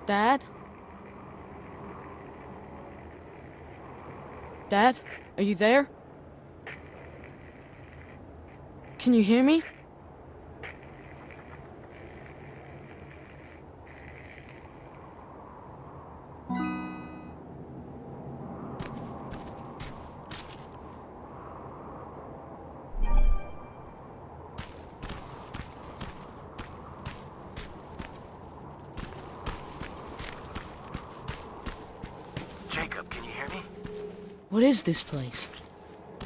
Dad? Dad? Are you there? Can you hear me? Jacob, can you hear me? What is this place?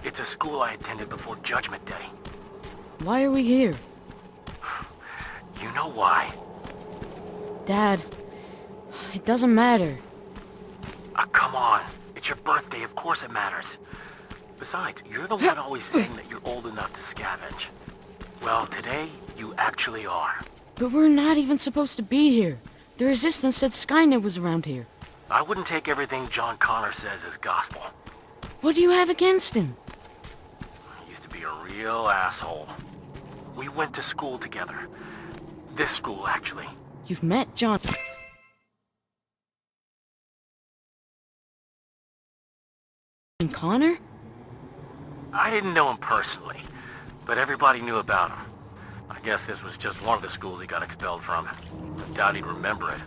It's a school I attended before Judgment Day. Why are we here? You know why? Dad, it doesn't matter. Come on. It's your birthday, of course it matters. Besides, you're the one always saying that you're old enough to scavenge. Well, today, you actually are. But we're not even supposed to be here. The Resistance said Skynet was around here. I wouldn't take everything John Connor says as gospel. What do you have against him? He used to be a real asshole. We went to school together. This school, actually. You've met John... and Connor? I didn't know him personally, but everybody knew about him. I guess this was just one of the schools he got expelled from. I doubt he'd remember it.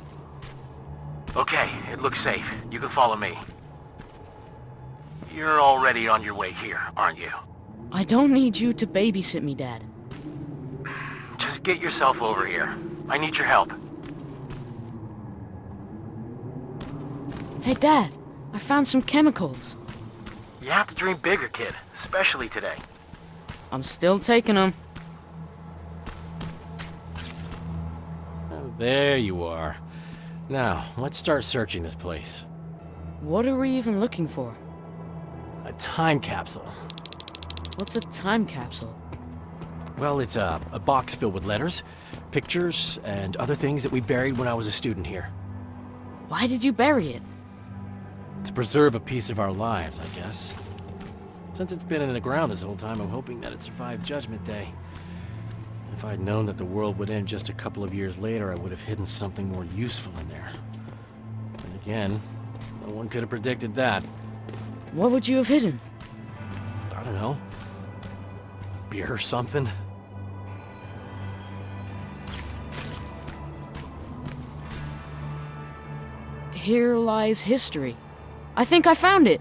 Okay, it looks safe. You can follow me. You're already on your way here, aren't you? I don't need you to babysit me, Dad. Just get yourself over here. I need your help. Hey, Dad, I found some chemicals. You have to dream bigger, kid. Especially today. I'm still taking them. Oh, there you are. Now, let's start searching this place. What are we even looking for? A time capsule. What's a time capsule? Well, it's a box filled with letters, pictures, and other things that we buried when I was a student here. Why did you bury it? To preserve a piece of our lives, I guess. Since it's been in the ground this whole time, I'm hoping that it survived Judgment Day. If I'd known that the world would end just a couple of years later, I would have hidden something more useful in there. And again, no one could have predicted that. What would you have hidden? I don't know. Beer or something? Here lies history. I think I found it.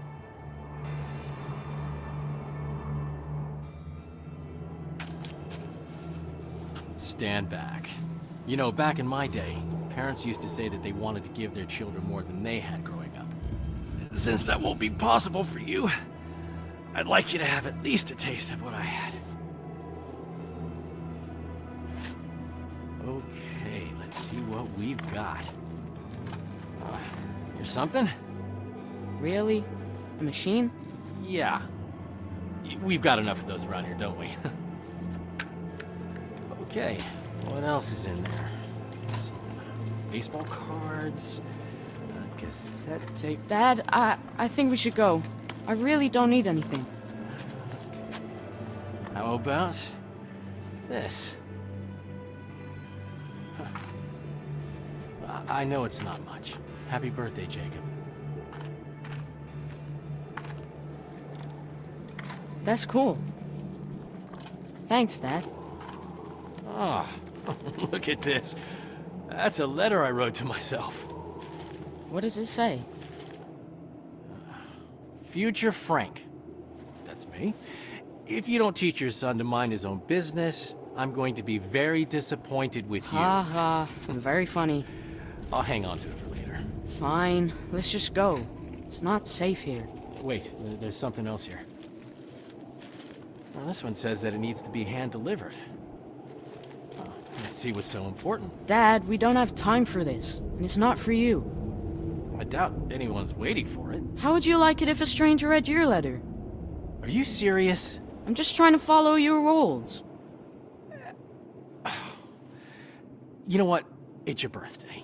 Stand back. You know, back in my day, parents used to say that they wanted to give their children more than they had growing up. Since that won't be possible for you, I'd like you to have at least a taste of what I had. Okay, let's see what we've got. Here's something? Really? A machine? Yeah. We've got enough of those around here, don't we? Okay, what else is in there? Some baseball cards, a cassette tape. Dad, I think we should go. I really don't need anything. How about this? Huh. I know it's not much. Happy birthday, Jacob. That's cool. Thanks, Dad. Ah, look at this. That's a letter I wrote to myself. What does it say? Future Frank. That's me. If you don't teach your son to mind his own business, I'm going to be very disappointed with you. Ha ha, very funny. I'll hang on to it for later. Fine, let's just go. It's not safe here. Wait, there's something else here. Well, this one says that it needs to be hand-delivered. Let's see what's so important. Dad, we don't have time for this, and it's not for you. I doubt anyone's waiting for it. How would you like it if a stranger read your letter? Are you serious? I'm just trying to follow your rules. You know what? It's your birthday.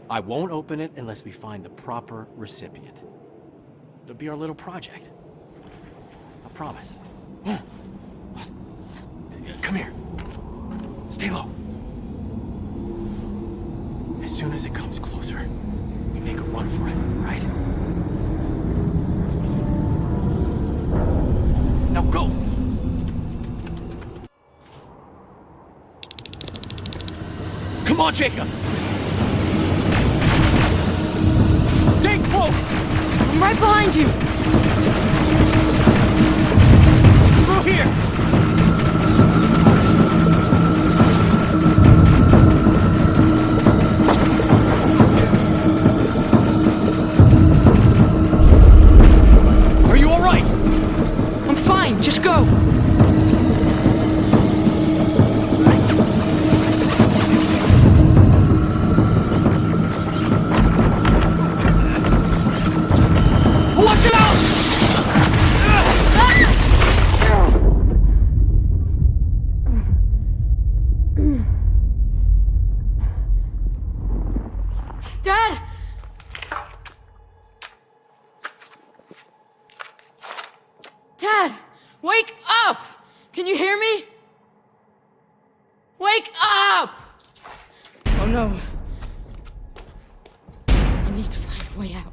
I won't open it unless we find the proper recipient. It'll be our little project. I promise. Come here. Stay low. As soon as it comes closer, we make a run for it, right? Now go! Come on, Jacob! Stay close! I'm right behind you! Through here! Are you all right? I'm fine, just go! Watch it out! Dad! Dad! Wake up! Can you hear me? Wake up! Oh no. I need to find a way out.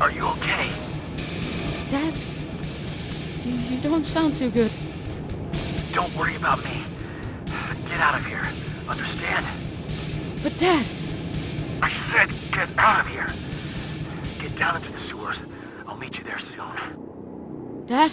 Are you okay? Dad? You don't sound too good. Don't worry about me. Get out of here. Understand? But Dad! I said get out of here. Get down into the sewers. I'll meet you there soon. Dad?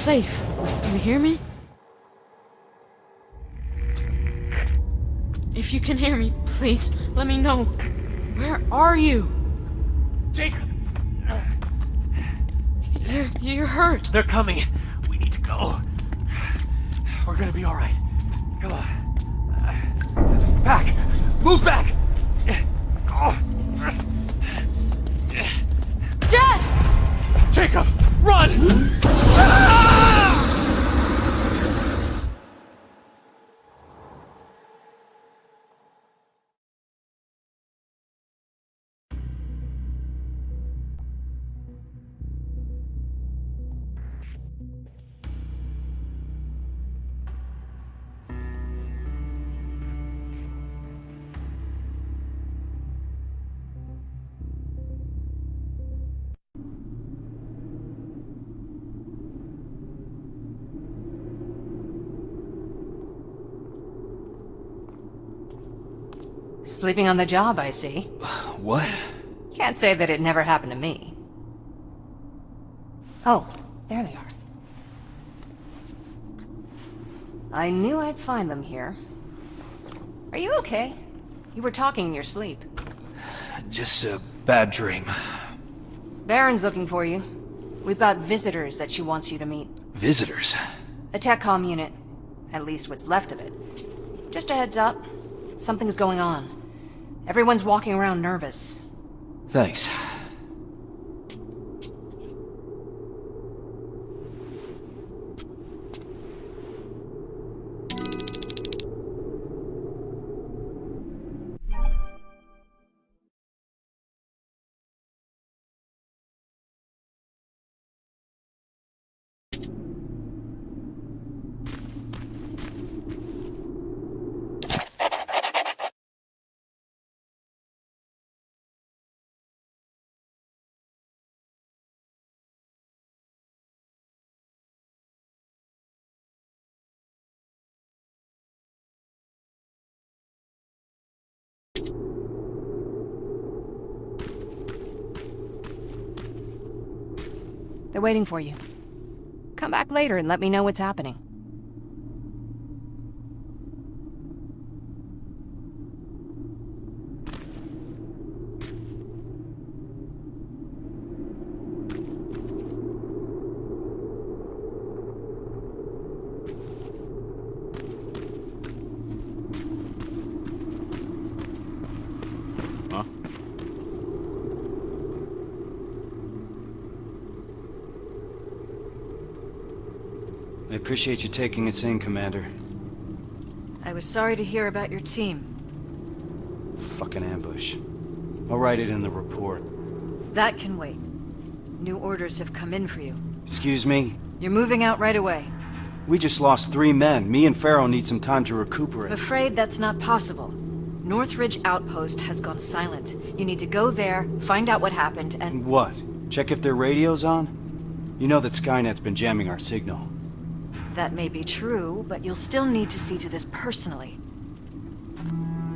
safe. You hear me? If you can hear me, please, let me know. Where are you? Jacob! You're hurt. They're coming. We need to go. We're gonna be alright. Come on. Back! Move back! Dad! Jacob! Run! Sleeping on the job, I see. What? Can't say that it never happened to me. Oh, there they are. I knew I'd find them here. Are you okay? You were talking in your sleep. Just a bad dream. Baron's looking for you. We've got visitors that she wants you to meet. Visitors? A tech comm unit. At least what's left of it. Just a heads up. Something's going on. Everyone's walking around nervous. Thanks. They're waiting for you. Come back later and let me know what's happening. I appreciate you taking us in, Commander. I was sorry to hear about your team. Fucking ambush. I'll write it in the report. That can wait. New orders have come in for you. Excuse me? You're moving out right away. We just lost 3 men. Me and Pharaoh need some time to recuperate. I'm afraid that's not possible. Northridge Outpost has gone silent. You need to go there, find out what happened, and... What? Check if their radio's on? You know that Skynet's been jamming our signal. That may be true, but you'll still need to see to this personally.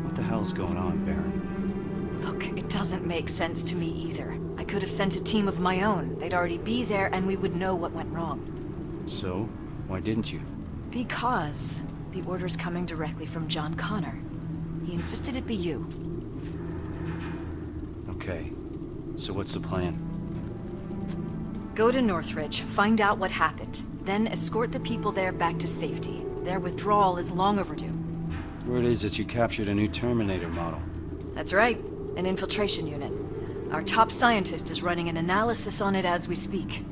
What the hell's going on, Baron? Look, it doesn't make sense to me either. I could have sent a team of my own. They'd already be there and we would know what went wrong. So, why didn't you? Because the order's coming directly from John Connor. He insisted it be you. Okay. So what's the plan? Go to Northridge, find out what happened. Then escort the people there back to safety. Their withdrawal is long overdue. Word is that you captured a new Terminator model. That's right, an infiltration unit. Our top scientist is running an analysis on it as we speak.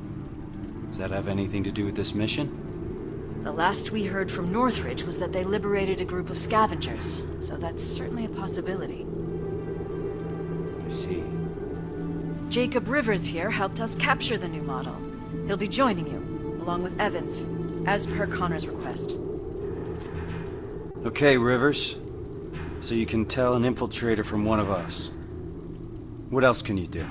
Does that have anything to do with this mission? The last we heard from Northridge was that they liberated a group of scavengers, so that's certainly a possibility. I see. Jacob Rivers here helped us capture the new model. He'll be joining you, along with Evans, as per Connor's request. Okay, Rivers. So you can tell an infiltrator from one of us. What else can you do?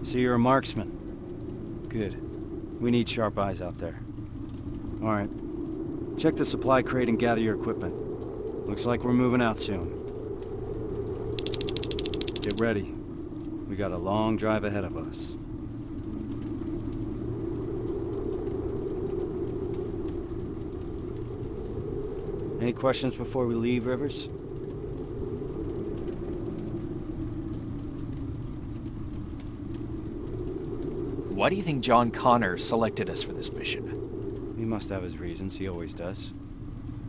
So you're a marksman. Good. We need sharp eyes out there. Alright. Check the supply crate and gather your equipment. Looks like we're moving out soon. Get ready. We got a long drive ahead of us. Any questions before we leave, Rivers? Why do you think John Connor selected us for this mission? He must have his reasons, he always does.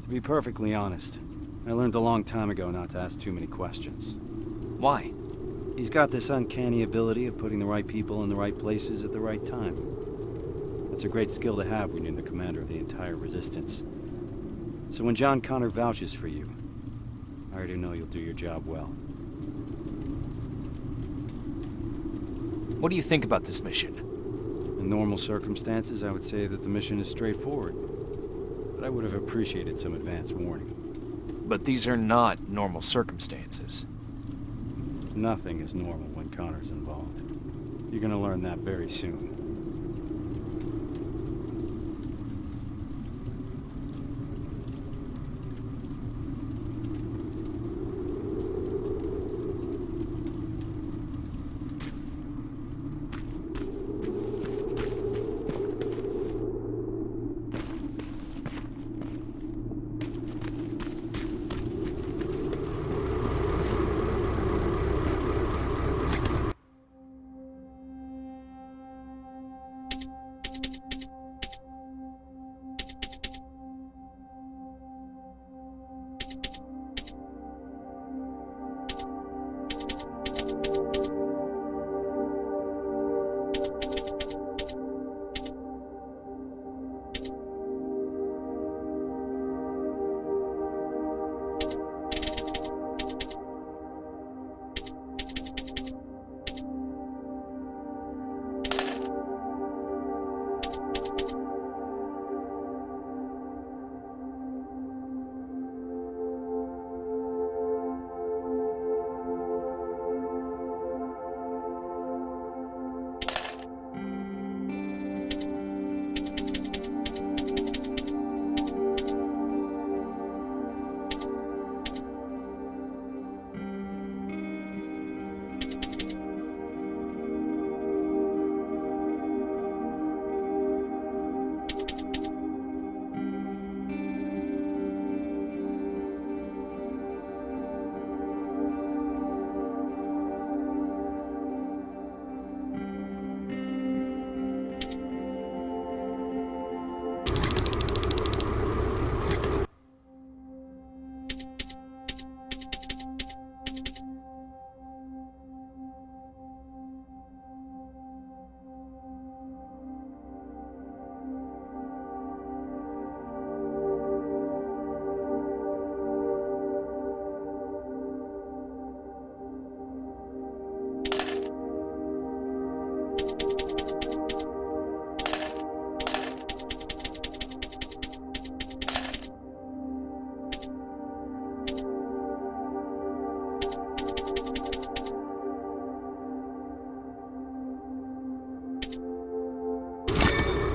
To be perfectly honest, I learned a long time ago not to ask too many questions. Why? He's got this uncanny ability of putting the right people in the right places at the right time. That's a great skill to have when you're the commander of the entire Resistance. So when John Connor vouches for you, I already know you'll do your job well. What do you think about this mission? In normal circumstances, I would say that the mission is straightforward. But I would have appreciated some advance warning. But these are not normal circumstances. Nothing is normal when Connor's involved. You're gonna learn that very soon.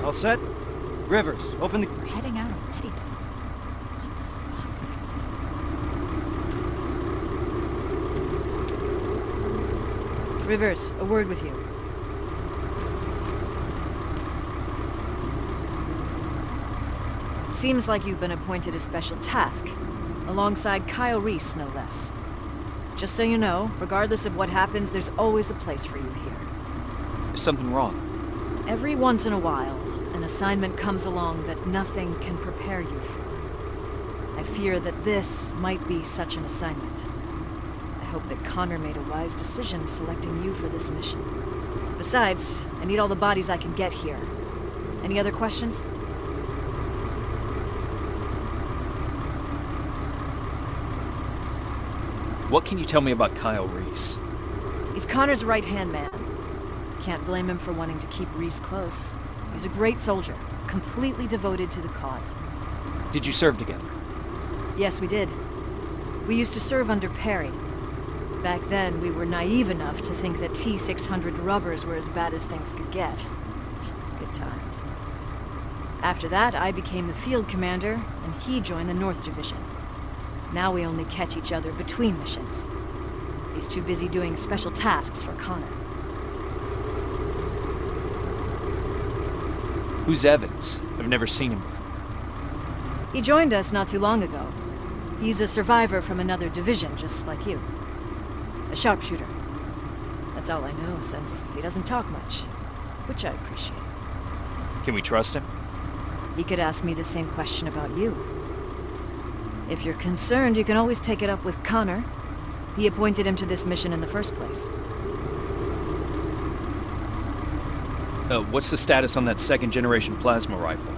All set? Rivers, open the... We're heading out already. Rivers, a word with you. Seems like you've been appointed a special task, alongside Kyle Resse, no less. Just so you know, regardless of what happens, there's always a place for you here. Is something wrong? Every once in a while, an assignment comes along that nothing can prepare you for. I fear that this might be such an assignment. I hope that Connor made a wise decision selecting you for this mission. Besides, I need all the bodies I can get here. Any other questions? What can you tell me about Kyle Resse? He's Connor's right-hand man. Can't blame him for wanting to keep Resse close. He's a great soldier, completely devoted to the cause. Did you serve together? Yes, we did. We used to serve under Perry. Back then, we were naive enough to think that T-600 rubbers were as bad as things could get. Good times. After that, I became the field commander, and he joined the North Division. Now we only catch each other between missions. He's too busy doing special tasks for Connor. Who's Evans? I've never seen him before. He joined us not too long ago. He's a survivor from another division, just like you. A sharpshooter. That's all I know, since he doesn't talk much, which I appreciate. Can we trust him? He could ask me the same question about you. If you're concerned, you can always take it up with Connor. He appointed him to this mission in the first place. What's the status on that second-generation plasma rifle?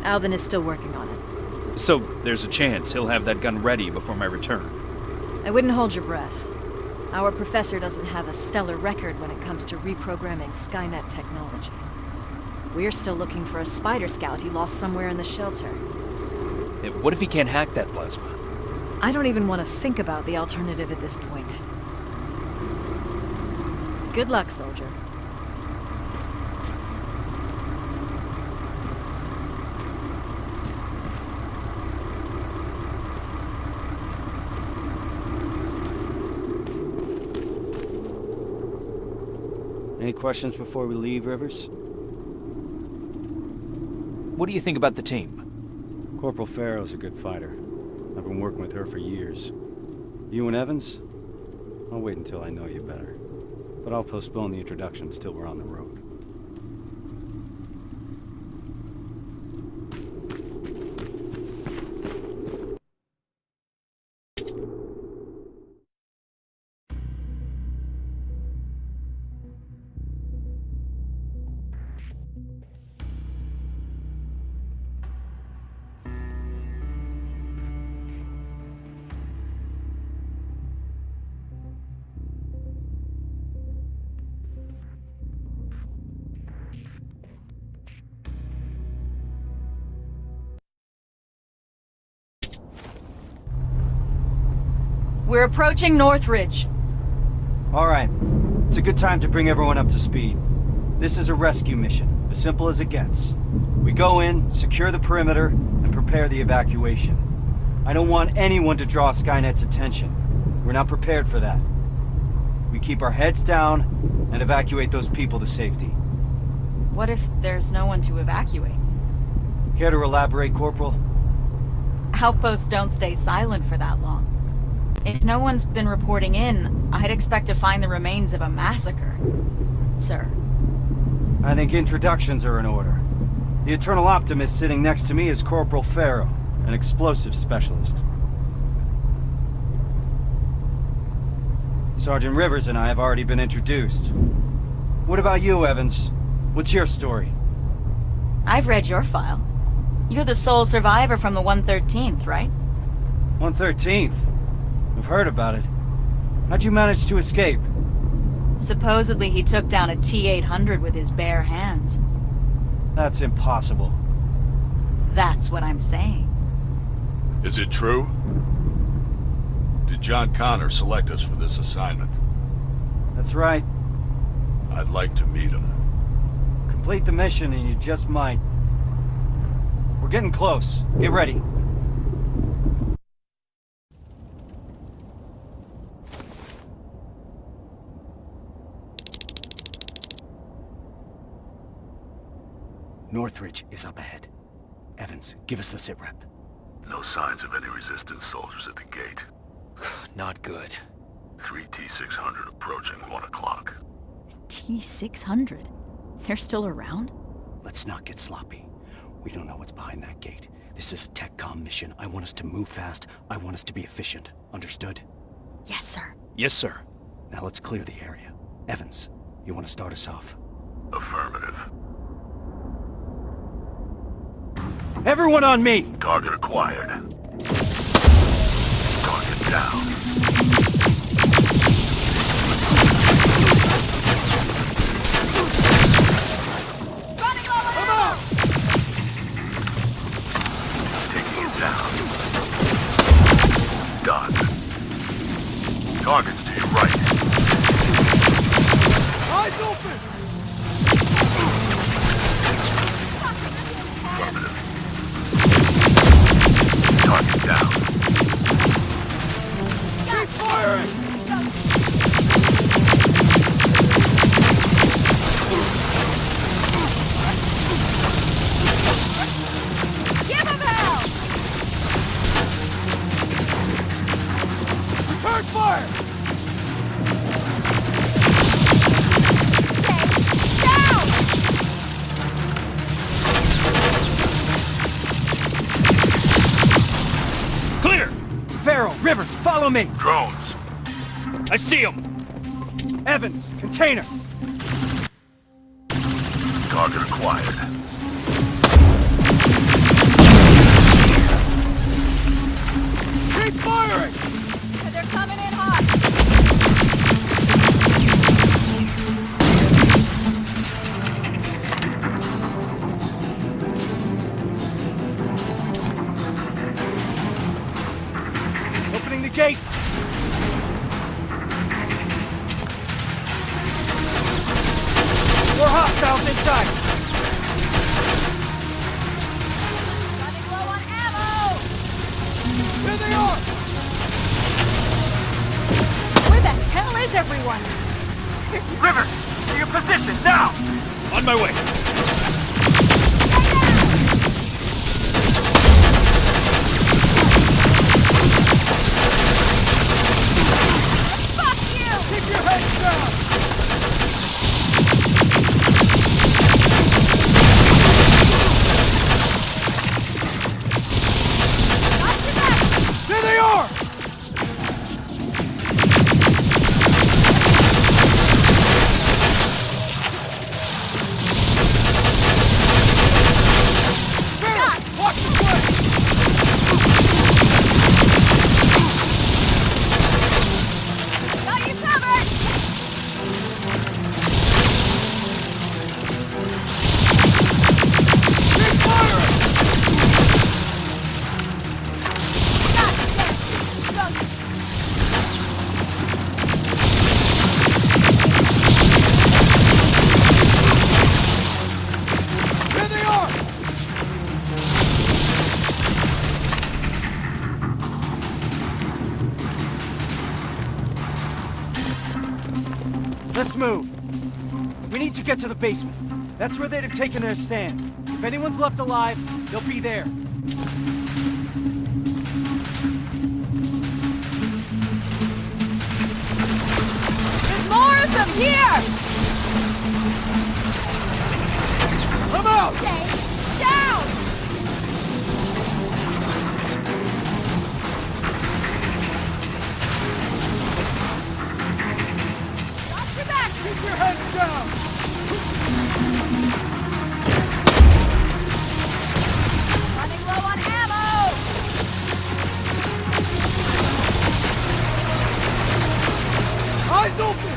Alvin is still working on it. So, there's a chance he'll have that gun ready before my return. I wouldn't hold your breath. Our professor doesn't have a stellar record when it comes to reprogramming Skynet technology. We're still looking for a spider scout he lost somewhere in the shelter. What if he can't hack that plasma? I don't even want to think about the alternative at this point. Good luck, soldier. Any questions before we leave, Rivers? What do you think about the team? Corporal Farrow's a good fighter. I've been working with her for years. You and Evans? I'll wait until I know you better. But I'll postpone the introduction till we're on the road. We're approaching Northridge. All right. It's a good time to bring everyone up to speed. This is a rescue mission, as simple as it gets. We go in, secure the perimeter, and prepare the evacuation. I don't want anyone to draw Skynet's attention. We're not prepared for that. We keep our heads down and evacuate those people to safety. What if there's no one to evacuate? Care to elaborate, Corporal? Outposts don't stay silent for that long. If no one's been reporting in, I'd expect to find the remains of a massacre, sir. I think introductions are in order. The Eternal Optimist sitting next to me is Corporal Farrow, an explosive specialist. Sergeant Rivers and I have already been introduced. What about you, Evans? What's your story? I've read your file. You're the sole survivor from the 113th, right? 113th? I've heard about it. How'd you manage to escape? Supposedly he took down a T-800 with his bare hands. That's impossible. That's what I'm saying. Is it true? Did John Connor select us for this assignment? That's right. I'd like to meet him. Complete the mission and you just might. We're getting close. Get ready. Northridge is up ahead. Evans, give us the sitrep. No signs of any resistance soldiers at the gate. Not good. 3 T-600 approaching 1 o'clock. T-600? They're still around? Let's not get sloppy. We don't know what's behind that gate. This is a TechCom mission. I want us to move fast. I want us to be efficient. Understood? Yes, sir. Yes, sir. Now let's clear the area. Evans, you want to start us off? Affirmative. Everyone on me! Target acquired. Target down. Taking it down. Done. Targets to your right. Follow me! Drones. I see him! Evans, container! Target acquired. Keep firing! They're coming in hot. Opening the gate! More hostiles inside! Running low on ammo. Here they are! Where the hell is everyone? River, to your position, now! On my way. Fuck you! Keep your heads down! There they are! Barry, watch the way! Got you covered! Keep firing! Here they are! Let's move. We need to get to the basement. That's where they'd have taken their stand. If anyone's left alive, they'll be there. There's more of them here! Come out! Stay down! Drop your back! Keep your heads down! Running low on ammo! Eyes open!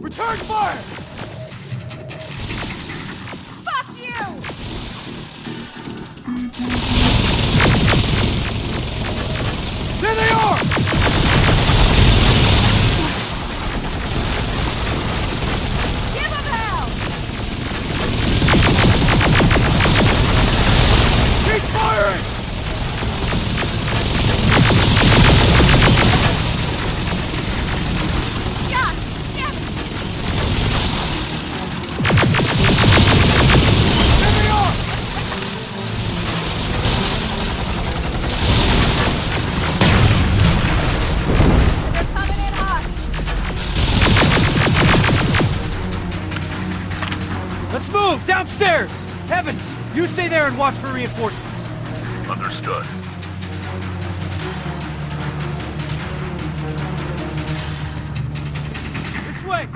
Return fire! Fuck you! There they are! Give them hell! Keep firing! God damn it! There they are! They're coming in hot! Let's move! Downstairs! Evans, you stay there and watch for reinforcements. Understood. This way!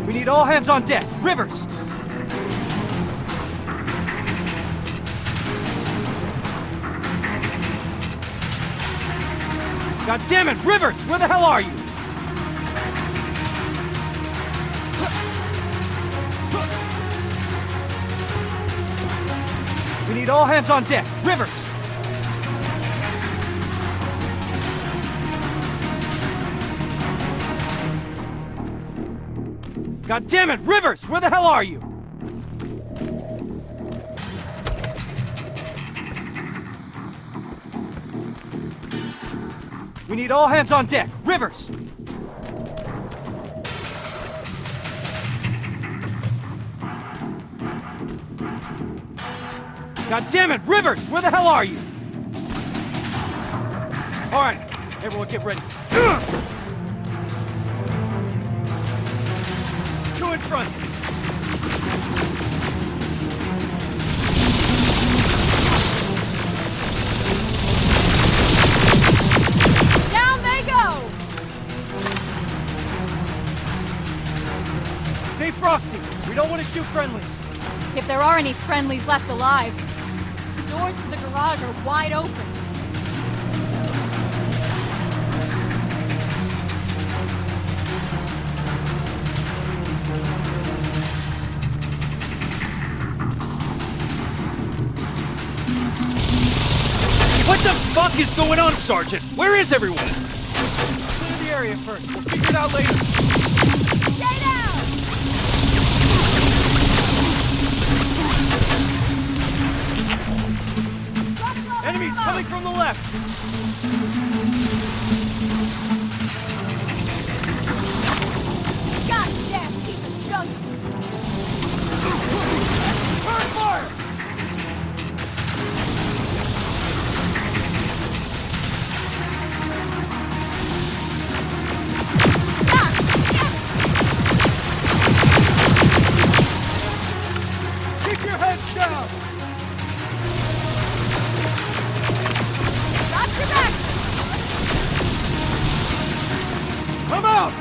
We need all hands on deck. Rivers! God damn it, Rivers! Where the hell are you? We need all hands on deck. Rivers! God damn it, Rivers! Where the hell are you? We need all hands on deck. Rivers! God damn it, Rivers! Where the hell are you? All right, everyone get ready. Two in front. Down they go! Stay frosty. We don't want to shoot friendlies. If there are any friendlies left alive, the doors to the garage are wide open. What the fuck is going on, Sergeant? Where is everyone? Clear the area first. We'll figure it out later. Stay down! Enemies coming from the left. Goddamn piece of junk! Turn fire! Keep your heads down! Got your back! Come out!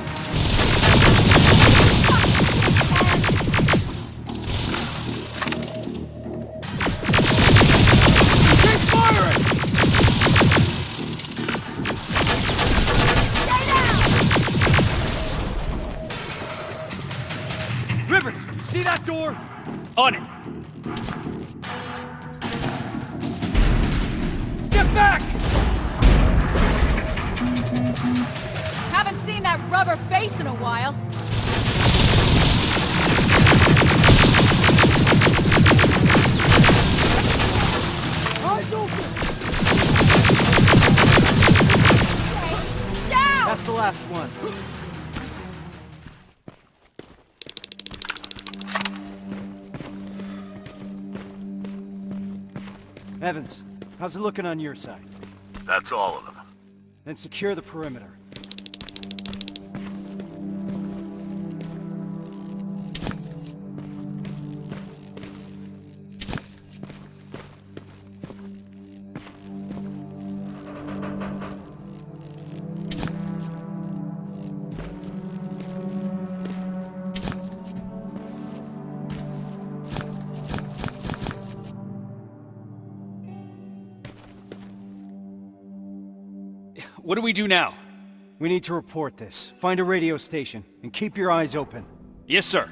Keep firing! Stay down! Rivers, see that door? On it. Step back! Haven't seen that rubber face in a while. Eyes open! Down! That's the last one. Evans, how's it looking on your side? That's all of them. Then secure the perimeter. What do we do now? We need to report this. Find a radio station, and keep your eyes open. Yes, sir.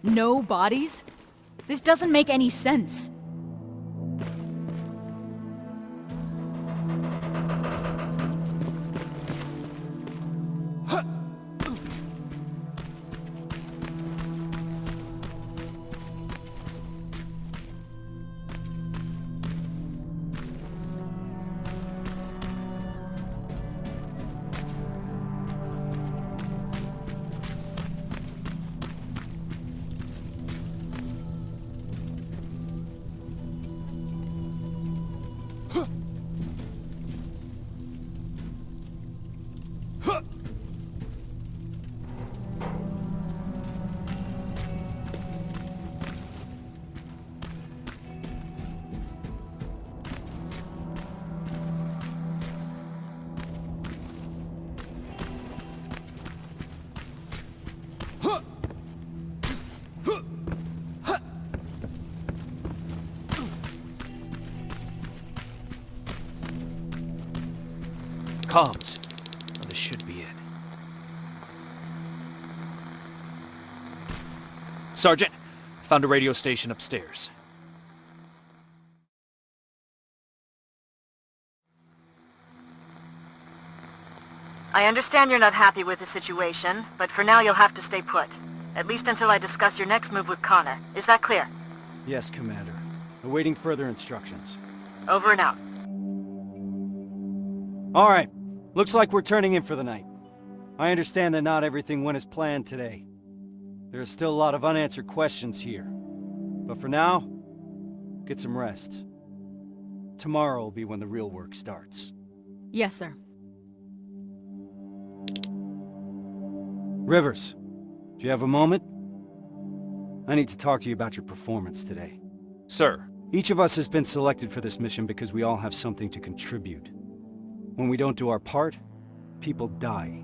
No bodies? This doesn't make any sense. Comms. Well, this should be it. Sergeant, found a radio station upstairs. I understand you're not happy with the situation, but for now you'll have to stay put. At least until I discuss your next move with Connor. Is that clear? Yes, Commander. Awaiting further instructions. Over and out. All right. Looks like we're turning in for the night. I understand that not everything went as planned today. There are still a lot of unanswered questions here. But for now, get some rest. Tomorrow will be when the real work starts. Yes, sir. Rivers, do you have a moment? I need to talk to you about your performance today. Sir. Each of us has been selected for this mission because we all have something to contribute. When we don't do our part, people die.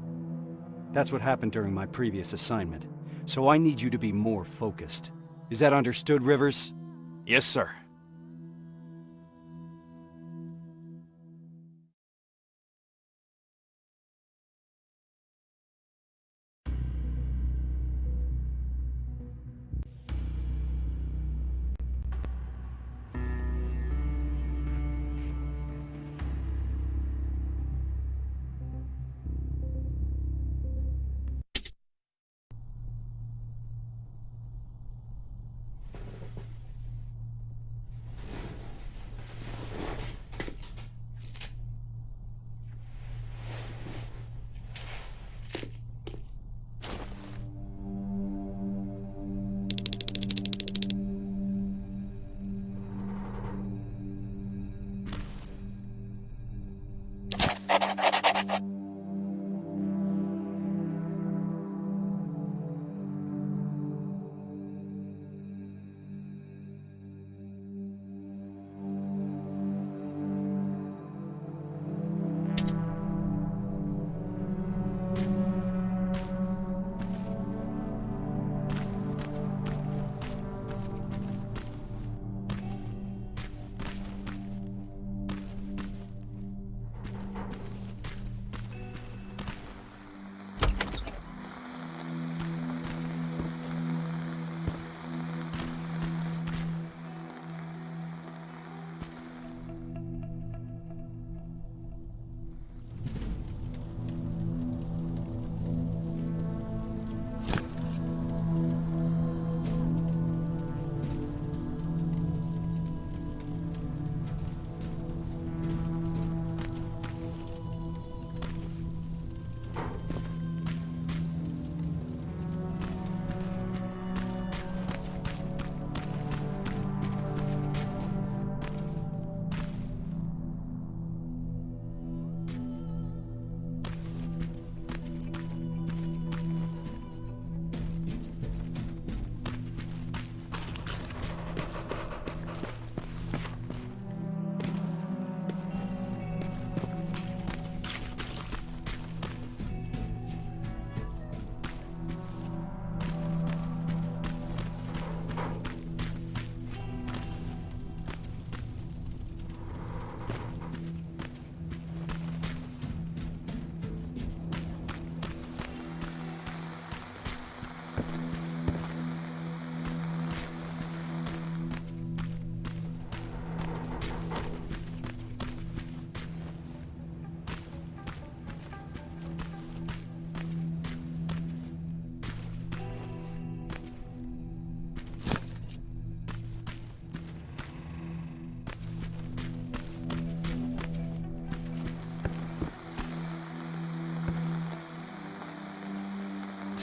That's what happened during my previous assignment. So I need you to be more focused. Is that understood, Rivers? Yes, sir.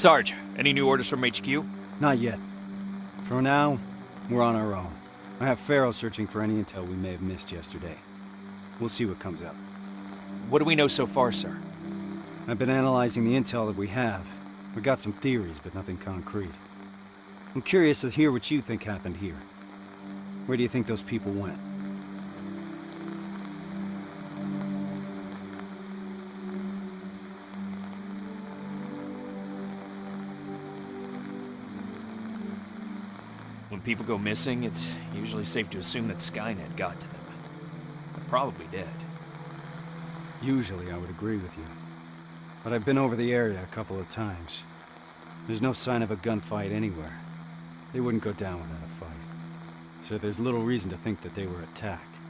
Sarge, any new orders from HQ? Not yet. For now, we're on our own. I have Farrow searching for any intel we may have missed yesterday. We'll see what comes up. What do we know so far, sir? I've been analyzing the intel that we have. We got some theories, but nothing concrete. I'm curious to hear what you think happened here. Where do you think those people went? When people go missing, it's usually safe to assume that Skynet got to them. They're probably dead. Usually I would agree with you. But I've been over the area a couple of times. There's no sign of a gunfight anywhere. They wouldn't go down without a fight. So there's little reason to think that they were attacked.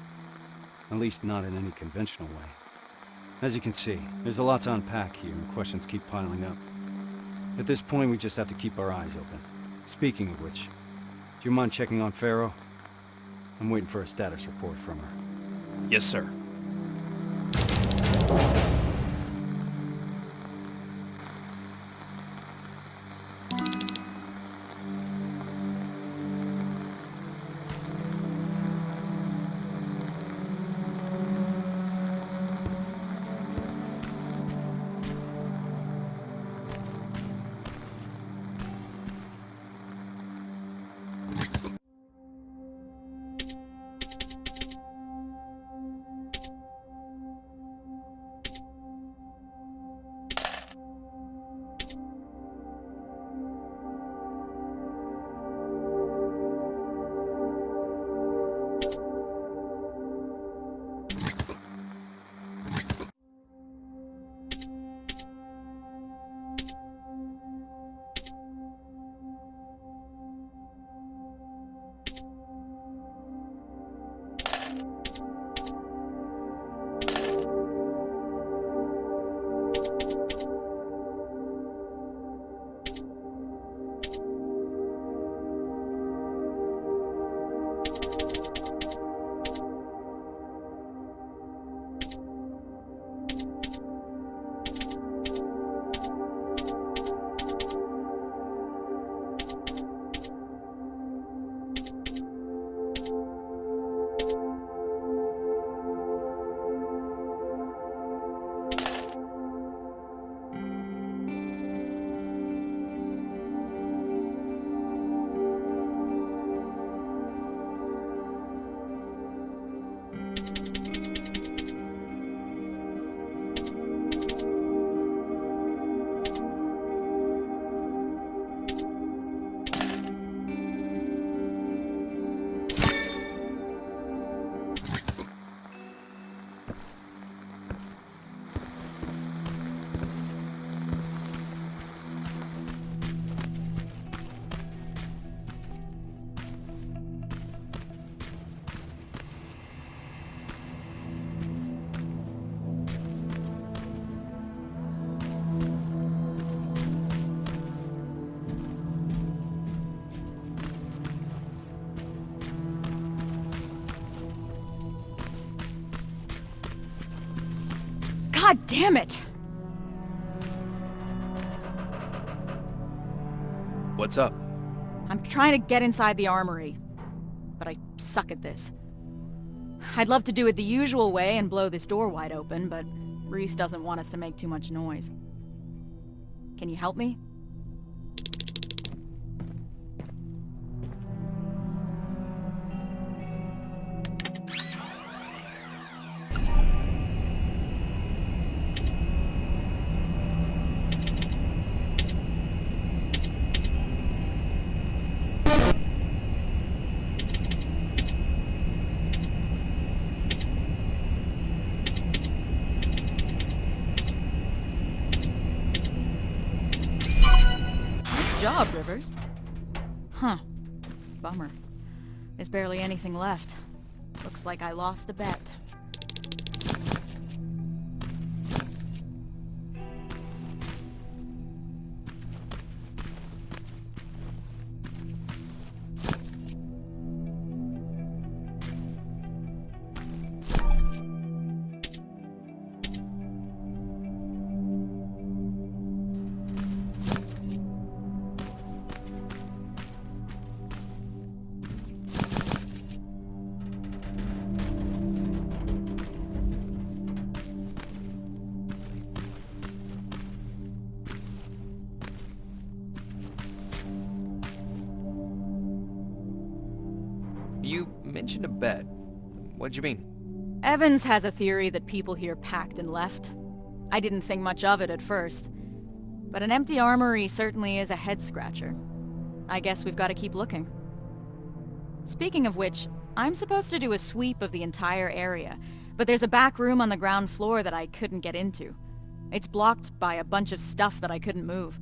At least not in any conventional way. As you can see, there's a lot to unpack here, and questions keep piling up. At this point, we just have to keep our eyes open. Speaking of which, do you mind checking on Pharaoh? I'm waiting for a status report from her. Yes, sir. God damn it! What's up? I'm trying to get inside the armory, but I suck at this. I'd love to do it the usual way and blow this door wide open, but Resse doesn't want us to make too much noise. Can you help me? Job, Rivers. Huh. Bummer. There's barely anything left. Looks like I lost a bet. You mentioned a bet. What'd you mean? Evans has a theory that people here packed and left. I didn't think much of it at first, but an empty armory certainly is a head-scratcher. I guess we've got to keep looking. Speaking of which, I'm supposed to do a sweep of the entire area, but there's a back room on the ground floor that I couldn't get into. It's blocked by a bunch of stuff that I couldn't move.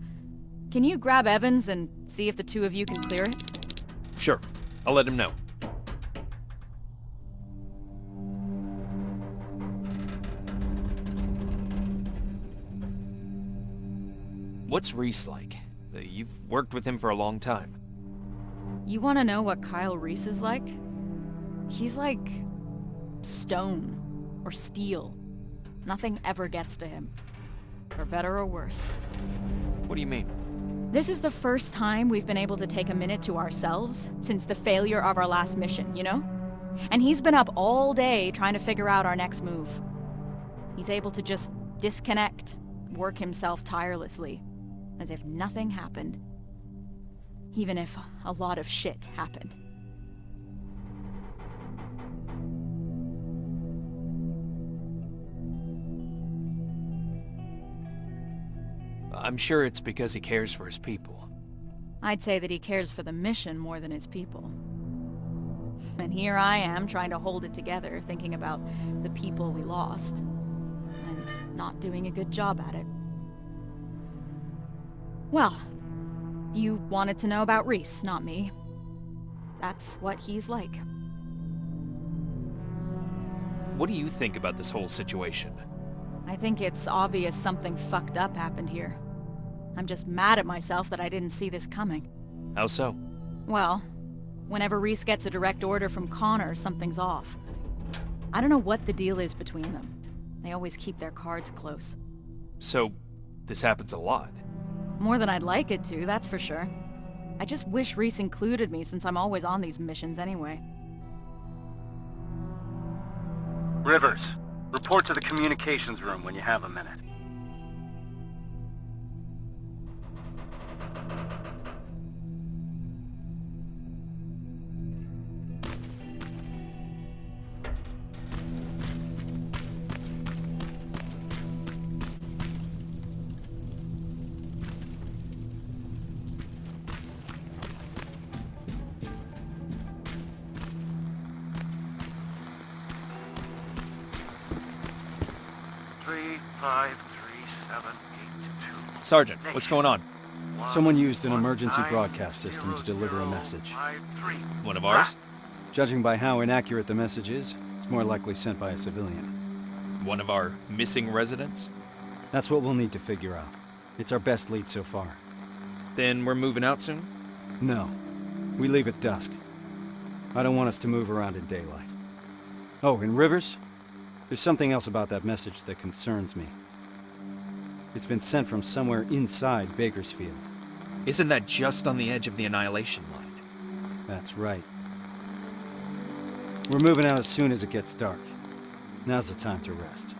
Can you grab Evans and see if the two of you can clear it? Sure. I'll let him know. What's Resse like? You've worked with him for a long time. You want to know what Kyle Reese is like? He's like stone or steel. Nothing ever gets to him. For better or worse. What do you mean? This is the first time we've been able to take a minute to ourselves since the failure of our last mission, you know? And he's been up all day trying to figure out our next move. He's able to just disconnect, work himself tirelessly, as if nothing happened. Even if a lot of shit happened. I'm sure it's because he cares for his people. I'd say that he cares for the mission more than his people. And here I am trying to hold it together, thinking about the people we lost. And not doing a good job at it. Well, you wanted to know about Resse, not me. That's what he's like. What do you think about this whole situation? I think it's obvious something fucked up happened here. I'm just mad at myself that I didn't see this coming. How so? Well, whenever Resse gets a direct order from Connor, something's off. I don't know what the deal is between them. They always keep their cards close. So, this happens a lot? More than I'd like it to, that's for sure. I just wish Resse included me since I'm always on these missions anyway. Rivers, report to the communications room when you have a minute. Sergeant, what's going on? Someone used an emergency broadcast system to deliver a message. One of ours? Judging by how inaccurate the message is, it's more likely sent by a civilian. One of our missing residents? That's what we'll need to figure out. It's our best lead so far. Then we're moving out soon? No. We leave at dusk. I don't want us to move around in daylight. Oh, in Rivers? There's something else about that message that concerns me. It's been sent from somewhere inside Bakersfield. Isn't that just on the edge of the Annihilation Line? That's right. We're moving out as soon as it gets dark. Now's the time to rest.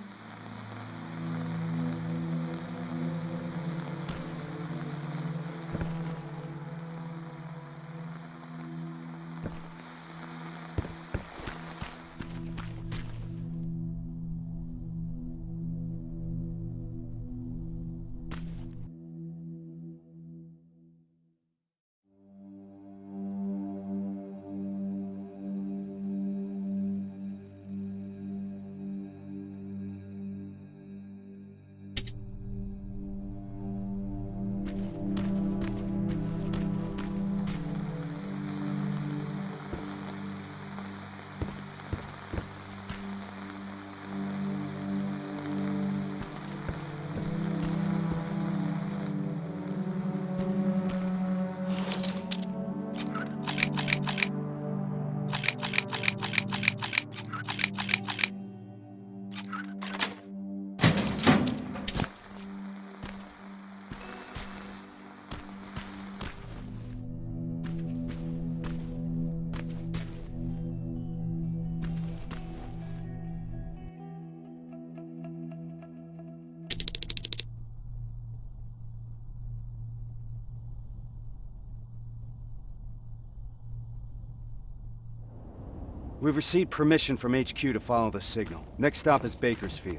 We've received permission from HQ to follow the signal. Next stop is Bakersfield.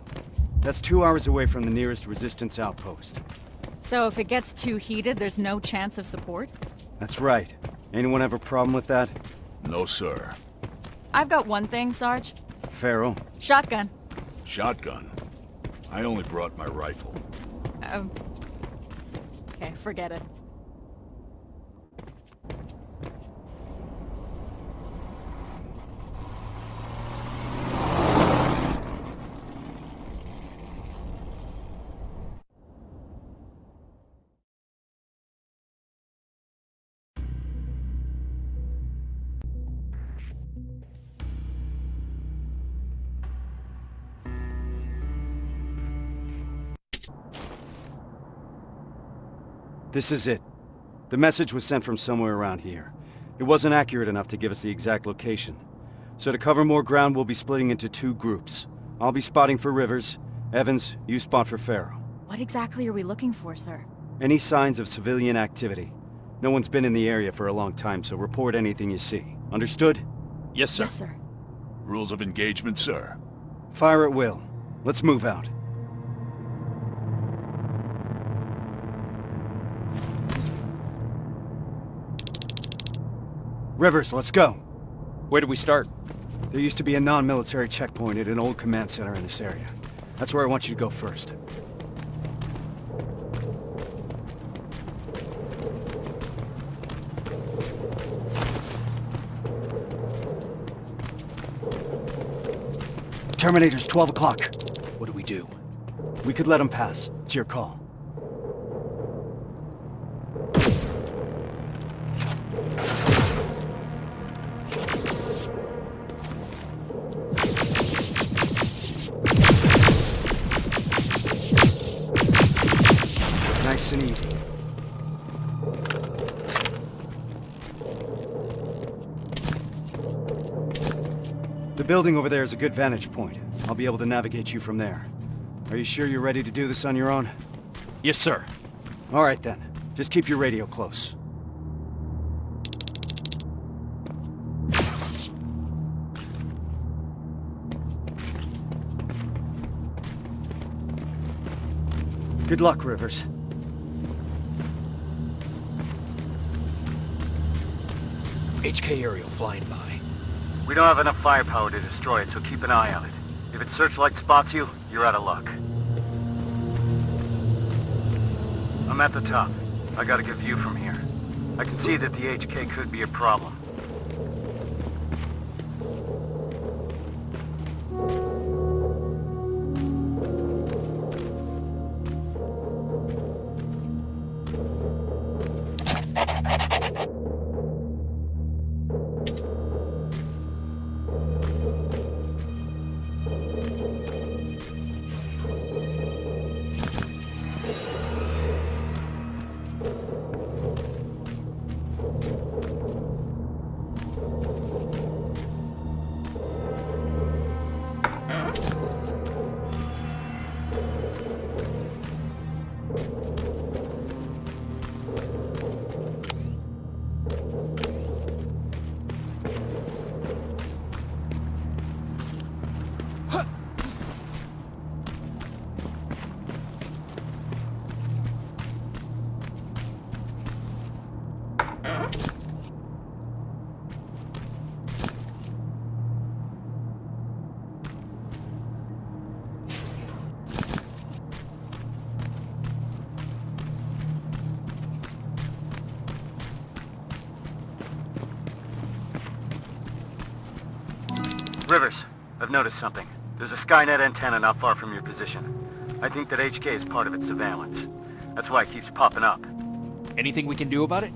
That's 2 hours away from the nearest Resistance outpost. So if it gets too heated, there's no chance of support? That's right. Anyone have a problem with that? No, sir. I've got one thing, Sarge. Farrell? Shotgun. Shotgun? I only brought my rifle. Okay, forget it. This is it. The message was sent from somewhere around here. It wasn't accurate enough to give us the exact location. So to cover more ground, we'll be splitting into 2 groups. I'll be spotting for Rivers. Evans, you spot for Farrow. What exactly are we looking for, sir? Any signs of civilian activity? No one's been in the area for a long time, so report anything you see. Understood? Yes, sir. Yes, sir. Rules of engagement, sir. Fire at will. Let's move out. Rivers, let's go. Where do we start? There used to be a non-military checkpoint at an old command center in this area. That's where I want you to go first. Terminator's 12 o'clock. What do we do? We could let him pass. It's your call. Nice and easy. The building over there is a good vantage point. I'll be able to navigate you from there. Are you sure you're ready to do this on your own? Yes, sir. All right then. Just keep your radio close. Good luck, Rivers. HK aerial flying by. We don't have enough firepower to destroy it, so keep an eye on it. If its searchlight spots you, you're out of luck. I'm at the top. I got a good view from here. I can see that the HK could be a problem. Rivers, I've noticed something. There's a Skynet antenna not far from your position. I think that HK is part of its surveillance. That's why it keeps popping up. Anything we can do about it?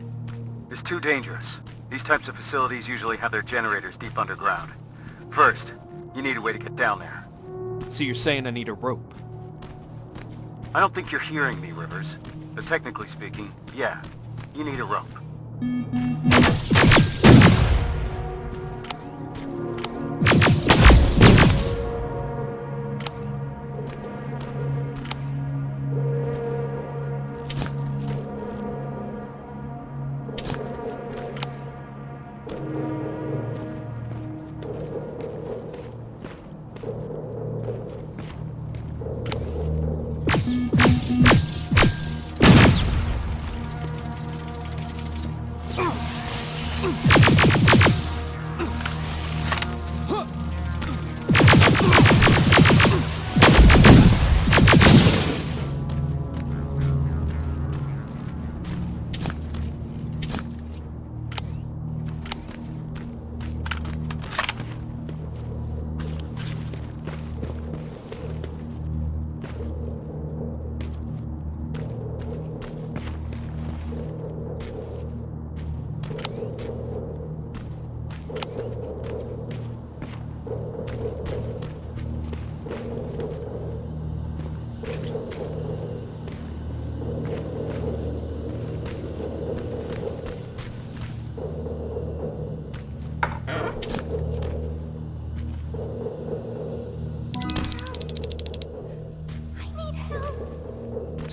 It's too dangerous. These types of facilities usually have their generators deep underground. First, you need a way to get down there. So you're saying I need a rope? I don't think you're hearing me, Rivers. But technically speaking, yeah, you need a rope.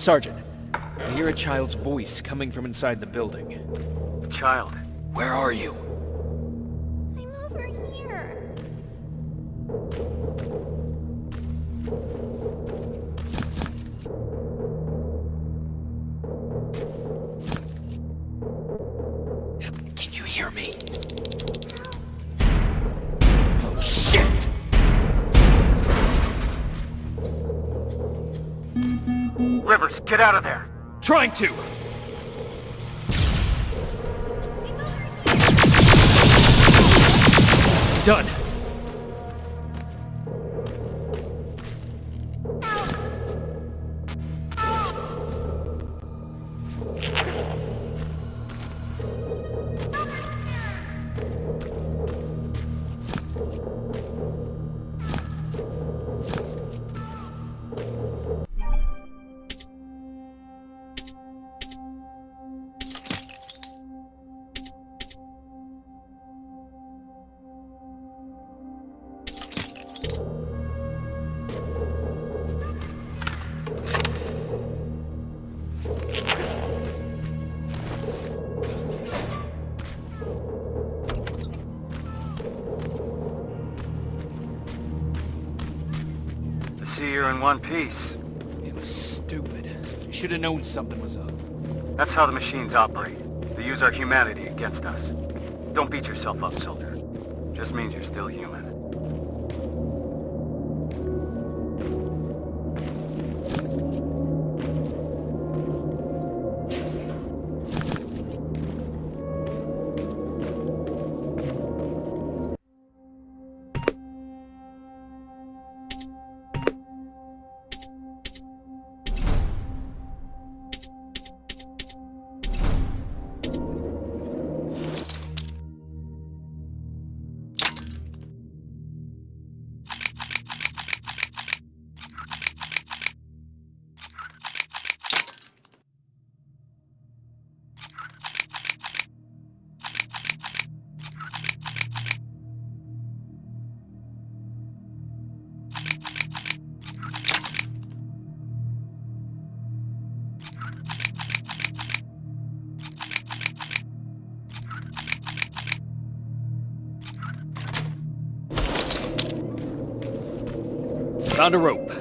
Sergeant, I hear a child's voice coming from inside the building. Child. Where are you? I'm over here. Can you hear me? Oh, shit! Rivers, get out of there! Trying to! Done. See, you're in one piece. It was stupid. I should have known something was up. That's how the machines operate. They use our humanity against us. Don't beat yourself up, soldier. Just means you're still human. Found a rope.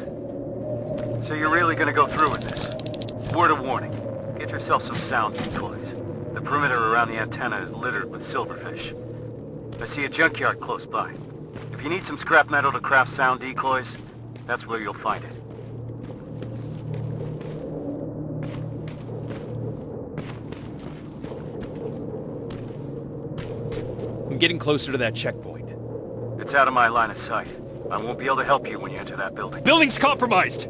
So you're really gonna go through with this? Word of warning. Get yourself some sound decoys. The perimeter around the antenna is littered with silverfish. I see a junkyard close by. If you need some scrap metal to craft sound decoys, that's where you'll find it. I'm getting closer to that checkpoint. It's out of my line of sight. I won't be able to help you when you enter that building. Building's compromised!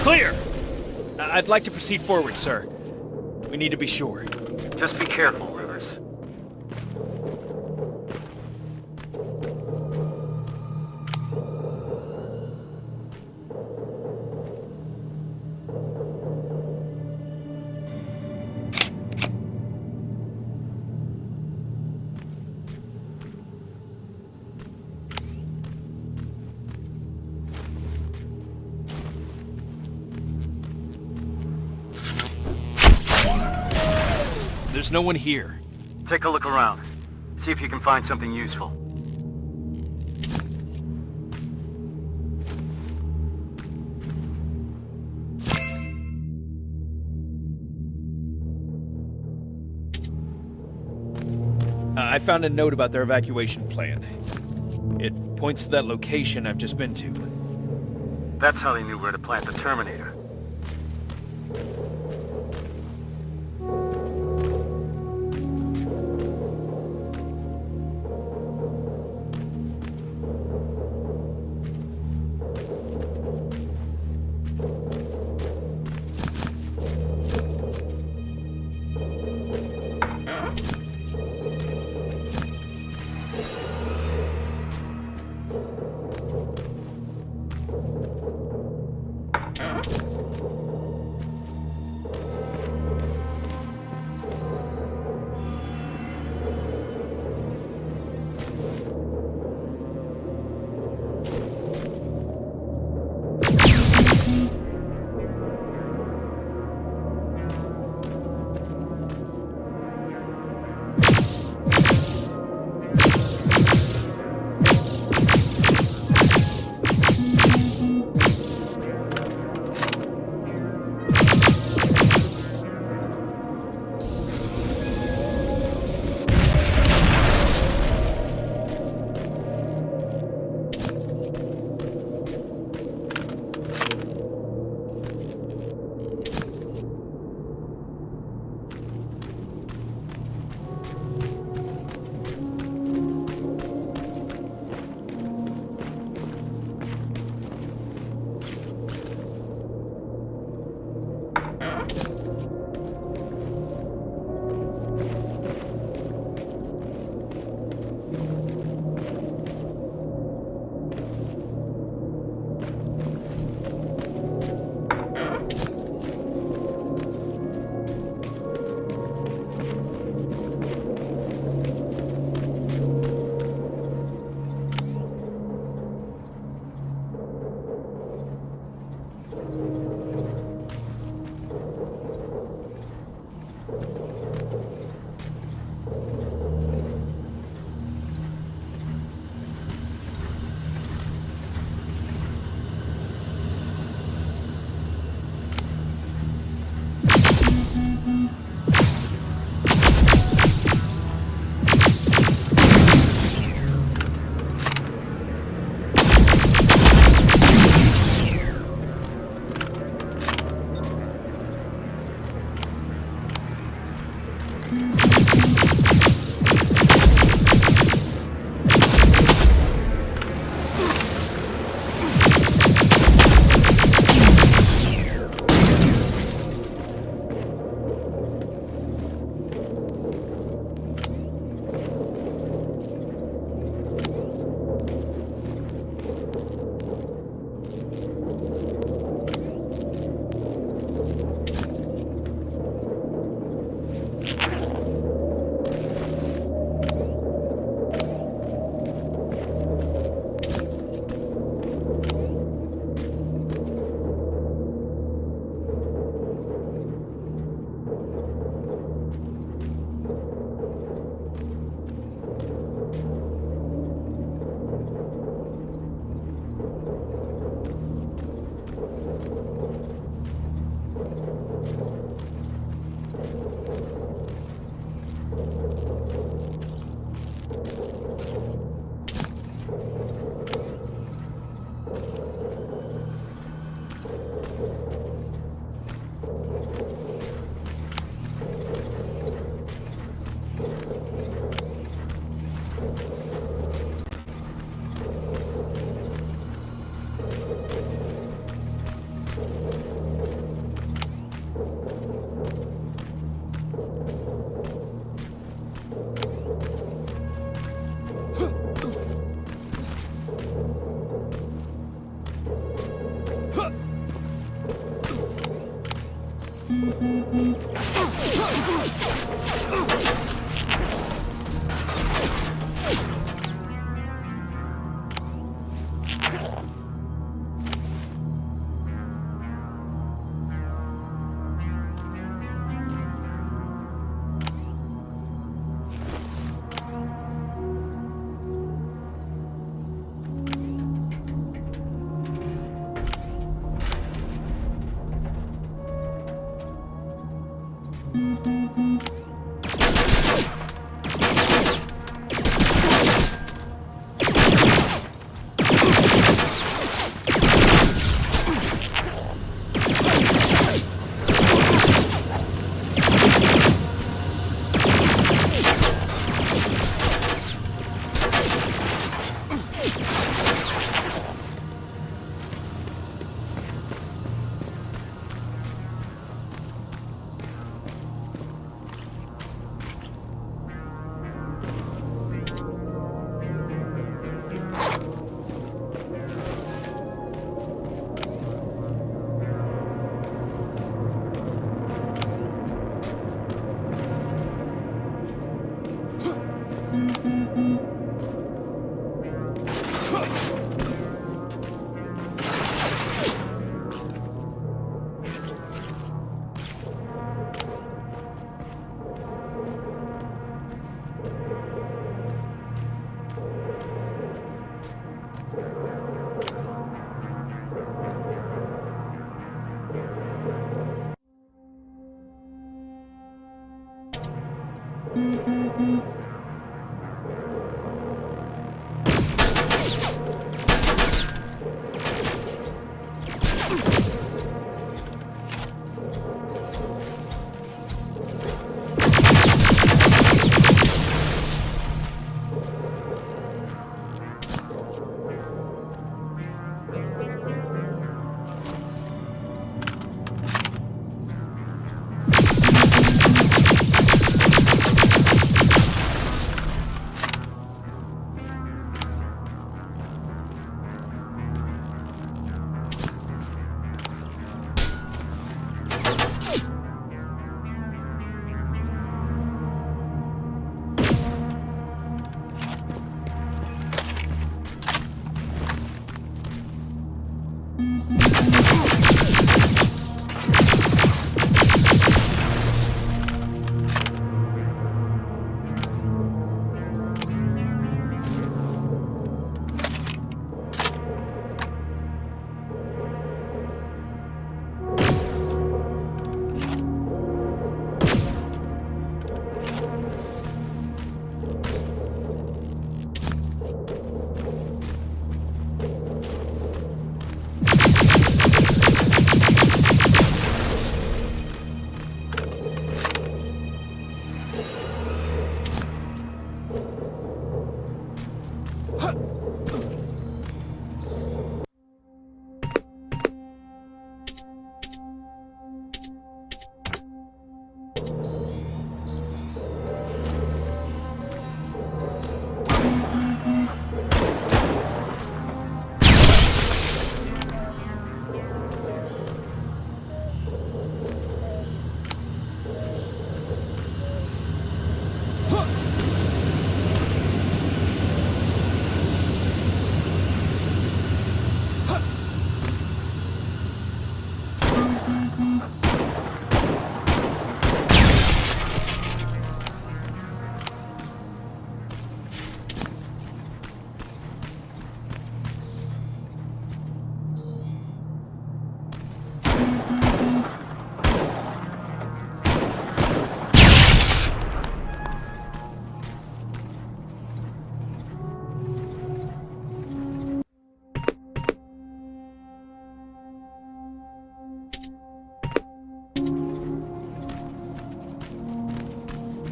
Clear! I'd like to proceed forward, sir. We need to be sure. Just be careful, Rivers. There's no one here. Take a look around. See if you can find something useful. I found a note about their evacuation plan. It points to that location I've just been to. That's how they knew where to plant the Terminator.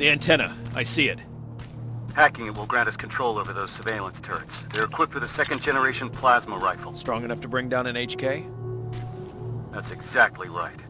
The antenna. I see it. Hacking it will grant us control over those surveillance turrets. They're equipped with a second-generation plasma rifle. Strong enough to bring down an HK? That's exactly right.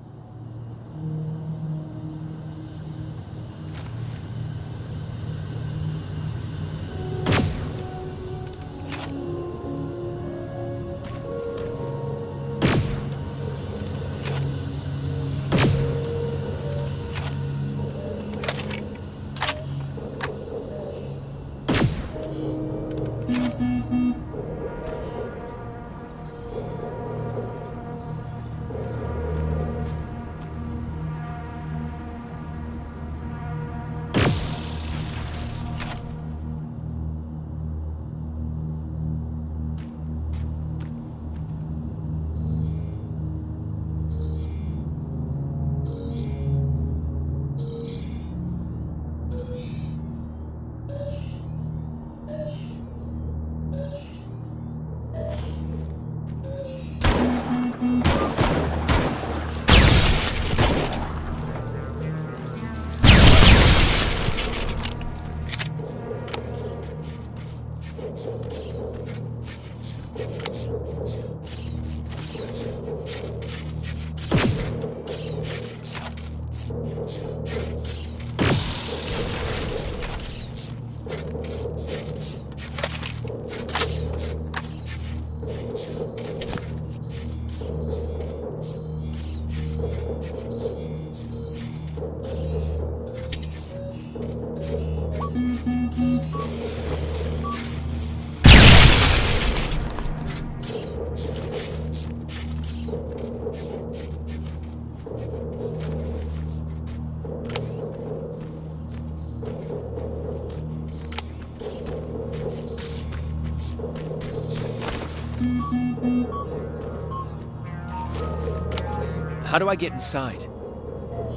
How do I get inside?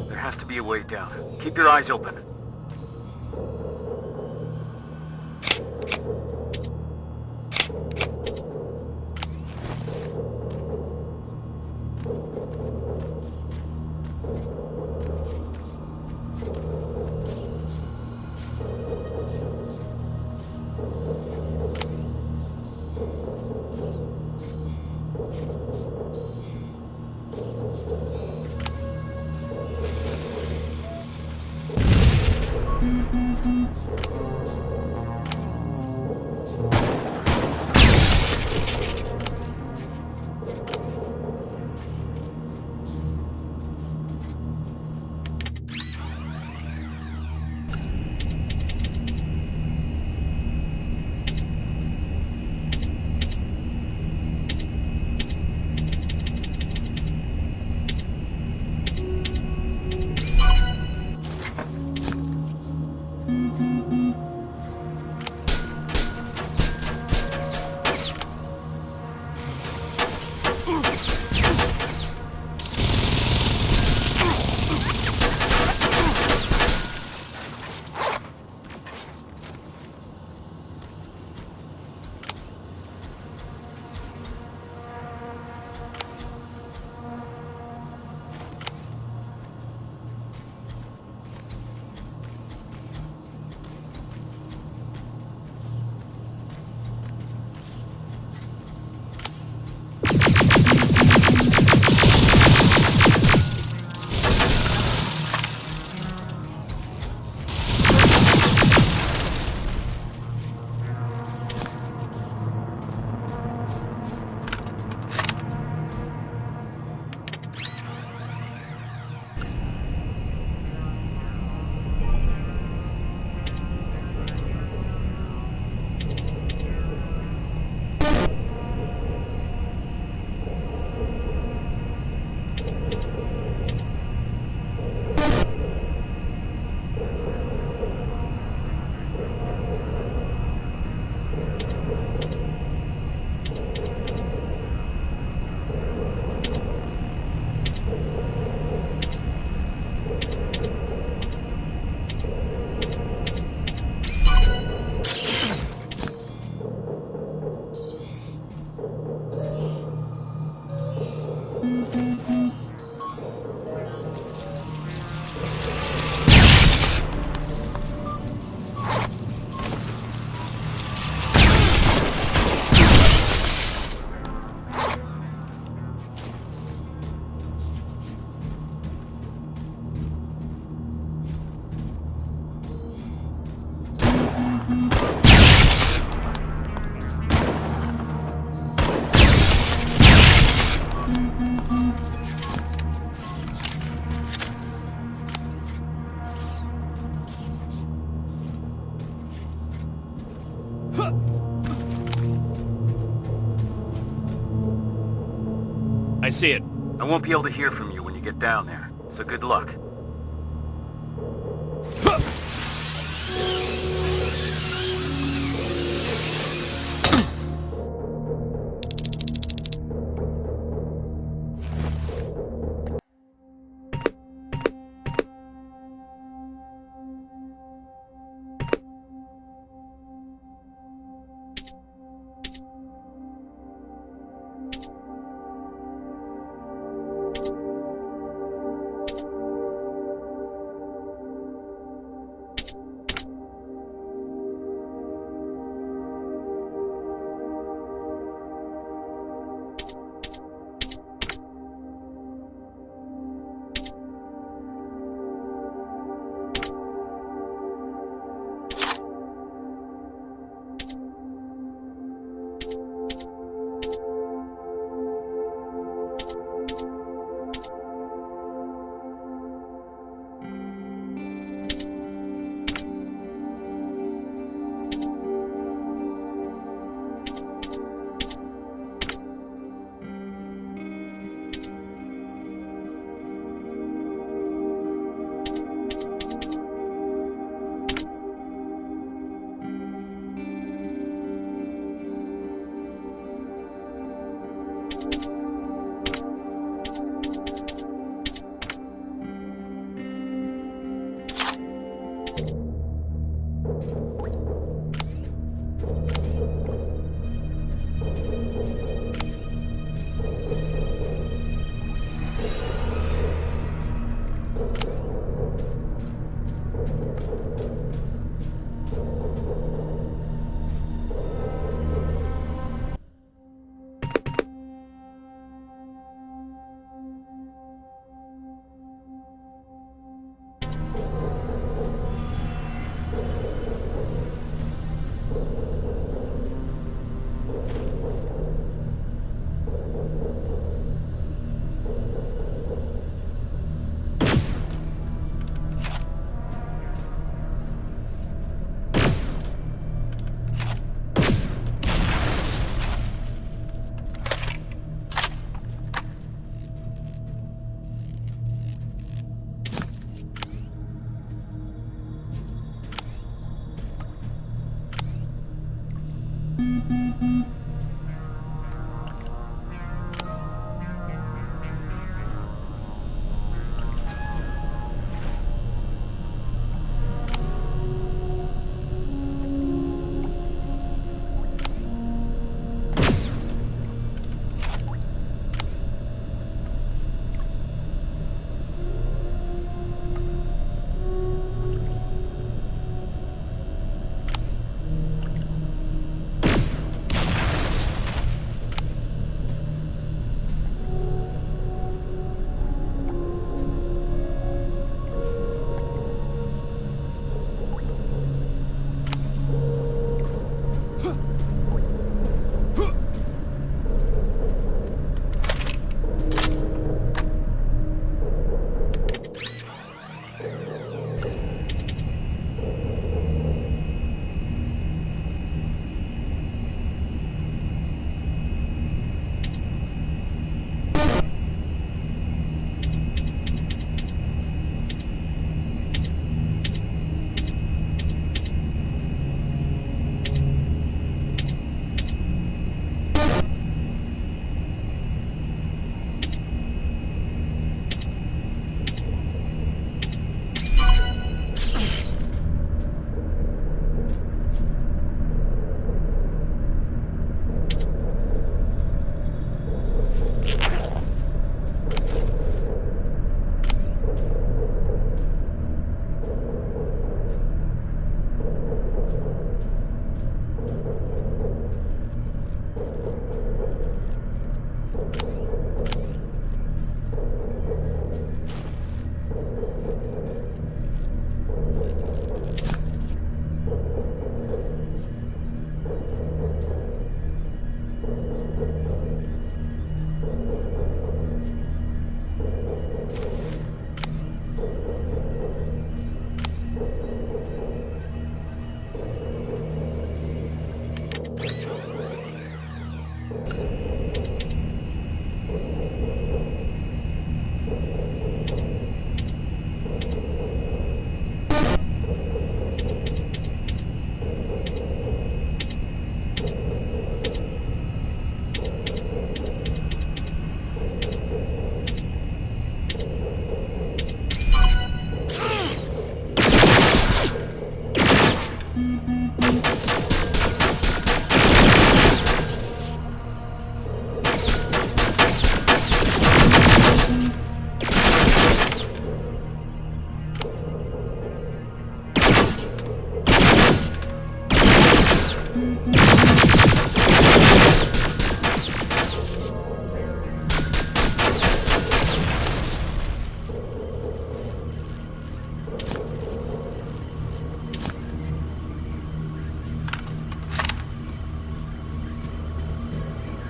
There has to be a way down. Keep your eyes open. see it. I won't be able to hear from you when you get down there, so good luck.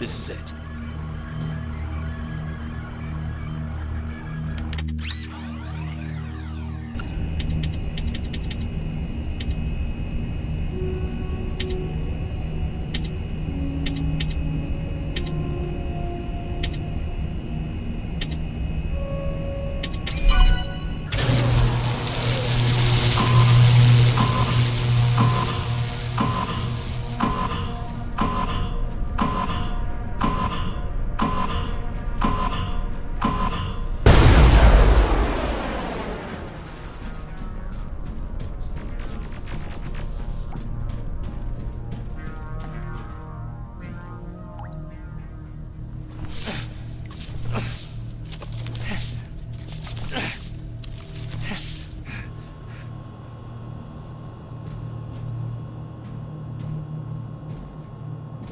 this is it.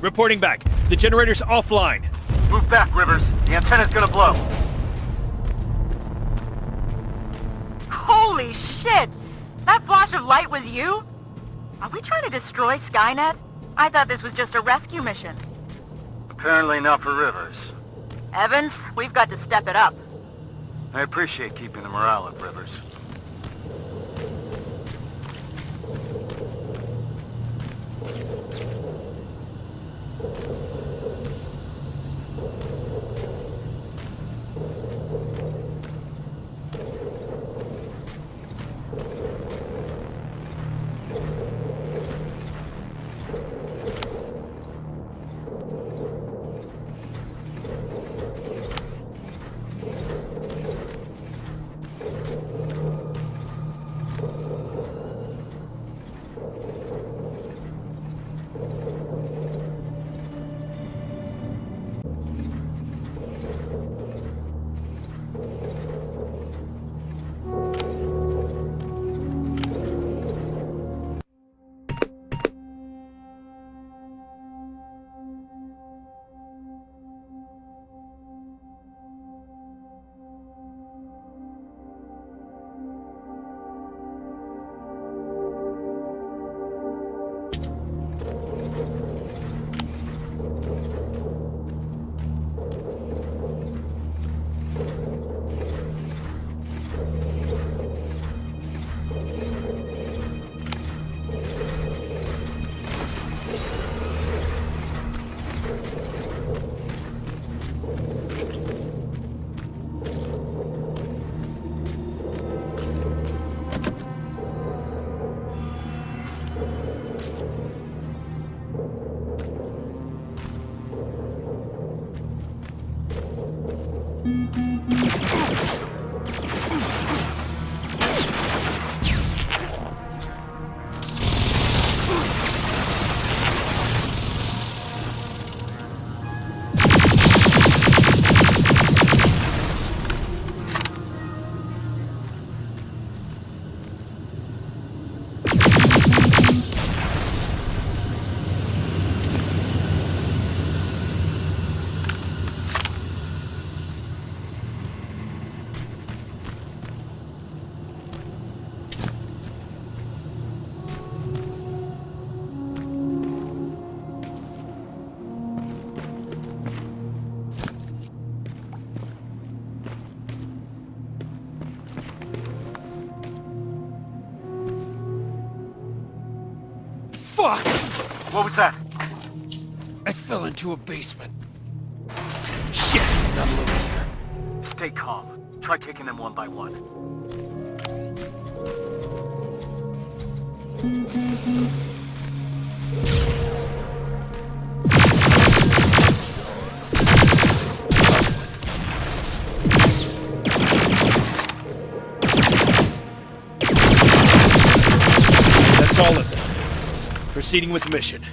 Reporting back. The generator's offline. Move back, Rivers. The antenna's gonna blow. Holy shit! That flash of light was you? Are we trying to destroy Skynet? I thought this was just a rescue mission. Apparently not for Rivers. Evans, we've got to step it up. I appreciate keeping the morale up, Rivers. Fuck! What was that? I fell into a basement. Shit! Not alone here. Stay calm. Try taking them one by one. That's all of them. Proceeding with the mission.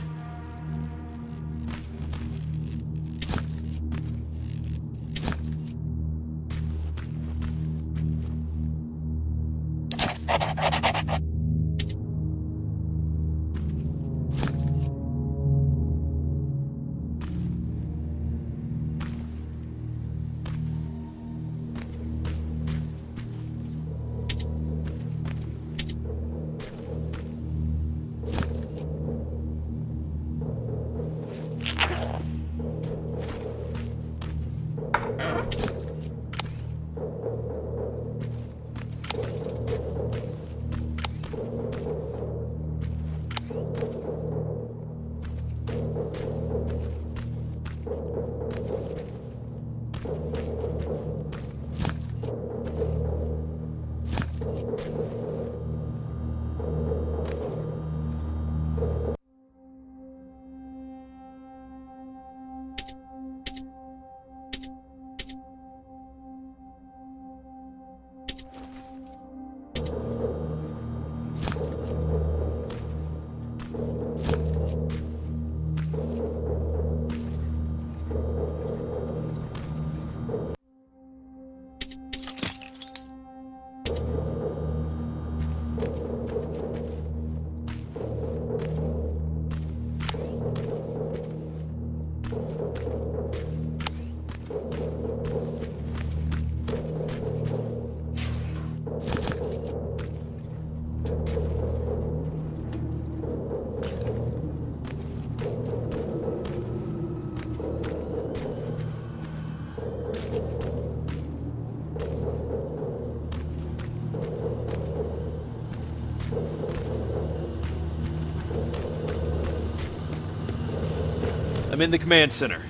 I'm in the command center.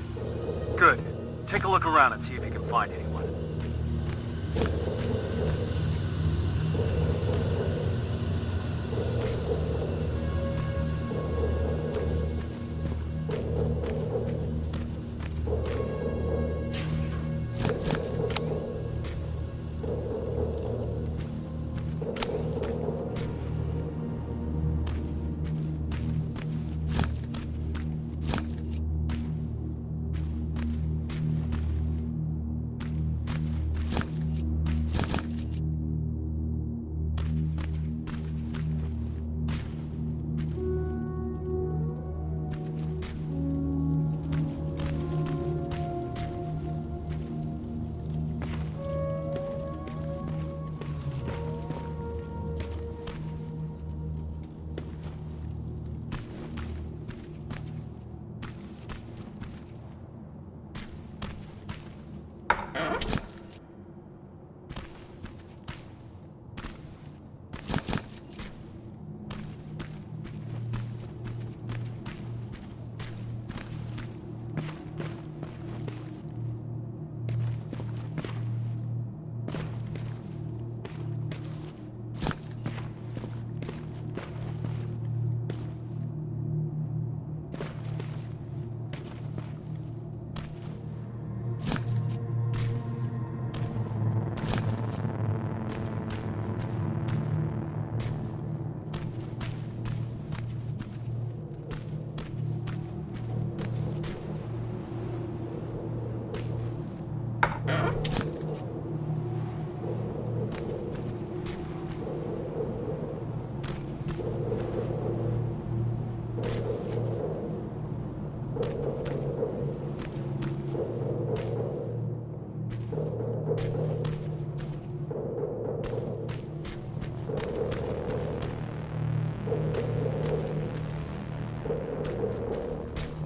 Good. Take a look around and see if you can find anyone.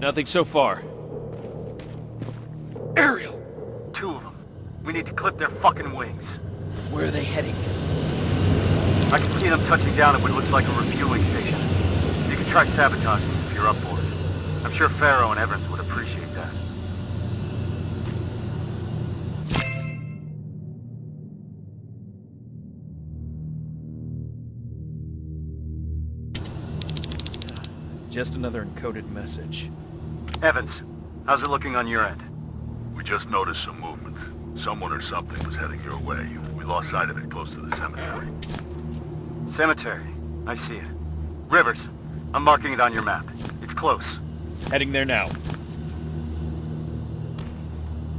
Nothing so far. Ariel! 2 of them. We need to clip their fucking wings. Where are they heading? I can see them touching down at what looks like a refueling station. You can try sabotaging them if you're up for it. I'm sure Farrow and Evans would appreciate that. Just another encoded message. Evans, how's it looking on your end? We just noticed some movement. Someone or something was heading your way. We lost sight of it close to the cemetery. Cemetery. I see it. Rivers, I'm marking it on your map. It's close. Heading there now.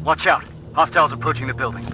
Watch out. Hostiles approaching the building.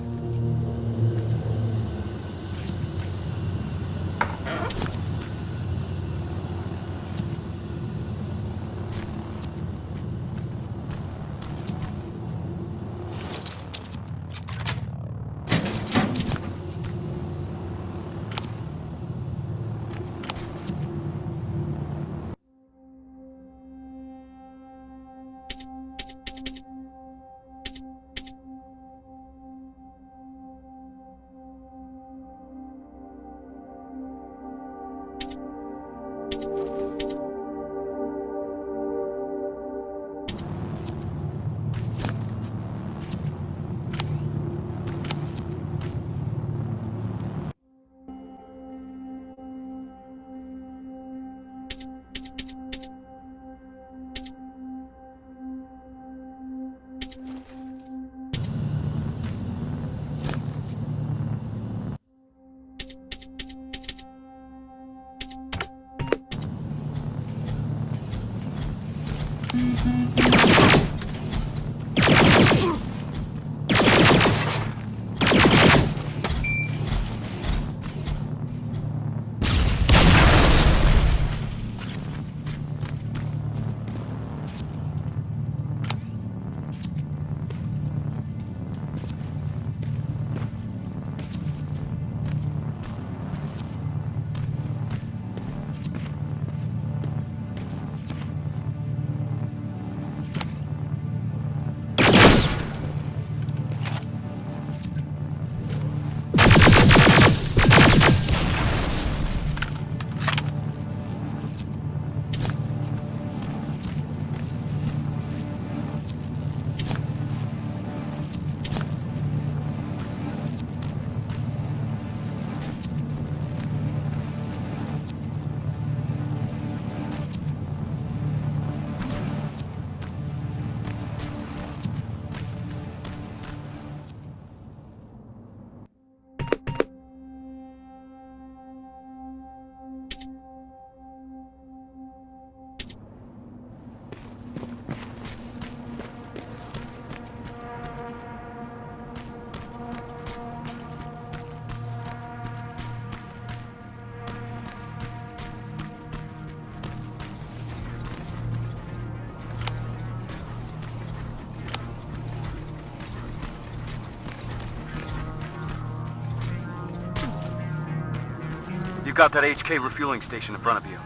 You've got that HK refueling station in front of you.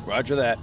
Roger that.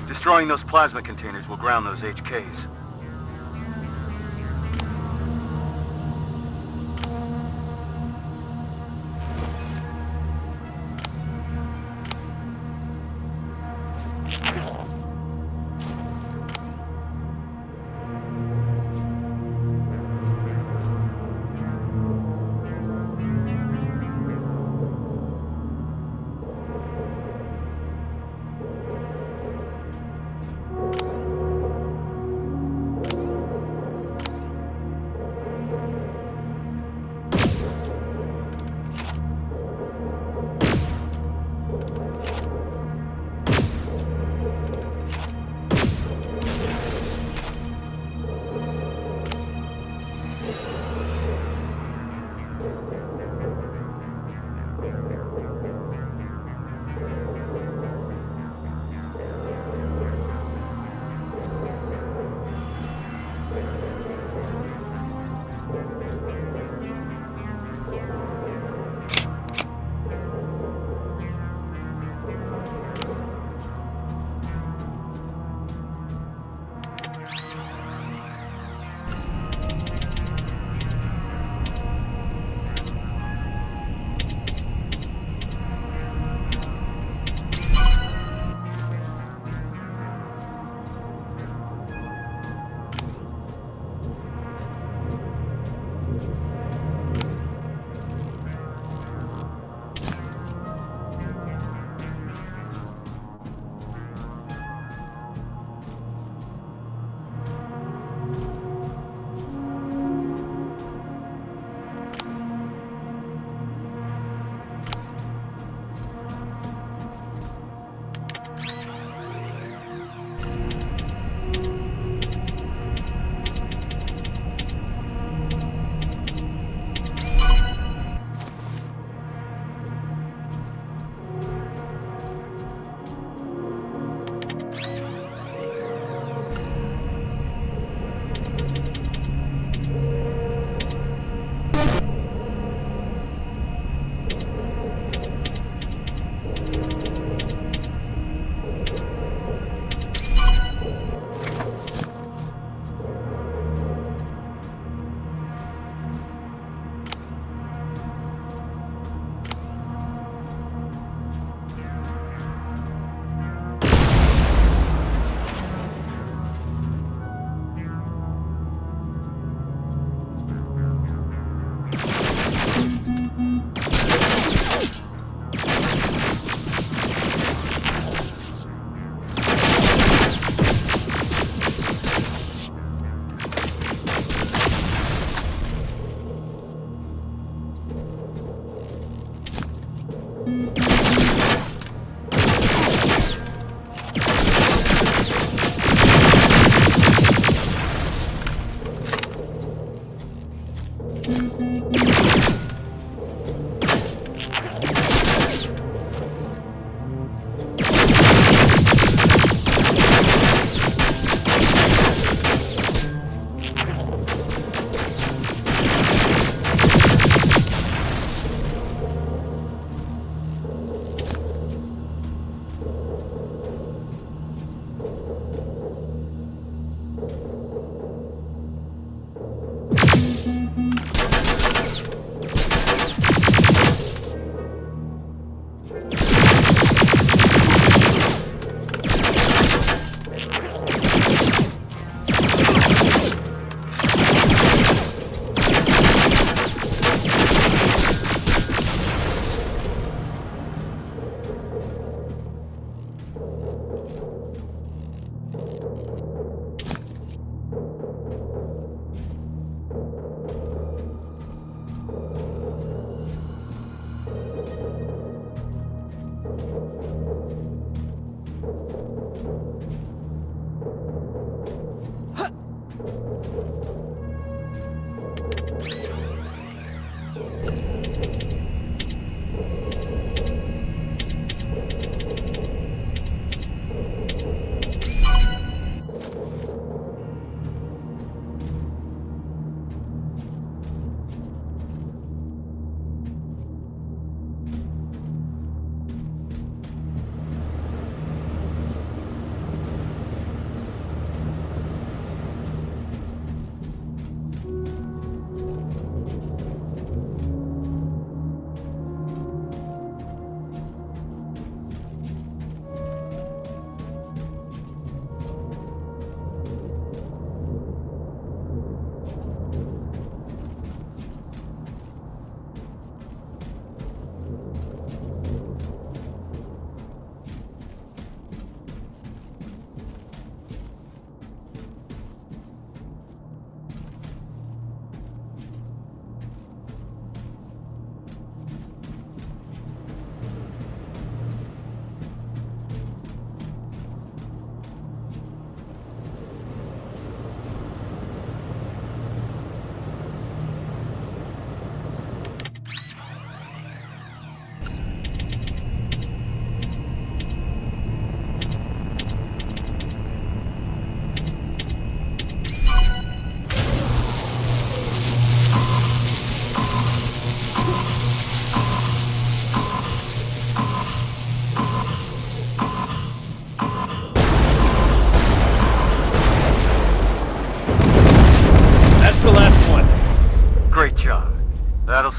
Destroying those plasma containers will ground those HKs.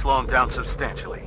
Slow him down substantially.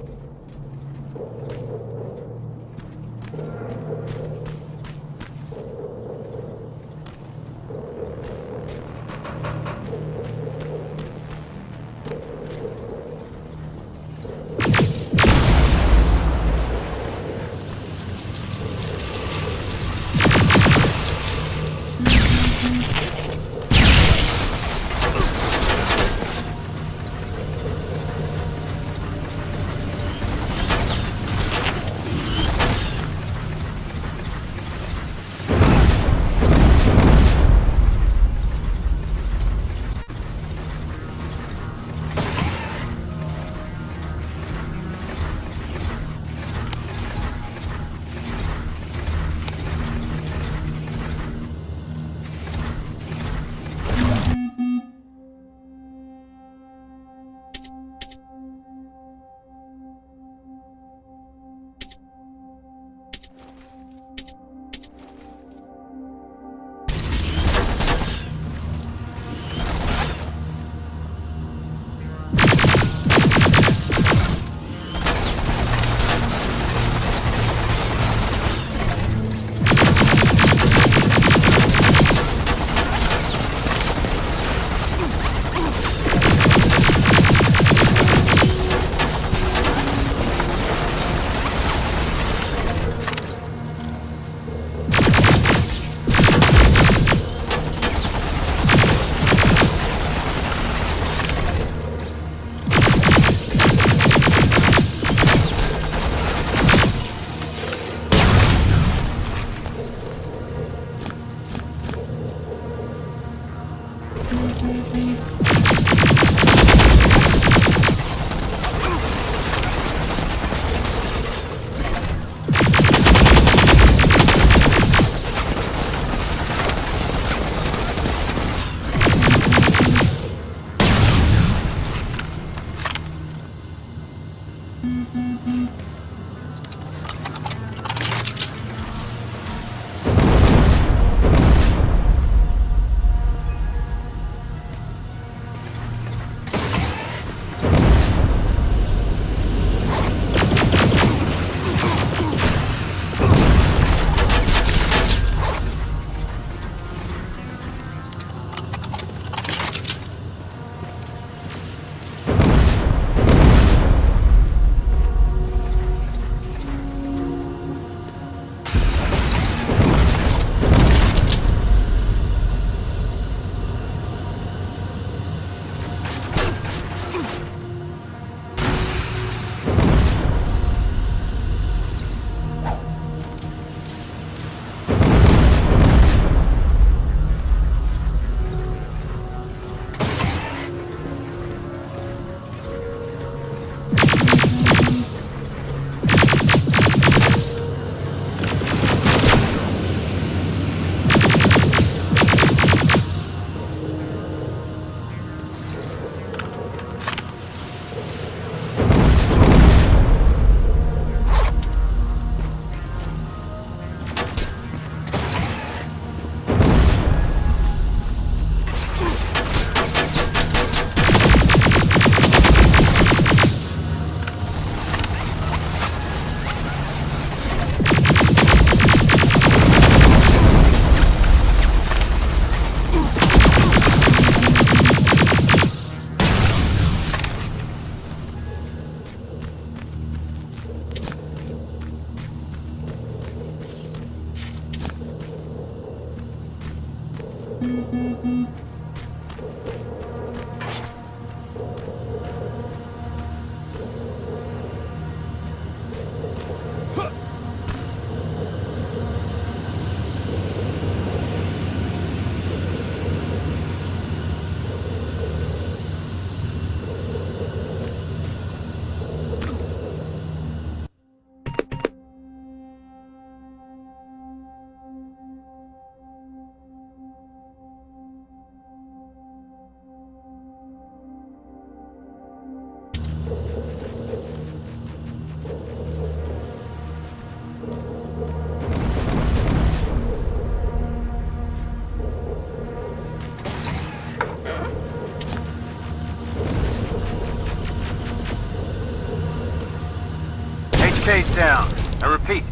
HK's down. I repeat,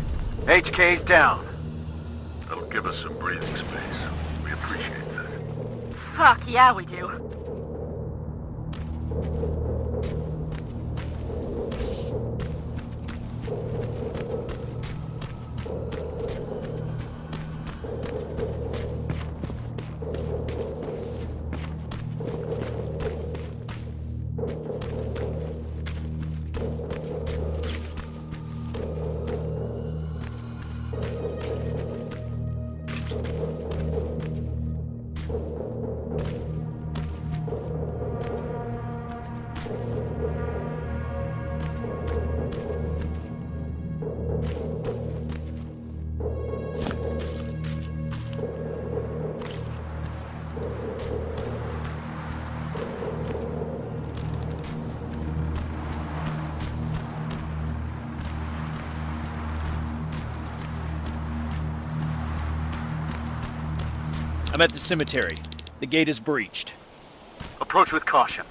HK's down. That'll give us some breathing space. We appreciate that. Fuck, yeah we do. I'm at the cemetery. The gate is breached. Approach with caution.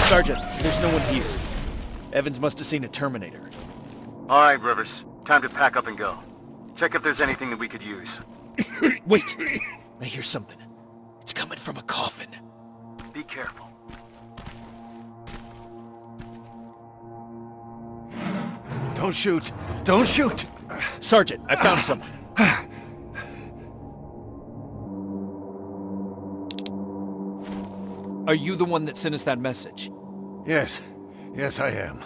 Sergeant, there's no one here. Evans must have seen a Terminator. All right, Rivers. Time to pack up and go. Check if there's anything that we could use. Wait! I hear something. It's coming from a coffin. Be careful. Don't shoot! Don't shoot! Sergeant, I found someone. Are you the one that sent us that message? Yes. Yes, I am.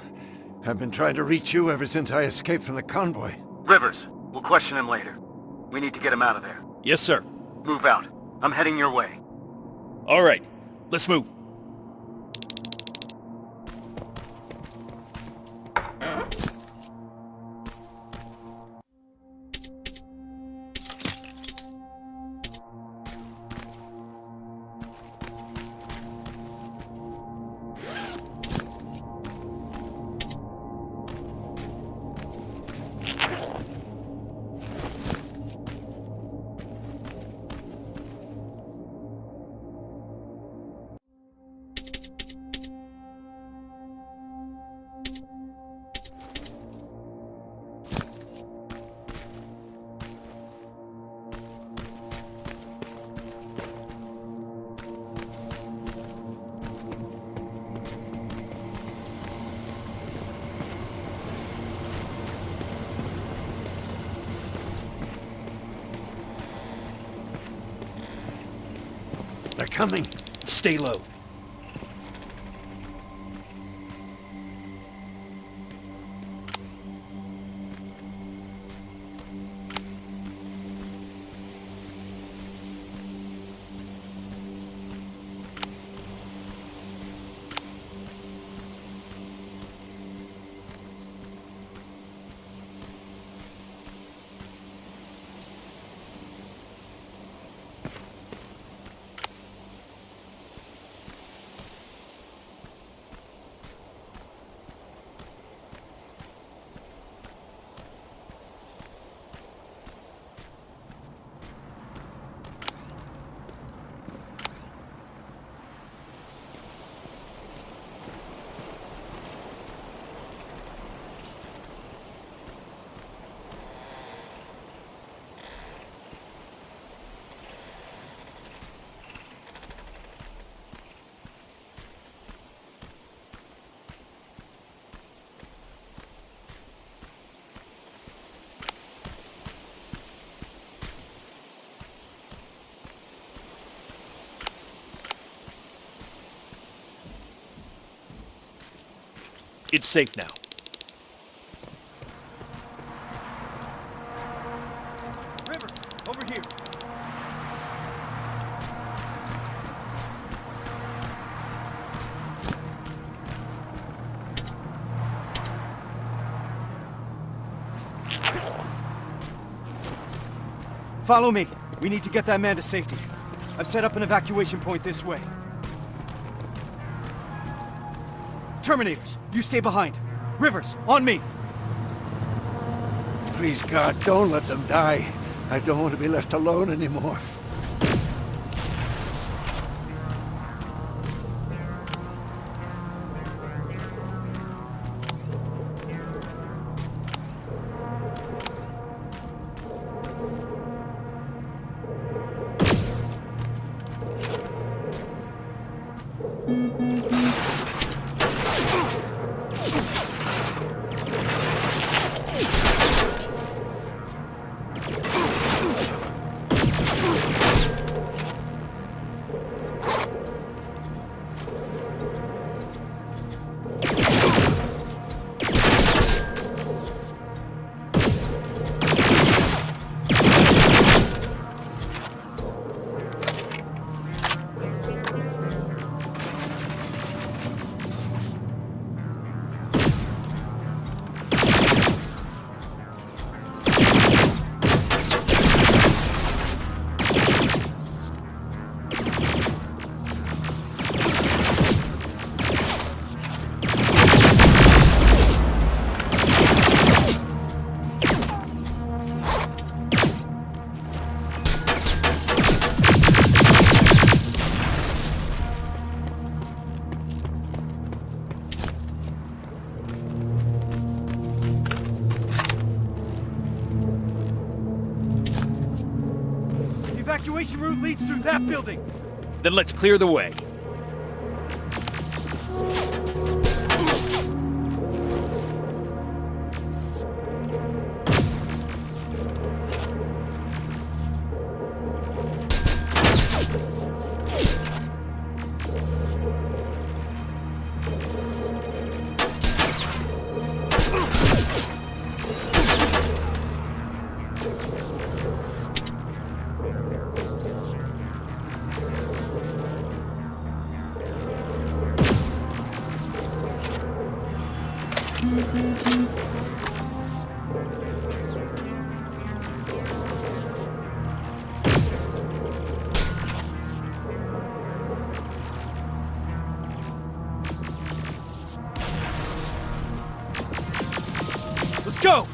I've been trying to reach you ever since I escaped from the convoy. Rivers, we'll question him later. We need to get him out of there. Yes, sir. Move out. I'm heading your way. All right. Let's move. They're coming. Stay low. It's safe now. Rivers, over here. Follow me. We need to get that man to safety. I've set up an evacuation point this way. Terminators, you stay behind. Rivers, on me. Please, God, don't let them die. I don't want to be left alone anymore. The evacuation route leads through that building. Then let's clear the way. Let's go!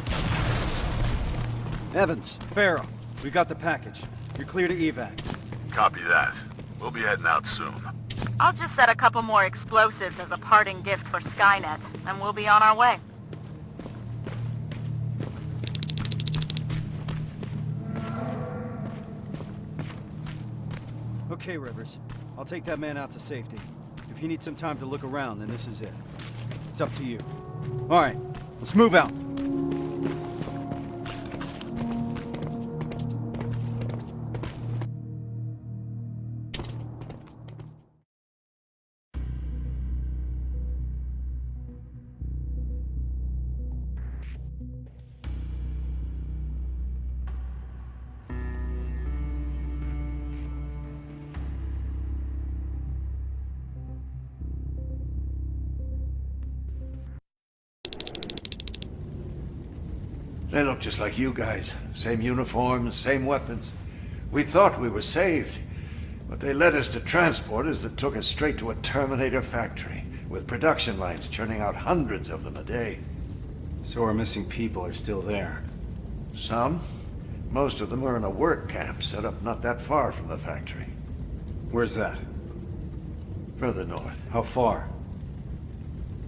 Evans, Farrow, we got the package. You're clear to evac. Copy that. We'll be heading out soon. I'll just set a couple more explosives as a parting gift for Skynet, and we'll be on our way. Okay, Rivers. I'll take that man out to safety. If he needs some time to look around, then this is it. It's up to you. All right, let's move out. They look just like you guys. Same uniforms, same weapons. We thought we were saved, but they led us to transporters that took us straight to a Terminator factory, with production lines churning out hundreds of them a day. So our missing people are still there. Some. Most of them are in a work camp set up not that far from the factory. Where's that? Further north. How far?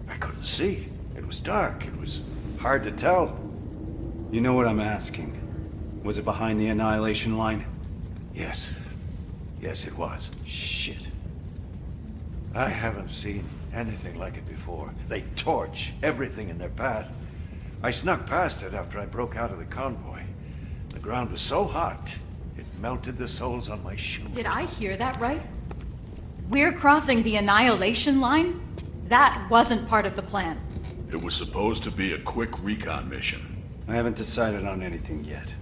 I couldn't see. It was dark. It was hard to tell. You know what I'm asking. Was it behind the annihilation line? Yes. Yes, it was. Shit. I haven't seen anything like it before. They torch everything in their path. I snuck past it after I broke out of the convoy. The ground was so hot, it melted the soles on my shoes. Did I hear that right? We're crossing the annihilation line? That wasn't part of the plan. It was supposed to be a quick recon mission. I haven't decided on anything yet.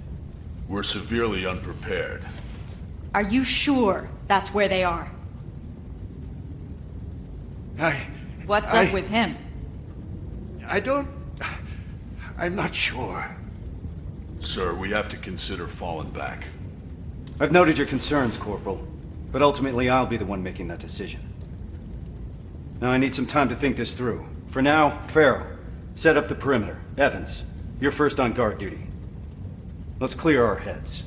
We're severely unprepared. Are you sure that's where they are? What's up with him? I'm not sure. Sir, we have to consider falling back. I've noted your concerns, Corporal, but ultimately I'll be the one making that decision. Now I need some time to think this through. For now, Farrell, set up the perimeter. Evans, you're first on guard duty. Let's clear our heads.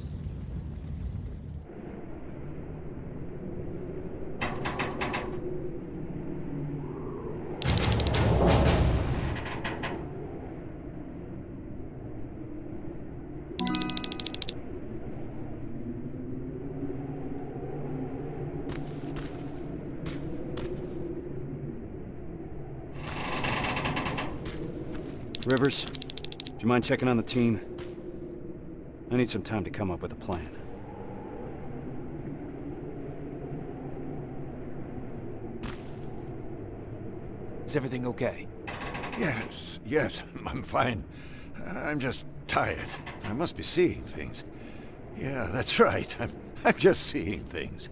Rivers, do you mind checking on the team? I need some time to come up with a plan. Is everything okay? Yes, I'm fine. I'm just tired. I must be seeing things. Yeah, that's right. I'm just seeing things.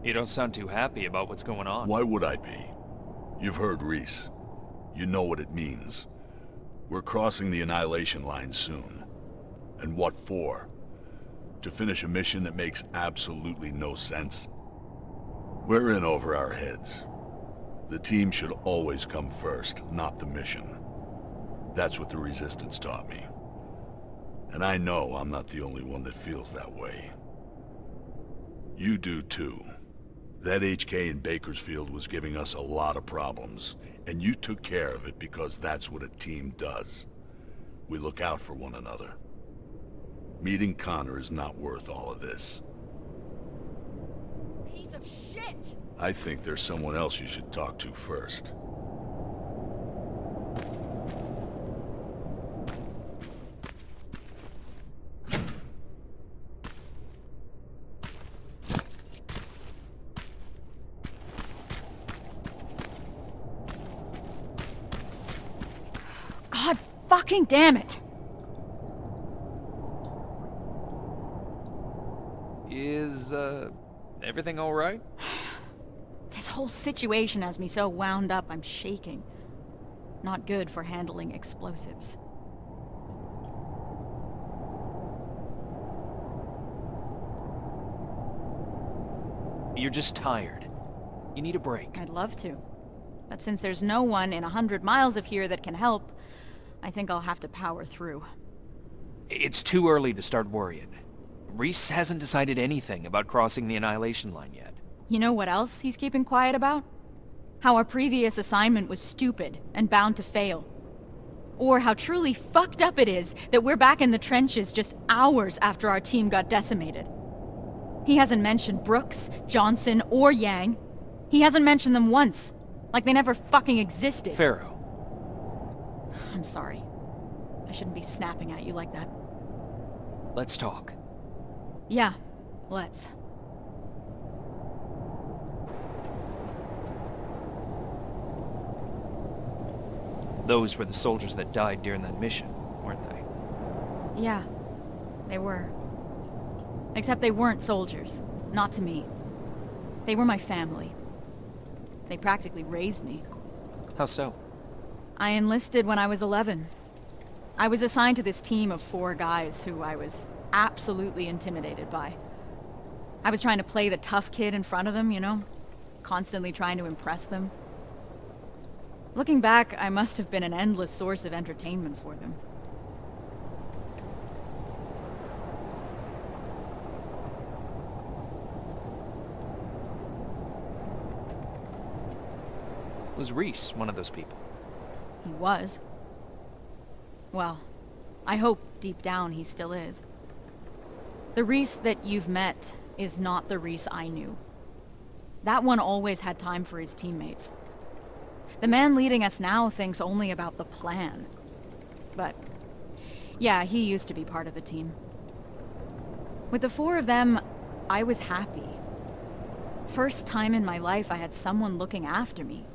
You don't sound too happy about what's going on. Why would I be? You've heard Resse. You know what it means. We're crossing the annihilation line soon. And what for? To finish a mission that makes absolutely no sense? We're in over our heads. The team should always come first, not the mission. That's what the Resistance taught me. And I know I'm not the only one that feels that way. You do too. That HK in Bakersfield was giving us a lot of problems, and you took care of it because that's what a team does. We look out for one another. Meeting Connor is not worth all of this. Piece of shit! I think there's someone else you should talk to first. God fucking damn it! Is, everything alright? This whole situation has me so wound up, I'm shaking. Not good for handling explosives. You're just tired. You need a break. I'd love to. But since there's no one in 100 miles of here that can help, I think I'll have to power through. It's too early to start worrying. Resse hasn't decided anything about crossing the annihilation line yet. You know what else he's keeping quiet about? How our previous assignment was stupid and bound to fail. Or how truly fucked up it is that we're back in the trenches just hours after our team got decimated. He hasn't mentioned Brooks, Johnson, or Yang. He hasn't mentioned them once, like they never fucking existed. Pharaoh. I'm sorry. I shouldn't be snapping at you like that. Let's talk. Yeah, let's. Those were the soldiers that died during that mission, weren't they? Yeah, they were. Except they weren't soldiers. Not to me. They were my family. They practically raised me. How so? I enlisted when I was 11. I was assigned to this team of 4 guys who I was absolutely intimidated by. I was trying to play the tough kid in front of them, you know? Constantly trying to impress them. Looking back, I must have been an endless source of entertainment for them. Was Resse one of those people? He was. Well, I hope deep down he still is. The Resse that you've met is not the Resse I knew. That one always had time for his teammates. The man leading us now thinks only about the plan. But, yeah, he used to be part of the team. With the 4 of them, I was happy. First time in my life I had someone looking after me.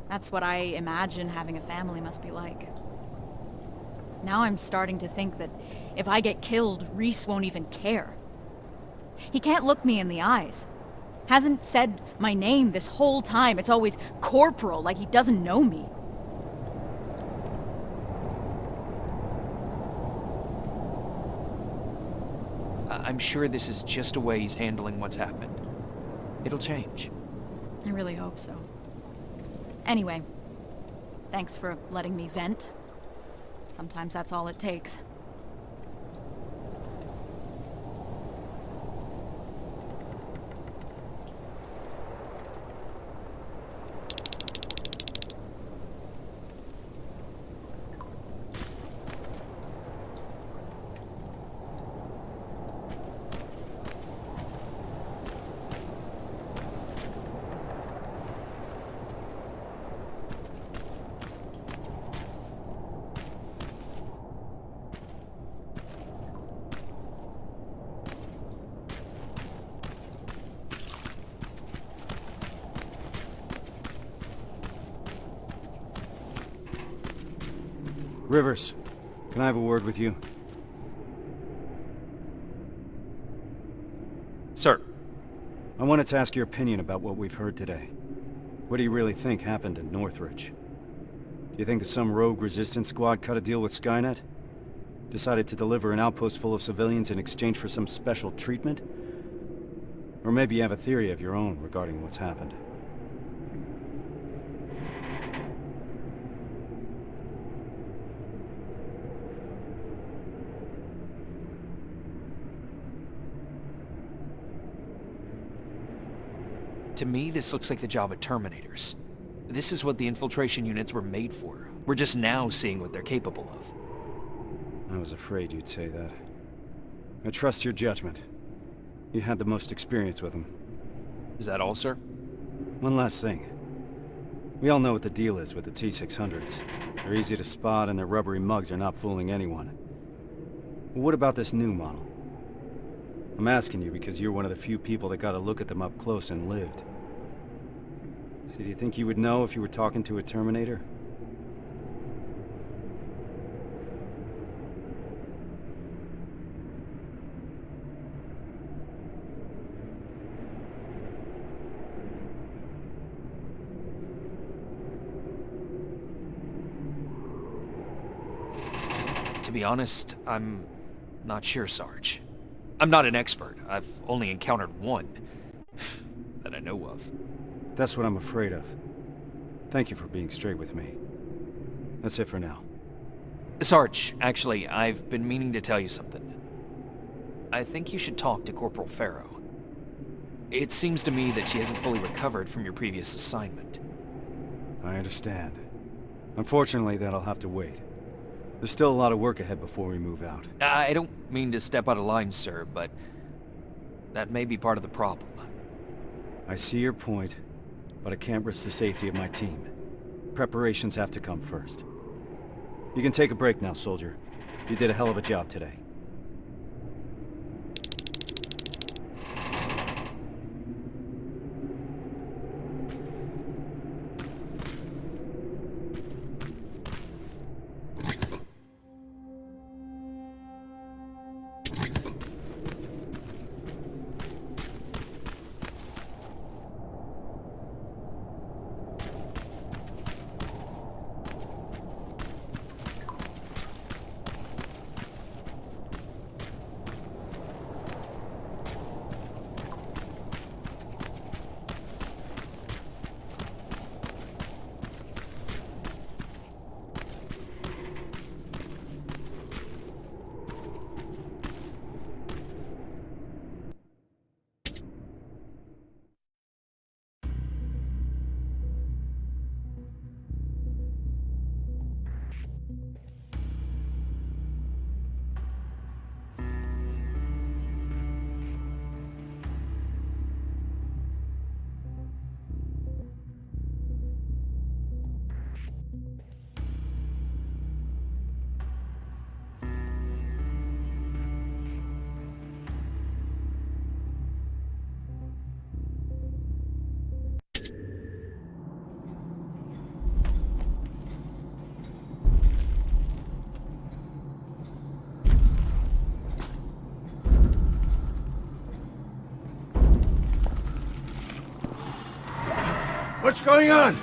That's what I imagine having a family must be like. Now I'm starting to think that if I get killed, Resse won't even care. He can't look me in the eyes. Hasn't said my name this whole time. It's always Corporal, like he doesn't know me. I'm sure this is just a way he's handling what's happened. It'll change. I really hope so. Anyway, thanks for letting me vent. Sometimes that's all it takes. Rivers, can I have a word with you? Sir. I wanted to ask your opinion about what we've heard today. What do you really think happened in Northridge? Do you think that some rogue resistance squad cut a deal with Skynet? Decided to deliver an outpost full of civilians in exchange for some special treatment? Or maybe you have a theory of your own regarding what's happened. To me, this looks like the job of Terminators. This is what the infiltration units were made for. We're just now seeing what they're capable of. I was afraid you'd say that. I trust your judgment. You had the most experience with them. Is that all, sir? One last thing. We all know what the deal is with the T-600s. They're easy to spot and their rubbery mugs are not fooling anyone. But what about this new model? I'm asking you because you're one of the few people that got a look at them up close and lived. So do you think you would know if you were talking to a Terminator? To be honest, I'm not sure, Sarge. I'm not an expert. I've only encountered one that I know of. That's what I'm afraid of. Thank you for being straight with me. That's it for now. Sarge, actually, I've been meaning to tell you something. I think you should talk to Corporal Farrow. It seems to me that she hasn't fully recovered from your previous assignment. I understand. Unfortunately, that'll have to wait. There's still a lot of work ahead before we move out. I don't mean to step out of line, sir, but that may be part of the problem. I see your point, but I can't risk the safety of my team. Preparations have to come first. You can take a break now, soldier. You did a hell of a job today. What's going on?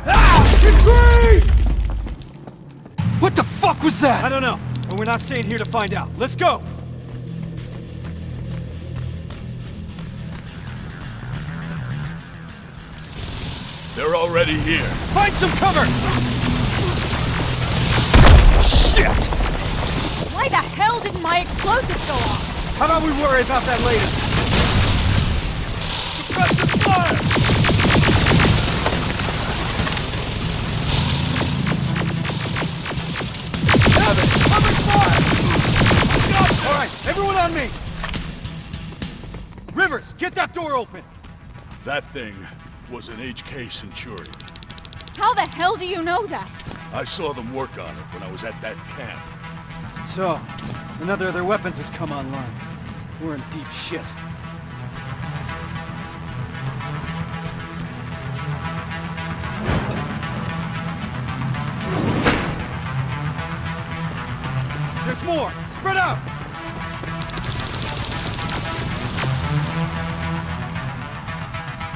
Ah! It's free! What the fuck was that? I don't know, but we're not staying here to find out. Let's go! They're already here. Find some cover! Shit! Why the hell didn't my explosives go off? How about we worry about that later? Suppressing fire! Have it! Cover fire! All right, everyone on me! Rivers, get that door open! That thing was an HK Centurion. How the hell do you know that? I saw them work on it when I was at that camp. So, another of their weapons has come online. We're in deep shit. There's more! Spread out!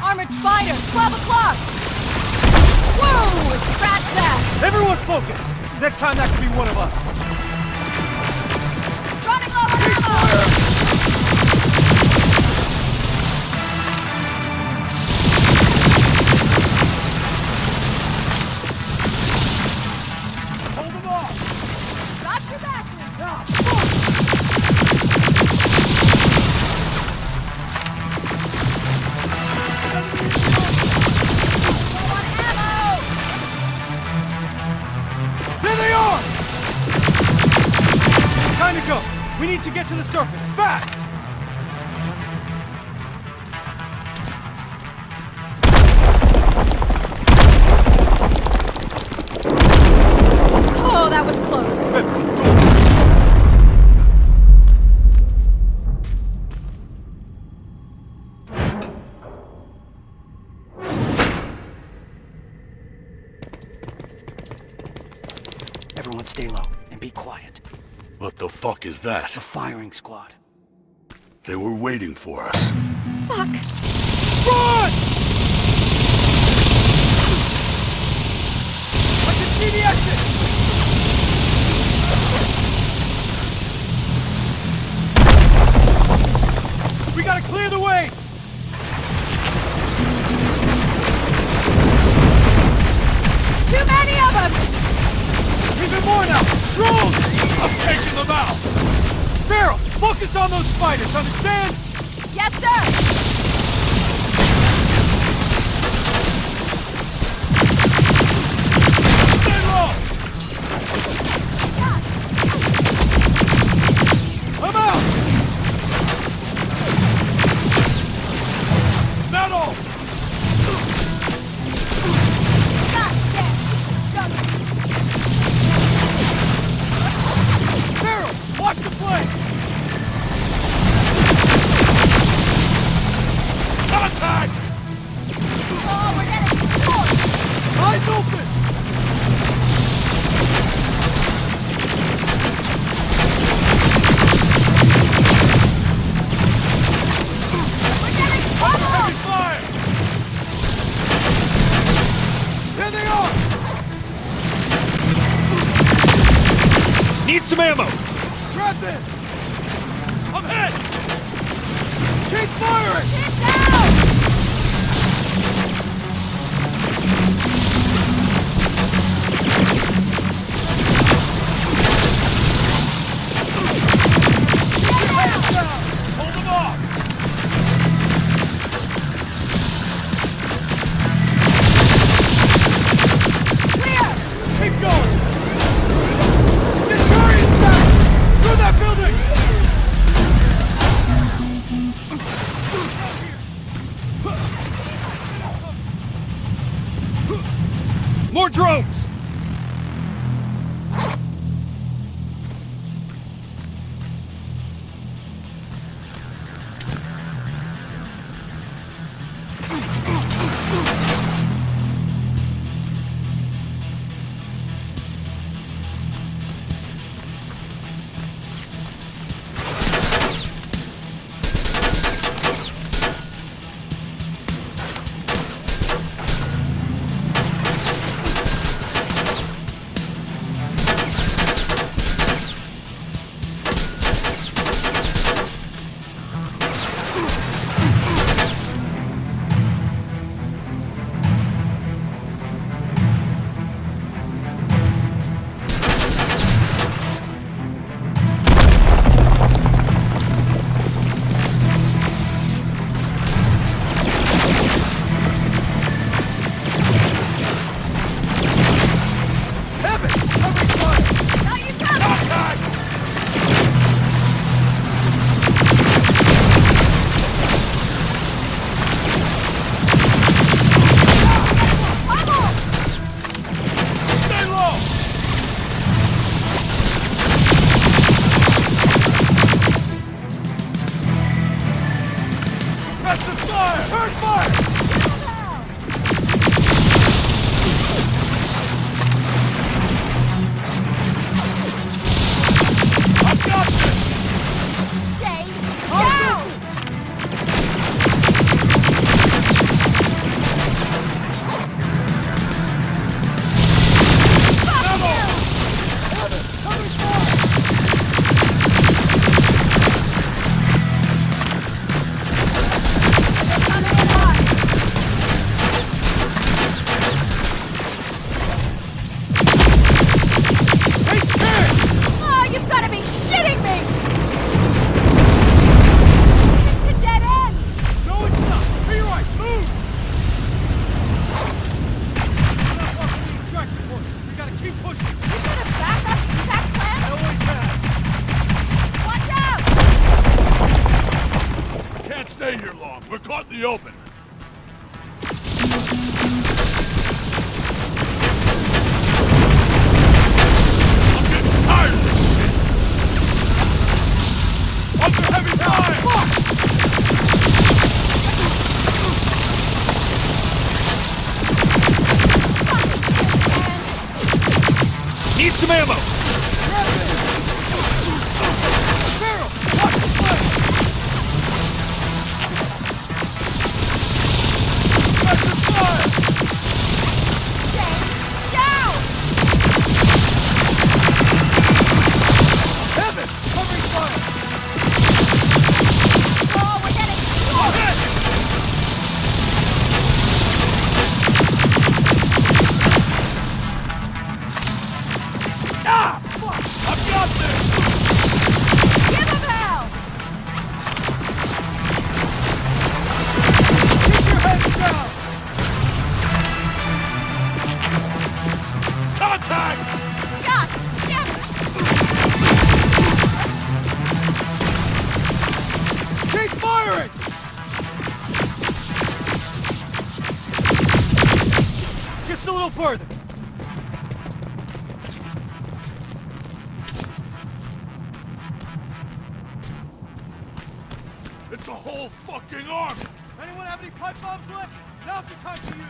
Armored spider, 12 o'clock! Whoa! Scratch that! Everyone focus! Next time that could be one of us. Running low on ammo! Hold them off! Got your back! Time to go! We need to get to the surface, fast! Oh, that was close. Everyone stay low and be quiet. What the fuck is that? A firing squad. They were waiting for us. Fuck! Run! I can see the exit! We gotta clear the way! Too many of them! Even more now! Drones! I'm taking them out! Farrell, focus on those spiders, understand? Yes, sir! Stay low! I'm out! Not all! Farrell, watch the play! Contact! Oh, we're getting destroyed! Eyes open! We're getting Heavy pummeled! fire! There they are! Need some ammo! Grab this! I'm hit! Keep firing! Get down! Hands down! Hold them off! Clear! Keep going! Centurion's back! Through that building! More drones! the open. I'm getting tired of this shit. Under heavy fire! Need some ammo! Barrel! Watch the flank! Pressure fire! Down! Heaven! Covering fire! Oh, we're getting destroyed! Ah! Fuck! I've got this! Give him hell! Keep your heads down! Contact! God damn it! Keep firing! Just a little further. It's a whole fucking army! Anyone have any pipe bombs left? Now's the time to use them!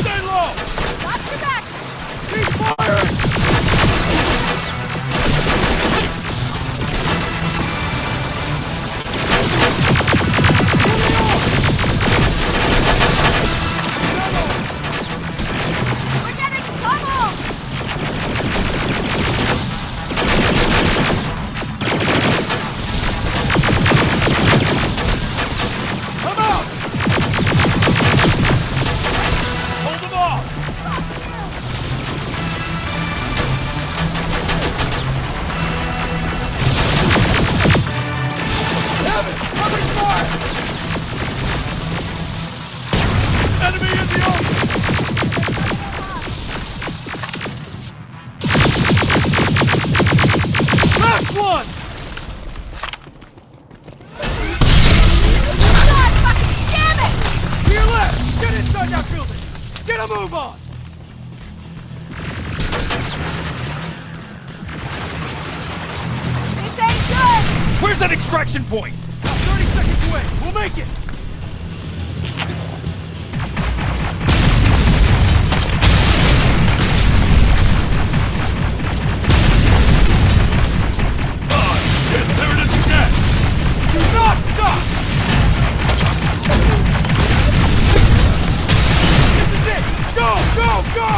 Stay low! Watch your back! Keep firing! We're getting pummeled! Come out! Hold them off! Heaven! Covering fire! Enemy in the open! Last one! God fucking damn it! To your left! Get inside that building! Get a move on! This ain't good! Where's that extraction point? About 30 seconds away! We'll make it! Oh, shit! There it is again! Do not stop! This is it! Go! Go! Go!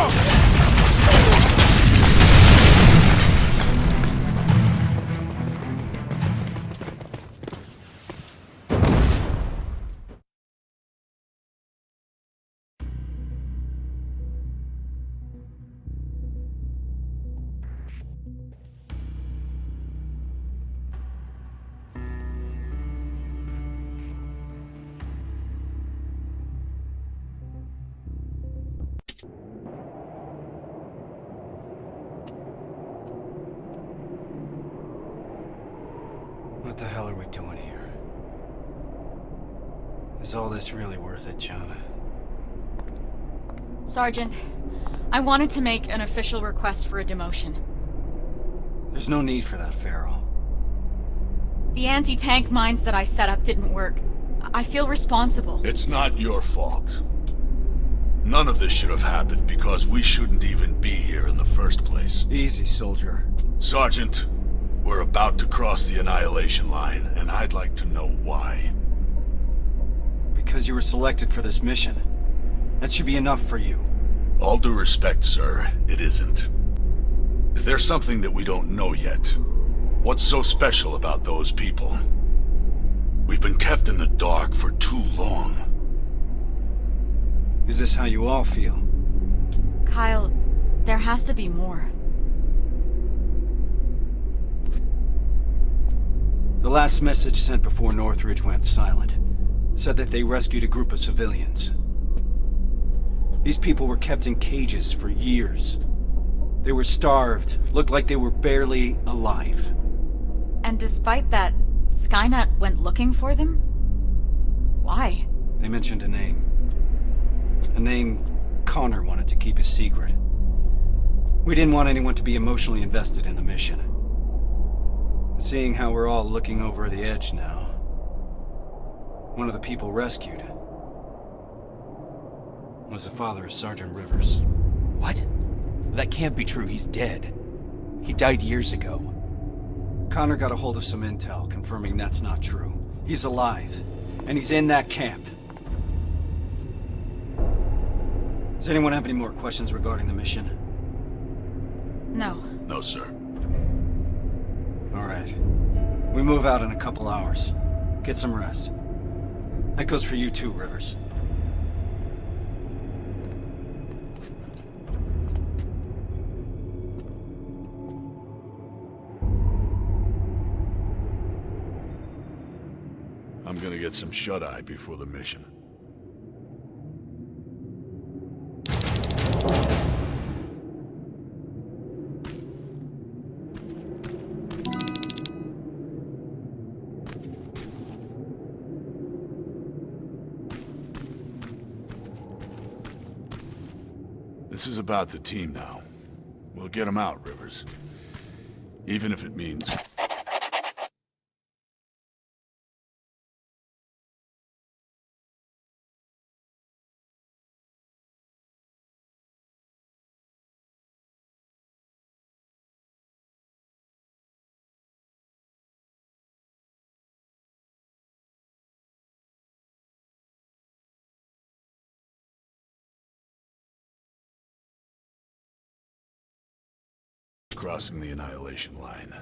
What the hell are we doing here? Is all this really worth it, Jana? Sergeant, I wanted to make an official request for a demotion. There's no need for that, Farrell. The anti-tank mines that I set up didn't work. I feel responsible. It's not your fault. None of this should have happened because we shouldn't even be here in the first place. Easy, soldier. Sergeant, we're about to cross the annihilation line, and I'd like to know why. Because you were selected for this mission. That should be enough for you. All due respect, sir, it isn't. Is there something that we don't know yet? What's so special about those people? We've been kept in the dark for too long. Is this how you all feel? Kyle, there has to be more. The last message sent before Northridge went silent said that they rescued a group of civilians. These people were kept in cages for years. They were starved, looked like they were barely alive. And despite that, Skynet went looking for them? Why? They mentioned a name. A name Connor wanted to keep a secret. We didn't want anyone to be emotionally invested in the mission. Seeing how we're all looking over the edge now, one of the people rescued was the father of Sergeant Rivers. What? That can't be true. He's dead. He died years ago. Connor got a hold of some intel confirming that's not true. He's alive, and he's in that camp. Does anyone have any more questions regarding the mission? No. No, sir. All right. We move out in a couple hours. Get some rest. That goes for you too, Rivers. I'm gonna get some shut-eye before the mission. This is about the team now. We'll get them out, Rivers. Even if it means... crossing the annihilation line.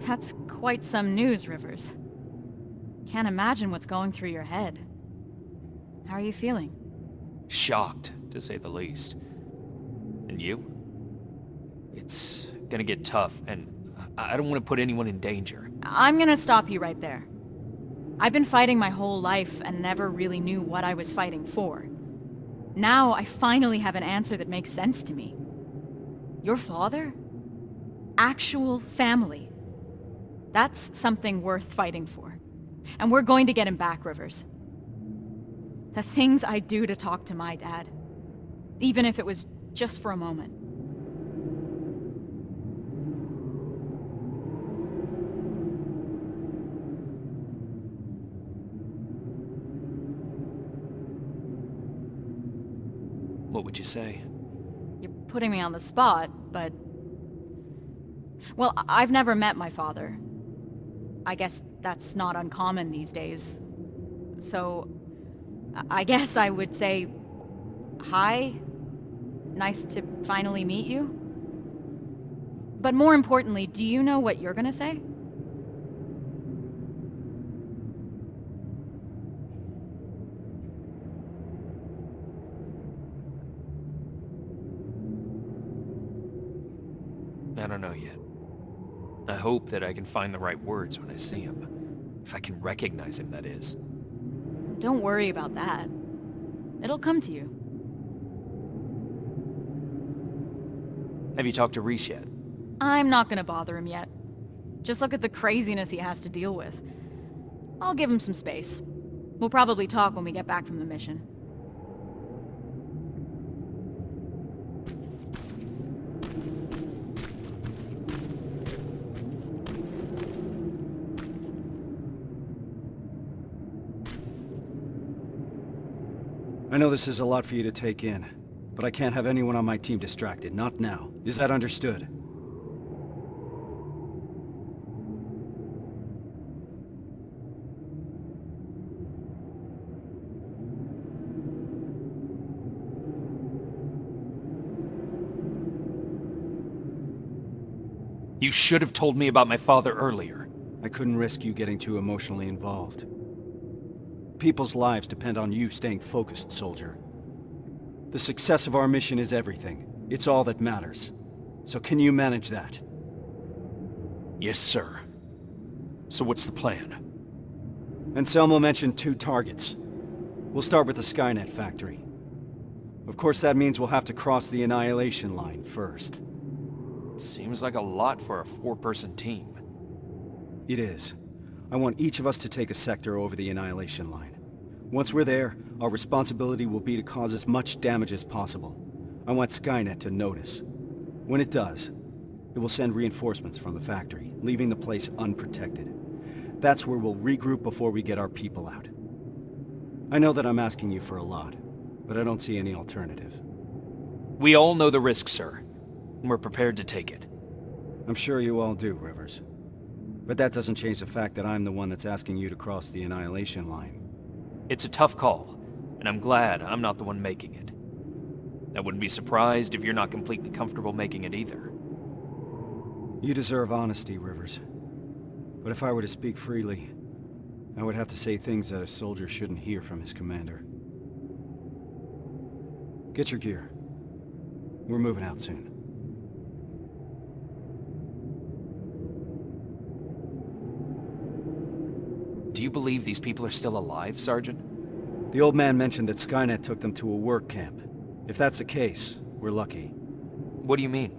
That's quite some news, Rivers. Can't imagine what's going through your head. How are you feeling? Shocked, to say the least. And you? It's gonna get tough, and I don't want to put anyone in danger. I'm gonna stop you right there. I've been fighting my whole life and never really knew what I was fighting for. Now I finally have an answer that makes sense to me. Your father? Actual family. That's something worth fighting for. And we're going to get him back, Rivers. The things I do to talk to my dad, even if it was just for a moment. What would you say? You're putting me on the spot, but... Well, I've never met my father. I guess that's not uncommon these days. So, I guess I would say... Hi? Nice to finally meet you? But more importantly, do you know what you're gonna say? I don't know yet. I hope that I can find the right words when I see him. If I can recognize him, that is. Don't worry about that. It'll come to you. Have you talked to Resse yet? I'm not gonna bother him yet. Just look at the craziness he has to deal with. I'll give him some space. We'll probably talk when we get back from the mission. I know this is a lot for you to take in, but I can't have anyone on my team distracted, not now. Is that understood? You should have told me about my father earlier. I couldn't risk you getting too emotionally involved. People's lives depend on you staying focused, soldier. The success of our mission is everything. It's all that matters. So can you manage that? Yes, sir. So what's the plan? Anselmo mentioned 2 targets. We'll start with the Skynet factory. Of course, that means we'll have to cross the annihilation line first. Seems like a lot for a 4-person team. It is. I want each of us to take a sector over the annihilation line. Once we're there, our responsibility will be to cause as much damage as possible. I want Skynet to notice. When it does, it will send reinforcements from the factory, leaving the place unprotected. That's where we'll regroup before we get our people out. I know that I'm asking you for a lot, but I don't see any alternative. We all know the risk, sir. And we're prepared to take it. I'm sure you all do, Rivers. But that doesn't change the fact that I'm the one that's asking you to cross the annihilation line. It's a tough call, and I'm glad I'm not the one making it. I wouldn't be surprised if you're not completely comfortable making it either. You deserve honesty, Rivers. But if I were to speak freely, I would have to say things that a soldier shouldn't hear from his commander. Get your gear. We're moving out soon. Do you believe these people are still alive, Sergeant? The old man mentioned that Skynet took them to a work camp. If that's the case, we're lucky. What do you mean?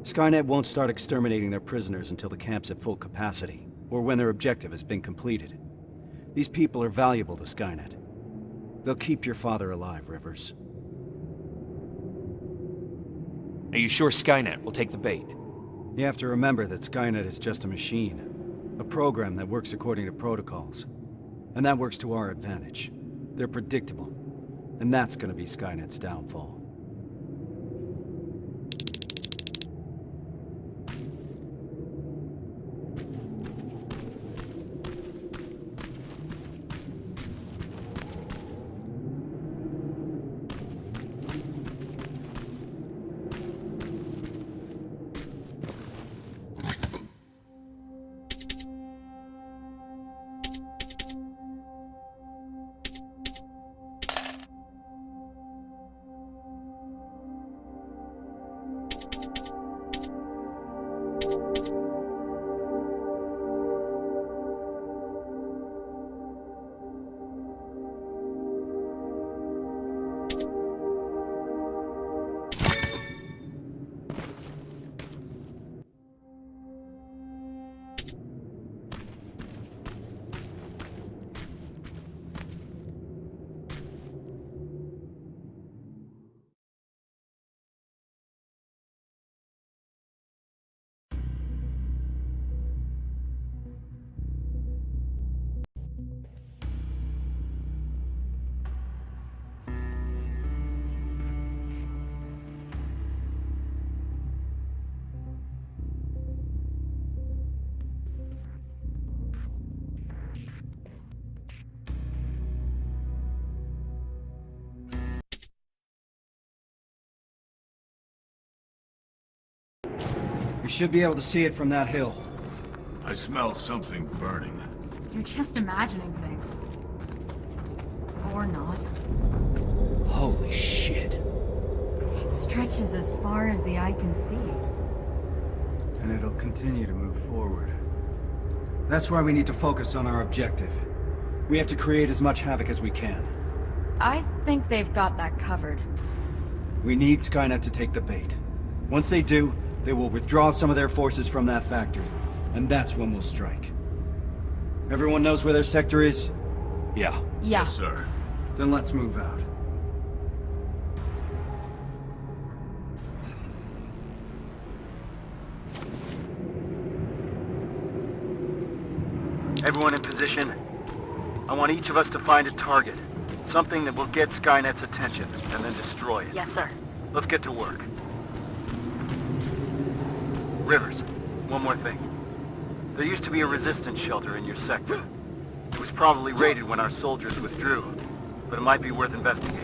Skynet won't start exterminating their prisoners until the camp's at full capacity, or when their objective has been completed. These people are valuable to Skynet. They'll keep your father alive, Rivers. Are you sure Skynet will take the bait? You have to remember that Skynet is just a machine. A program that works according to protocols. And that works to our advantage. They're predictable. And that's gonna be Skynet's downfall. You should be able to see it from that hill. I smell something burning. You're just imagining things. Or not. Holy shit. It stretches as far as the eye can see. And it'll continue to move forward. That's why we need to focus on our objective. We have to create as much havoc as we can. I think they've got that covered. We need Skynet to take the bait. Once they do, they will withdraw some of their forces from that factory. And that's when we'll strike. Everyone knows where their sector is? Yeah. Yeah. Yes, sir. Then let's move out. Everyone in position. I want each of us to find a target. Something that will get Skynet's attention, and then destroy it. Yes, sir. Let's get to work. Rivers, one more thing. There used to be a resistance shelter in your sector. It was probably raided when our soldiers withdrew, but it might be worth investigating.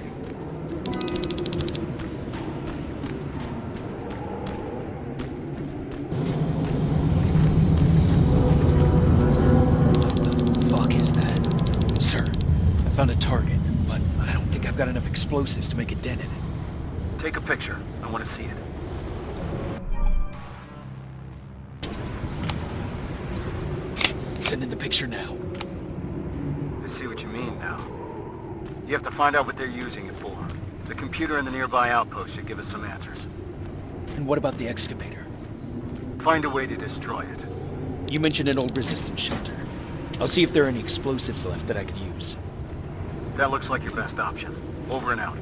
found a target, but I don't think I've got enough explosives to make a dent in it. Take a picture. I want to see it. Send in the picture now. I see what you mean now. You have to find out what they're using it for. The computer in the nearby outpost should give us some answers. And what about the excavator? Find a way to destroy it. You mentioned an old resistance shelter. I'll see if there are any explosives left that I could use. That looks like your best option. Over and out.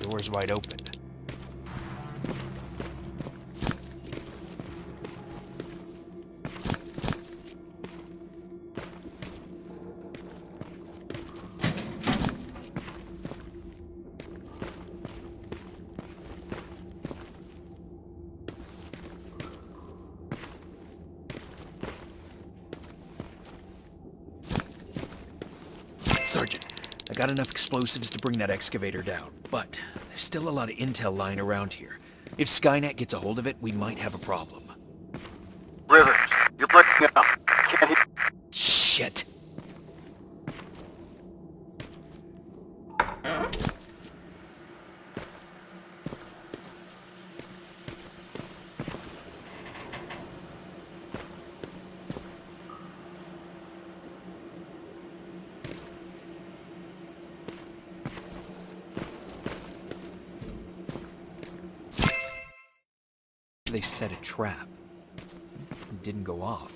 Door's wide open. Sergeant, I got enough explosives to bring that excavator down, but there's still a lot of intel lying around here. If Skynet gets a hold of it, we might have a problem. Rivers, you're breaking up. Can't hear. Shit. They set a trap. It didn't go off.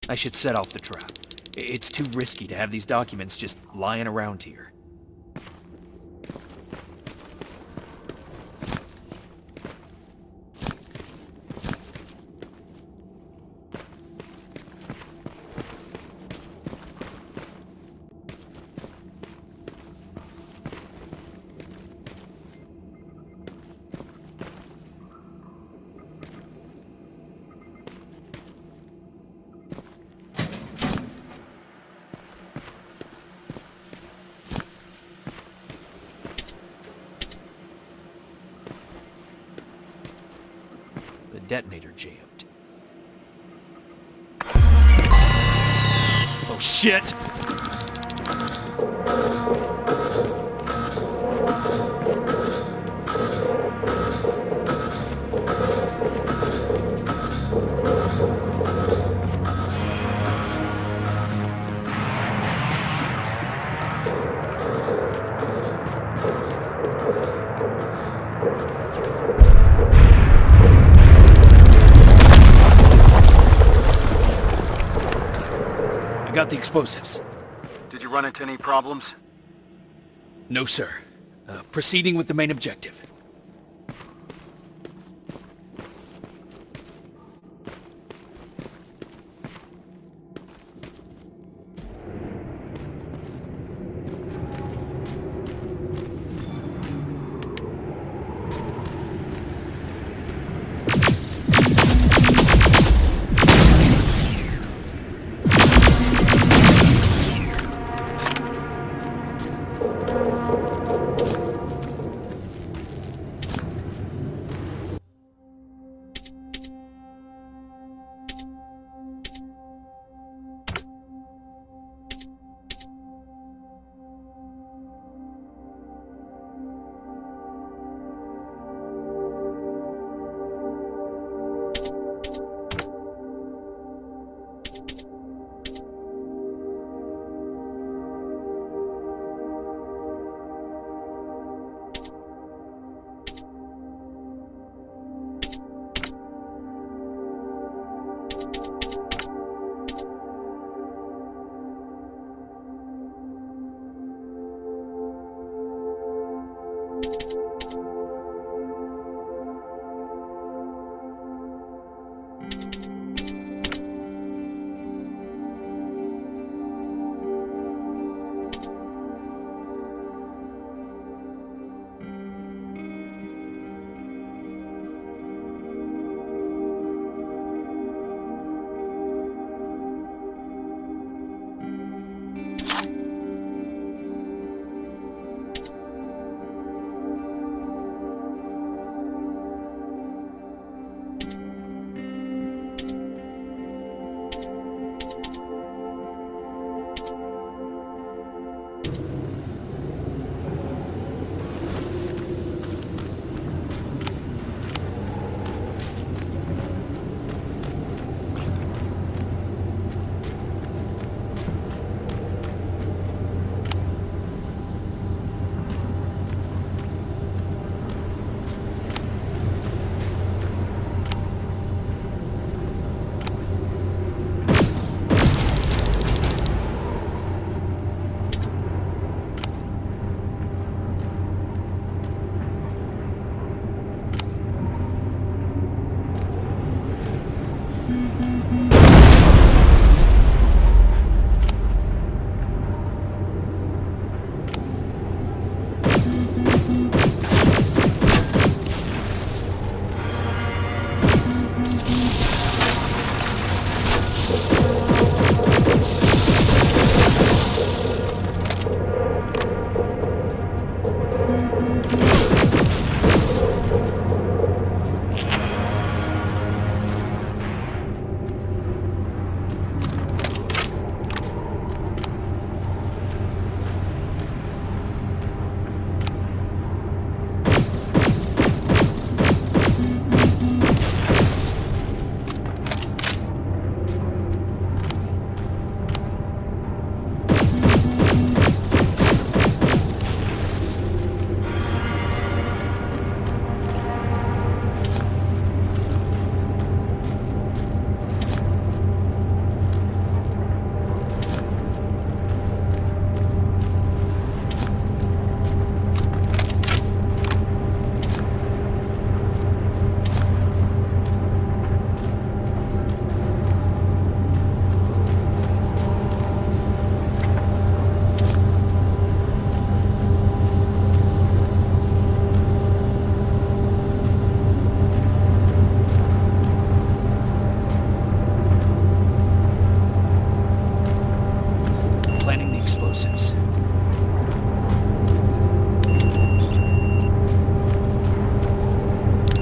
I should set off the trap. It's too risky to have these documents just lying around here. detonator jammed. Oh shit! I got the explosives. Did you run into any problems? No, sir. Proceeding with the main objective.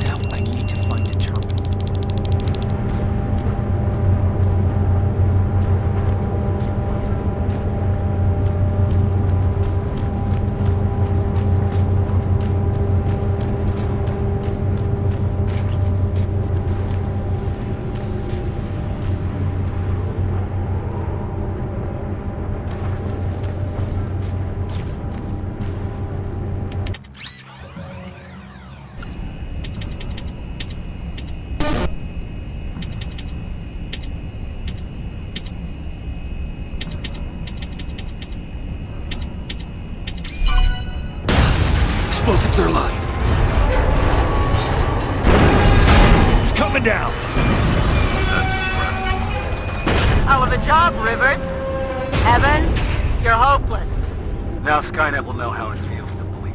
Now I need to find a terminal. explosives are alive. It's coming down. That's impressive. Hell of a job, Rivers. Evans, you're hopeless. Now Skynet will know how it feels to bleed.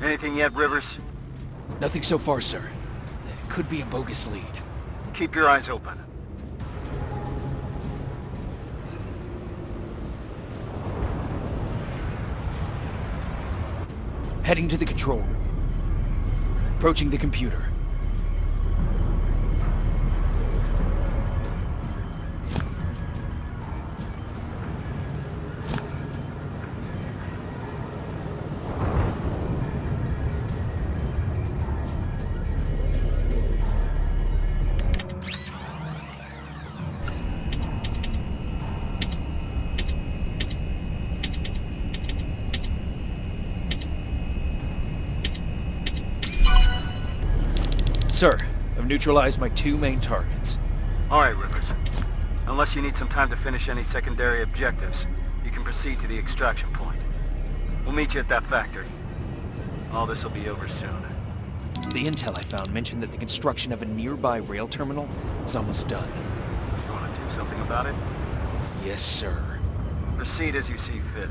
Anything yet, Rivers? Nothing so far, sir. It could be a bogus lead. Keep your eyes open. Heading to the control room. Approaching the computer. Sir, I've neutralized my two main targets. All right, Rivers. Unless you need some time to finish any secondary objectives, you can proceed to the extraction point. We'll meet you at that factory. All this will be over soon. The intel I found mentioned that the construction of a nearby rail terminal is almost done. You want to do something about it? Yes, sir. Proceed as you see fit.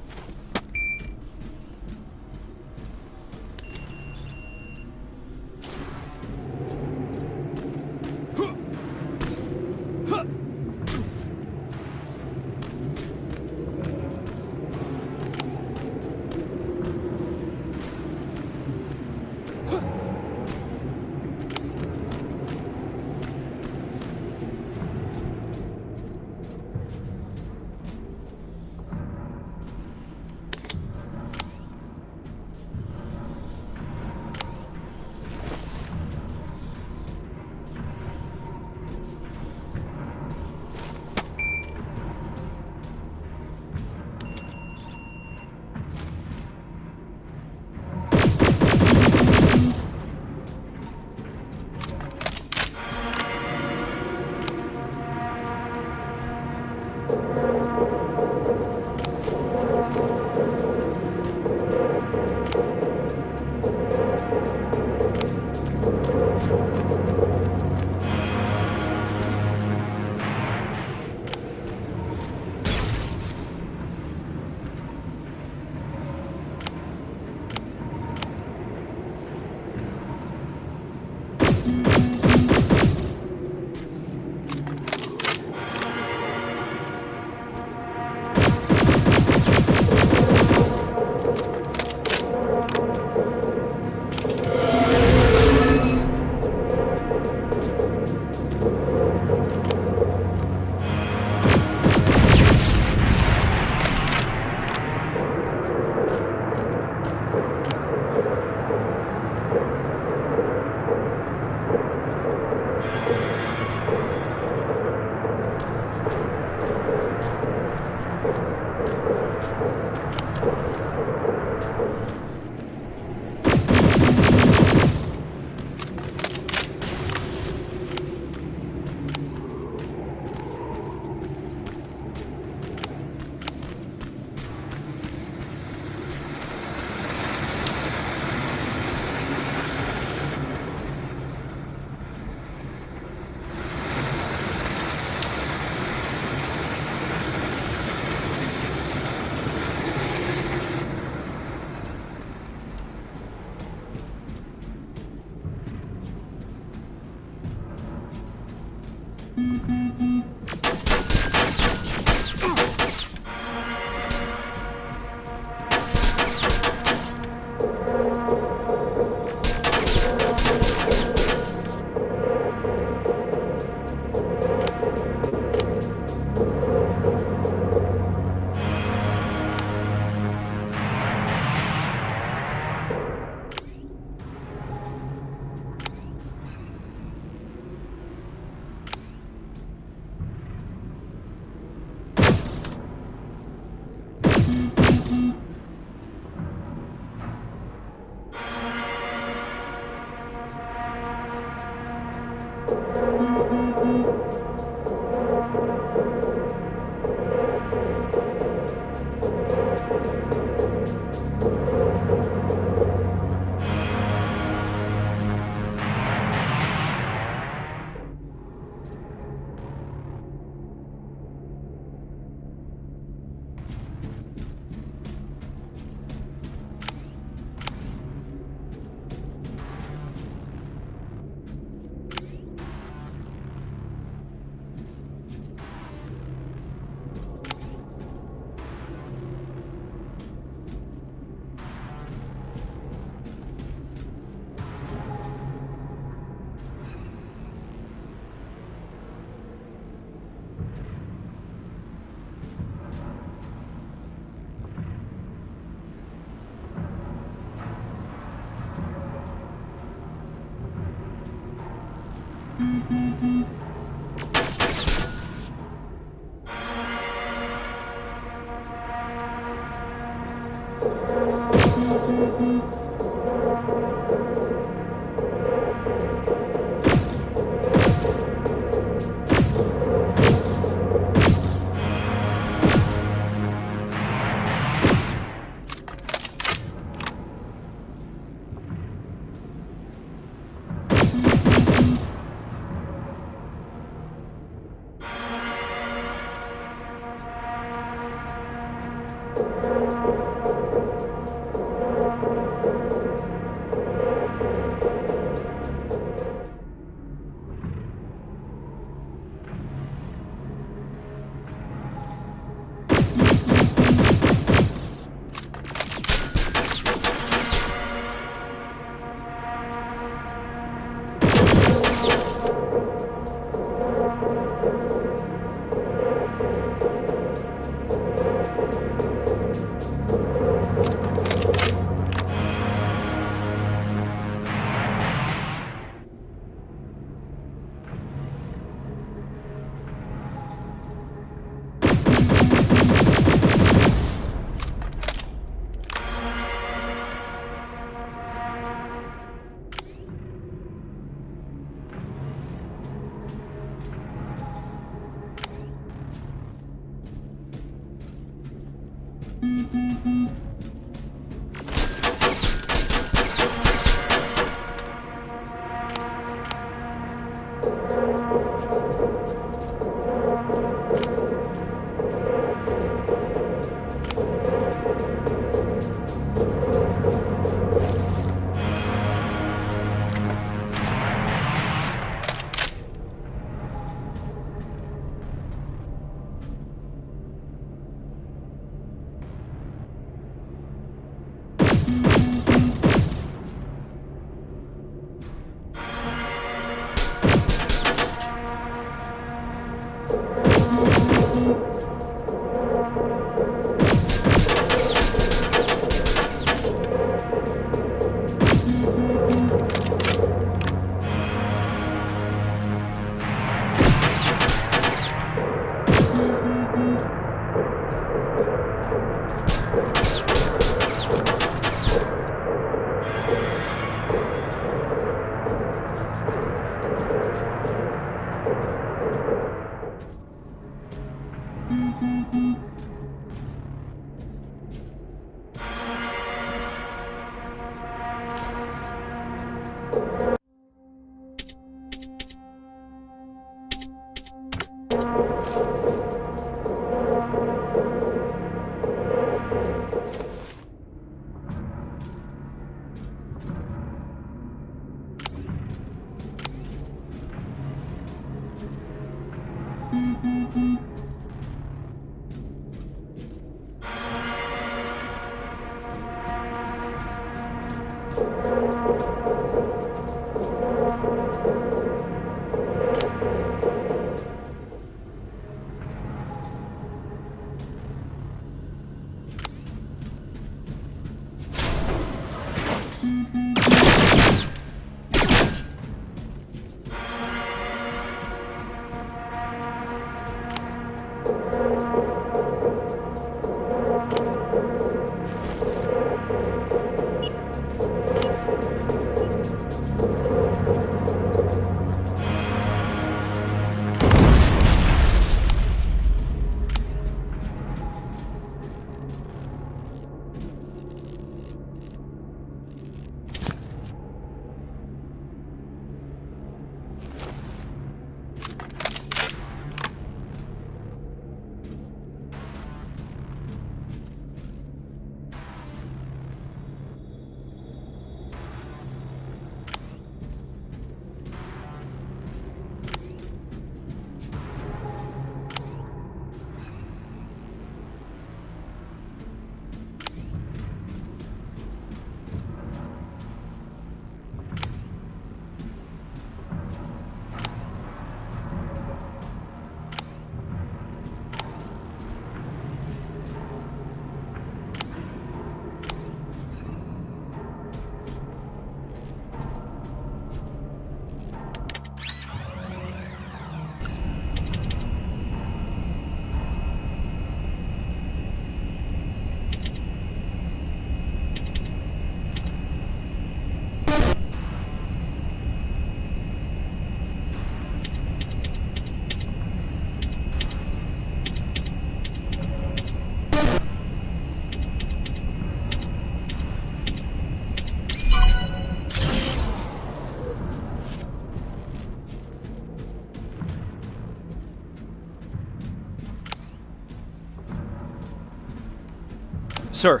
Sir,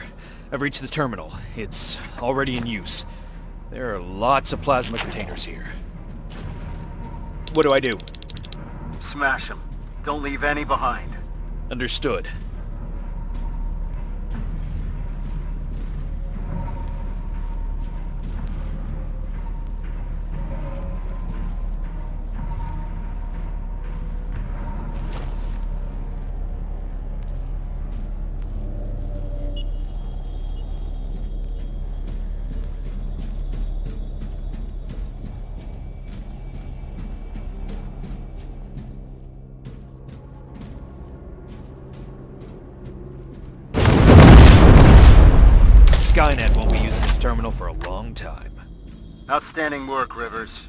I've reached the terminal. It's already in use. There are lots of plasma containers here. What do I do? Smash them. Don't leave any behind. Understood. Skynet won't be using this terminal for a long time. Outstanding work, Rivers.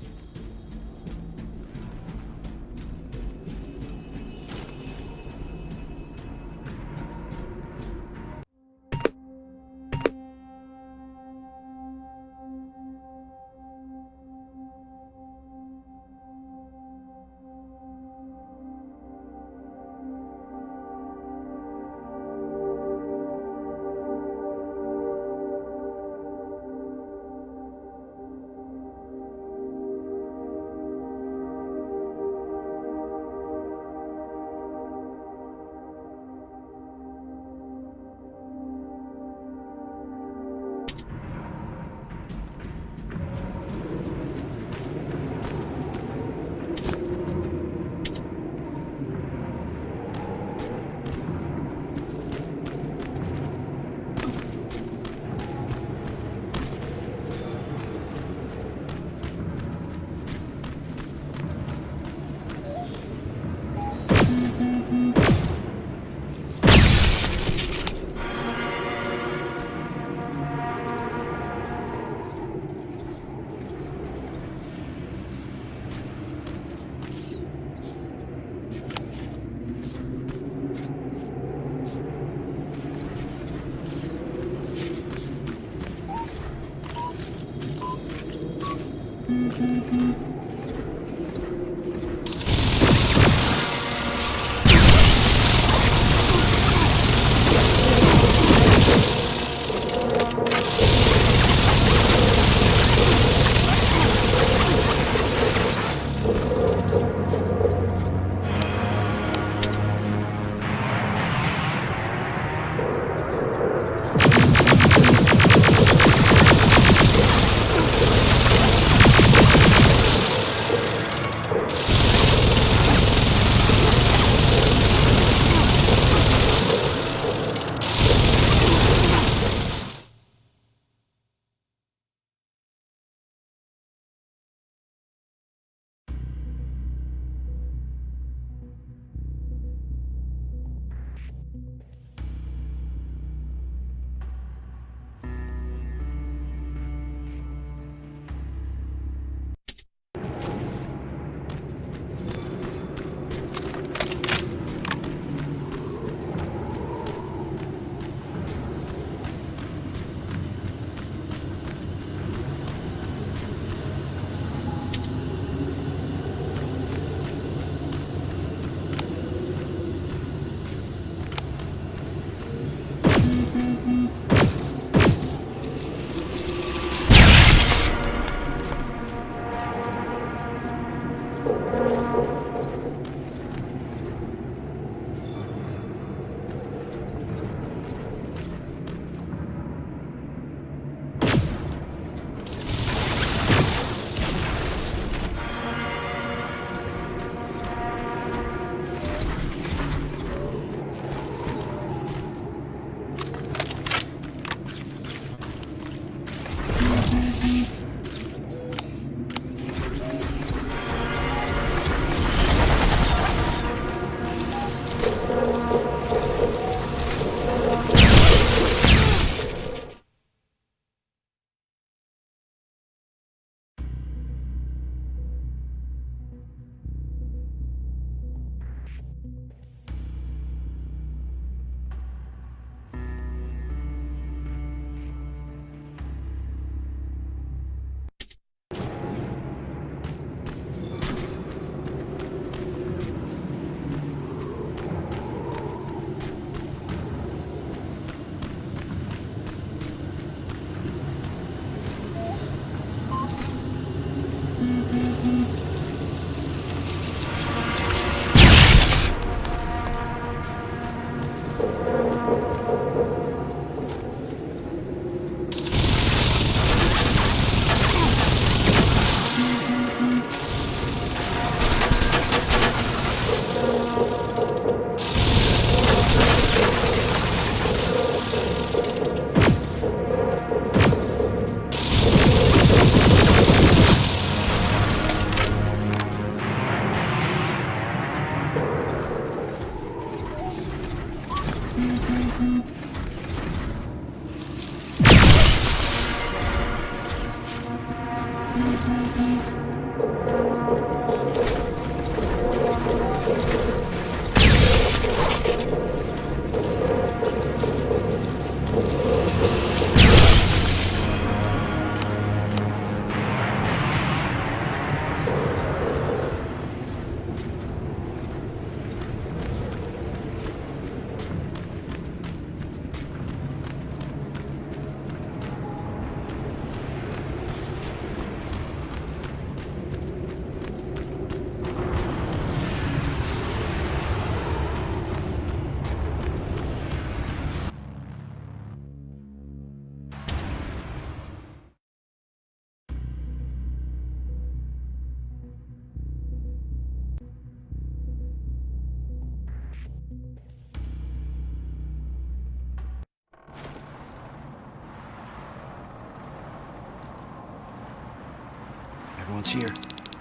Everyone's here?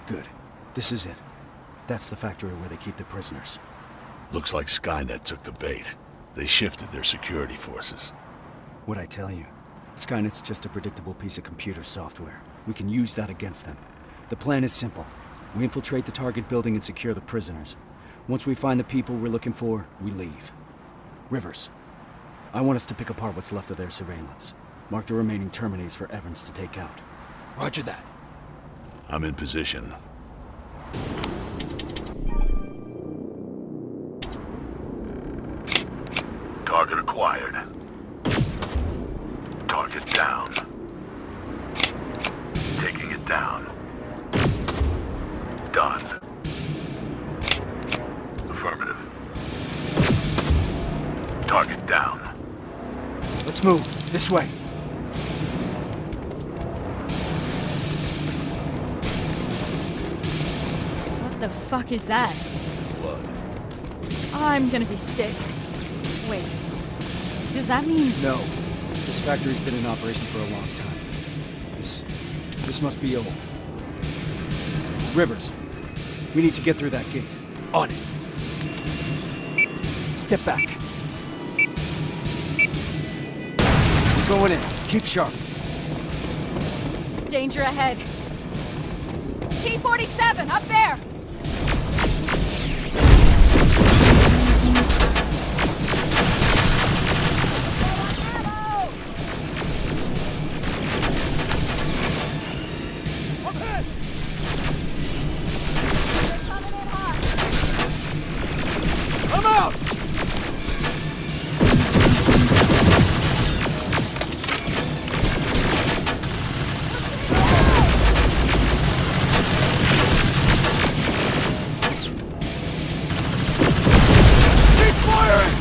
Good. This is it. That's the factory where they keep the prisoners. Looks like Skynet took the bait. They shifted their security forces. What'd I tell you? Skynet's just a predictable piece of computer software. We can use that against them. The plan is simple. We infiltrate the target building and secure the prisoners. Once we find the people we're looking for, we leave. Rivers, I want us to pick apart what's left of their surveillance. Mark the remaining Terminators for Evans to take out. Roger that. I'm in position. Target acquired. Target down. Taking it down. Done. Affirmative. Target down. Let's move. This way. What the fuck is that? Blood. I'm gonna be sick. Wait. Does that mean... No. This factory's been in operation for a long time. This must be old. Rivers, we need to get through that gate. On it. Step back. We're going in. Keep sharp. Danger ahead. T-47, up there! I'm out! Keep firing!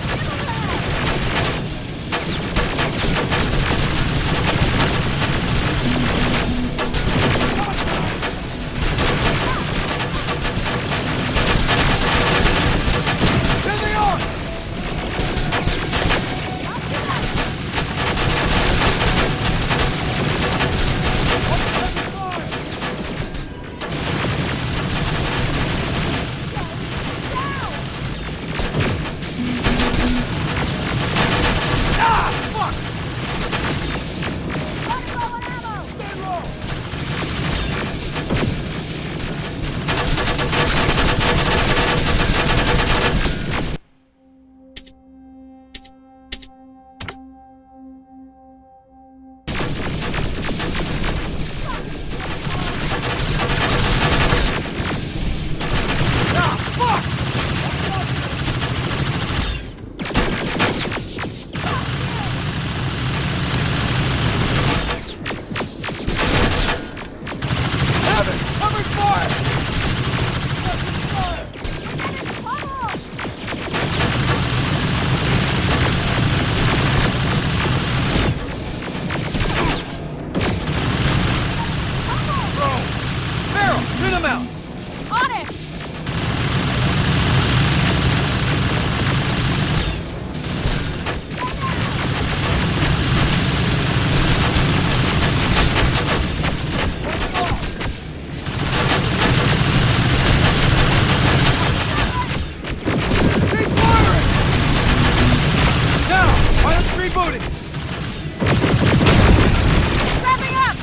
There they are! Ah, fuck! Stay low! Ah, fuck! Have it! Covering fire! Bro! Farrell, hit him out! On it! Keep firing! Now, pilot's rebooting! Wrapping up!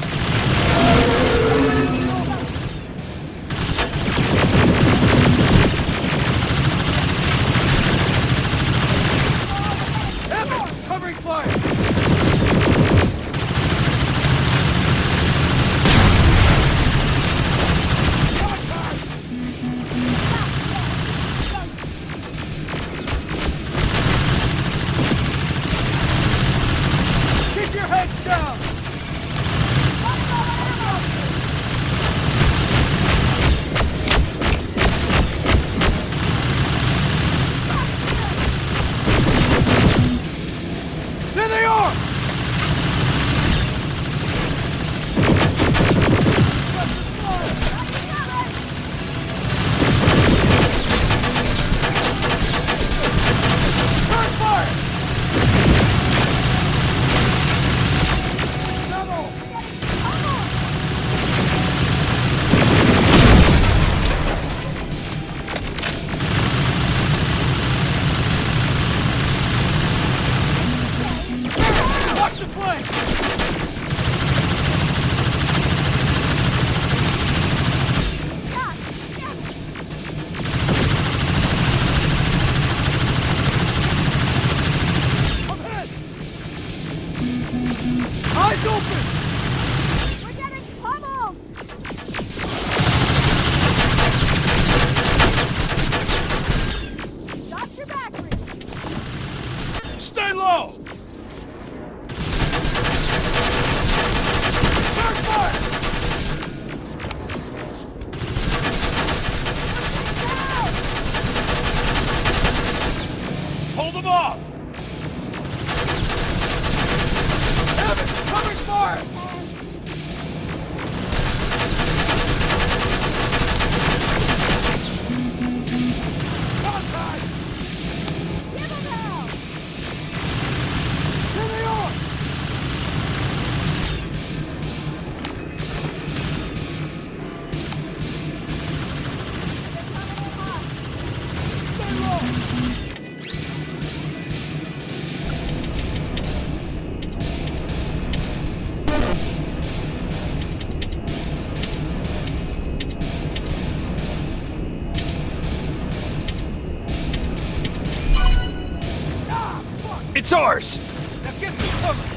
It's ours! Now get some cover!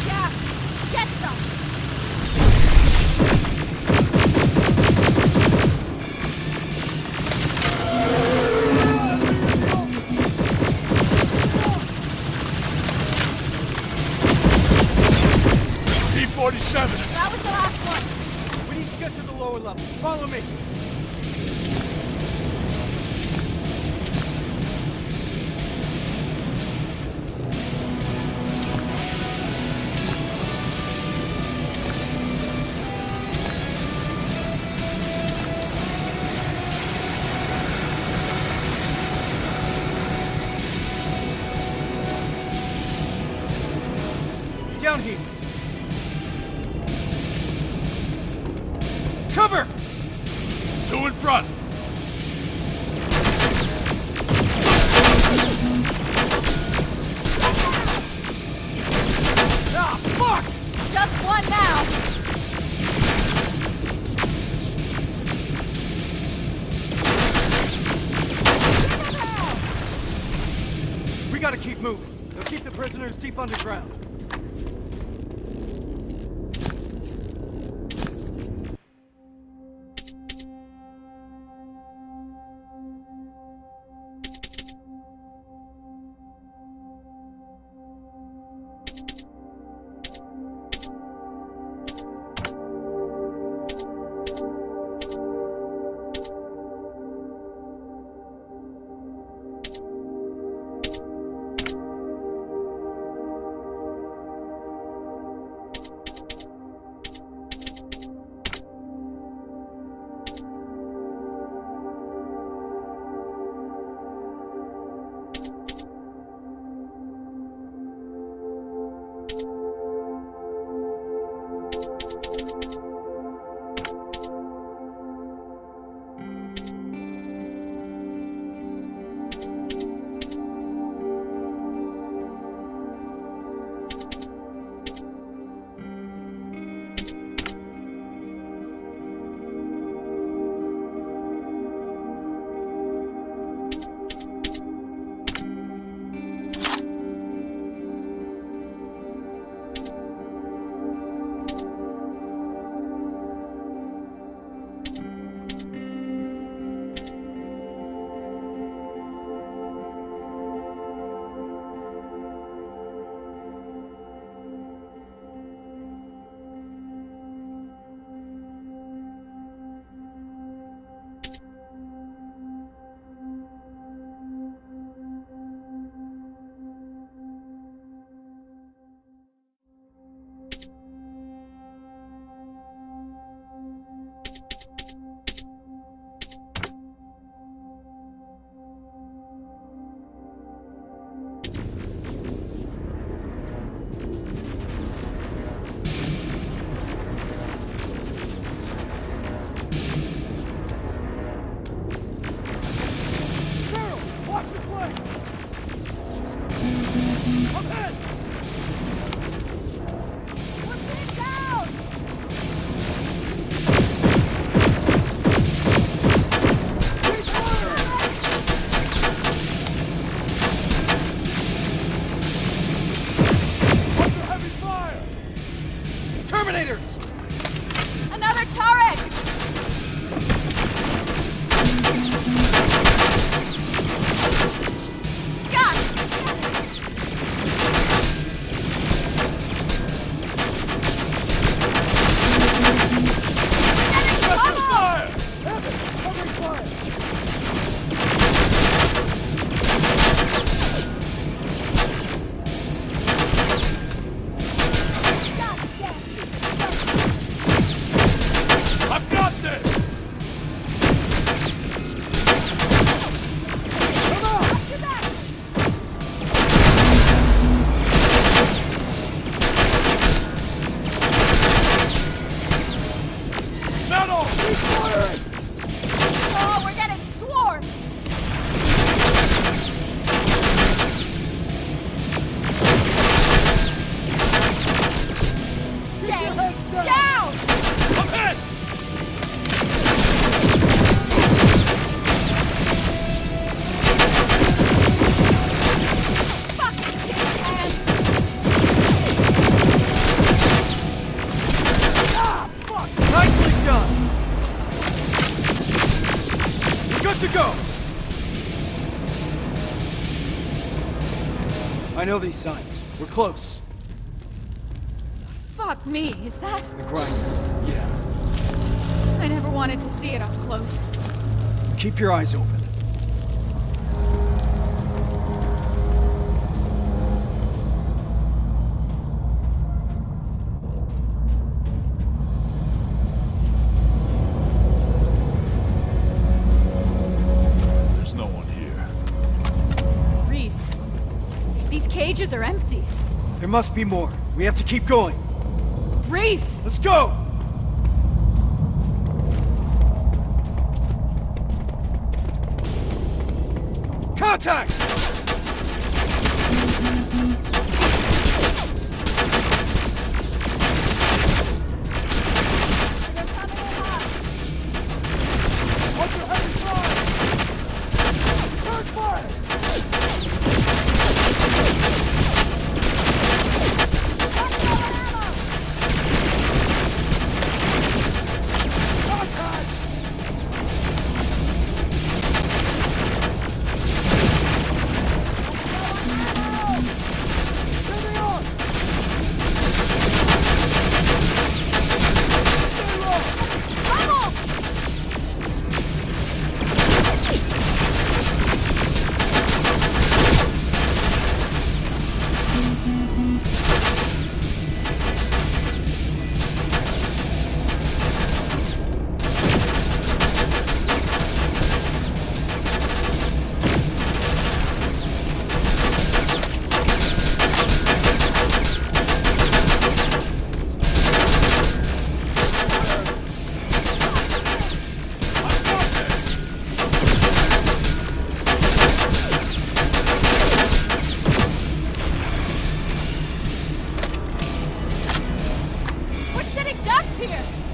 Yeah, get some! P-47! That was the last one! We need to get to the lower levels. Follow me! Down here! Cover! 2 in front! Ah, fuck! Just one now! We gotta keep moving. They'll keep the prisoners deep underground. Terminators! Another turret! go! I know these signs. We're close. Fuck me, is that? The grinder. Yeah. I never wanted to see it up close. Keep your eyes open. There's no one here. Resse, these cages are empty. There must be more. We have to keep going. Resse! Let's go! Contact!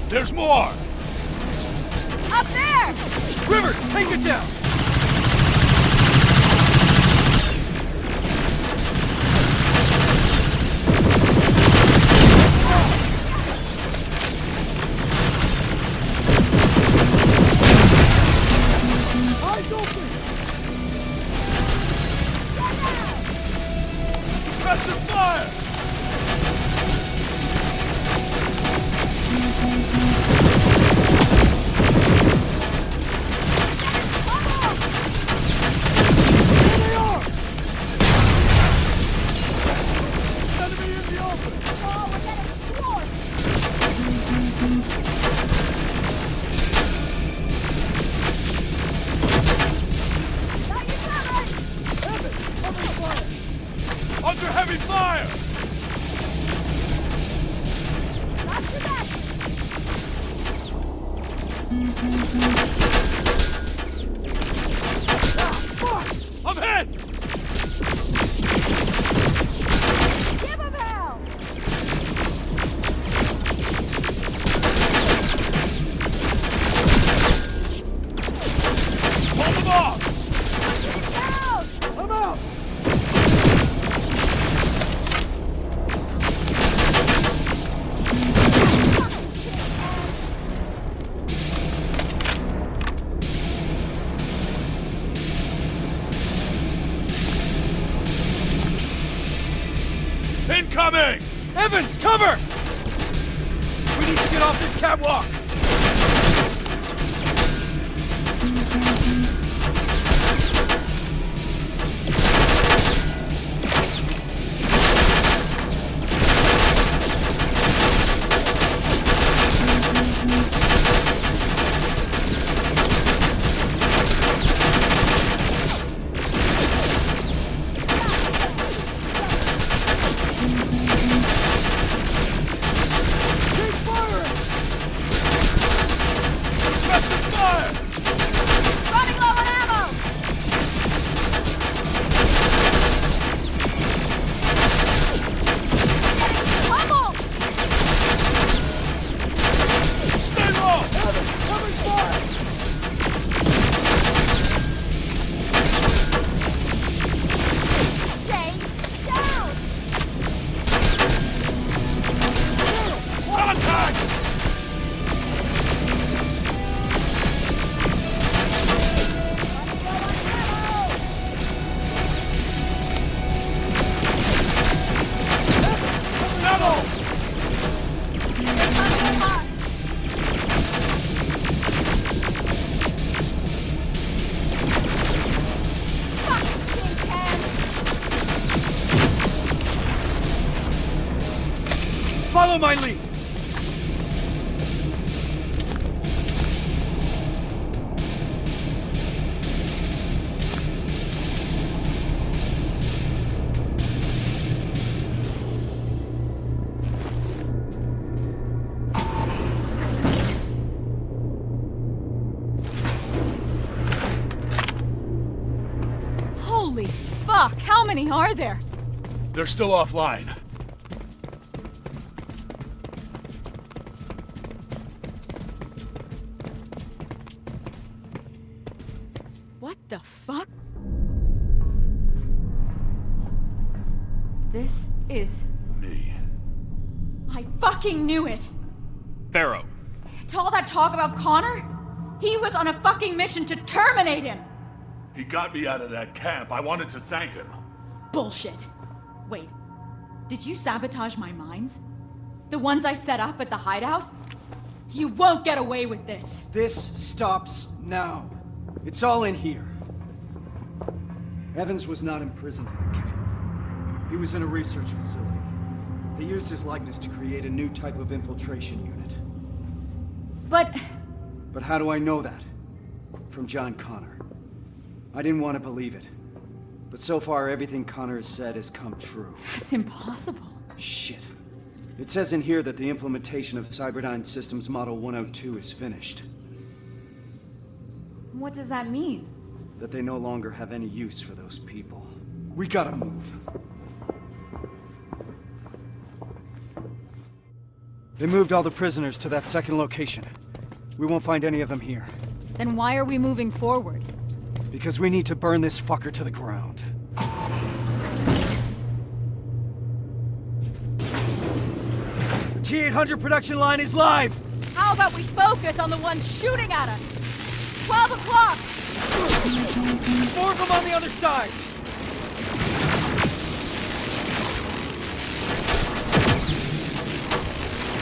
There's more! Up there! Rivers, take it down! Eyes open! Suppressive fire! Under heavy fire! I'm hit! Give him hell! Hold them off! Down! I'm out! Incoming! Evans, cover! We need to get off this catwalk! Keep firing! Follow my lead! Holy fuck! How many are there? They're still offline. What the fuck? This is... Me. I fucking knew it! Pharaoh. To all that talk about Connor? He was on a fucking mission to terminate him! He got me out of that camp. I wanted to thank him. Bullshit. Wait, did you sabotage my mines? The ones I set up at the hideout? You won't get away with this! This stops now. It's all in here. Evans was not imprisoned in a camp. He was in a research facility. They used his likeness to create a new type of infiltration unit. But how do I know that? From John Connor. I didn't want to believe it. But so far, everything Connor has said has come true. That's impossible. Shit. It says in here that the implementation of Cyberdyne Systems Model 102 is finished. What does that mean? That they no longer have any use for those people. We gotta move. They moved all the prisoners to that second location. We won't find any of them here. Then why are we moving forward? Because we need to burn this fucker to the ground. The T-800 production line is live! How about we focus on the ones shooting at us? 12 o'clock! 4 of them on the other side!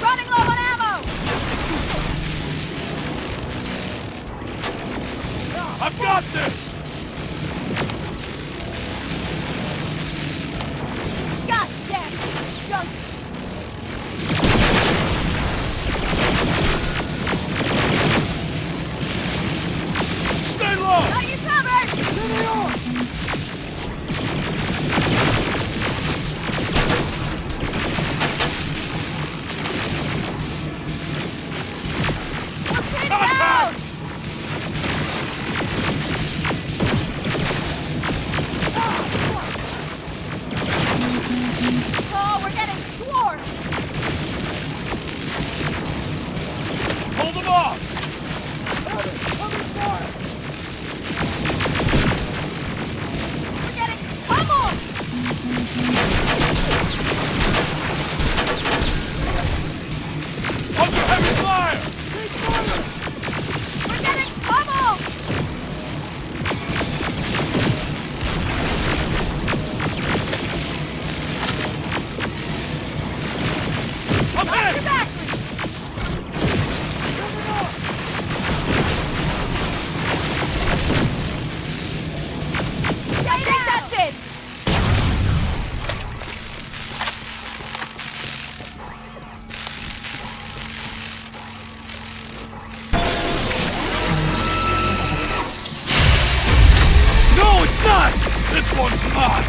Running low on ammo! I've got this! God damn it! Junk! Stay low! Got you covered! There they are! We're pinned down! Oh, we're getting swarmed! Hold them off! We're getting pummeled! Under heavy fire! We're getting pummeled! I'm Watch hit! your back! I think that's it! No, it's not! This one's mine!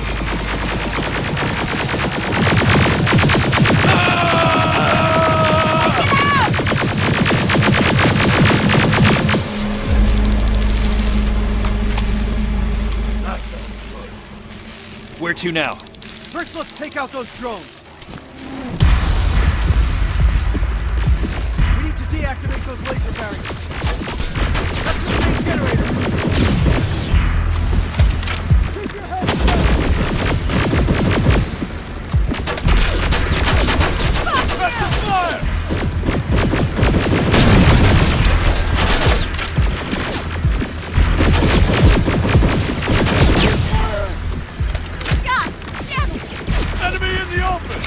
Where to now? First, let's take out those drones. We need to deactivate those laser barriers. That's the main generator. Keep your head down. Pressure fire! God damn it! Enemy in the open!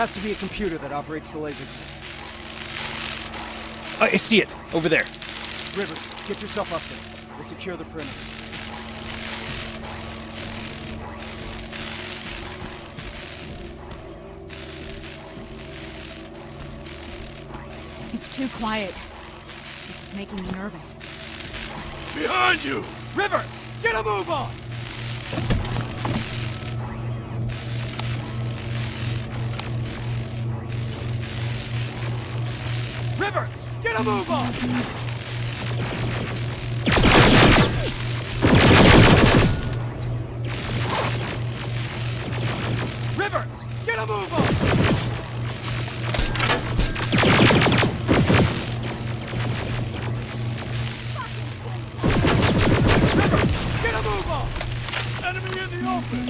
has to be a computer that operates the laser. I see it, over there. Rivers, get yourself up there. We'll secure the perimeter. It's too quiet. This is making me nervous. Behind you! Rivers, get a move on! Rivers, get a move on! Rivers, get a move on! Rivers, get a move on! Enemy in the open!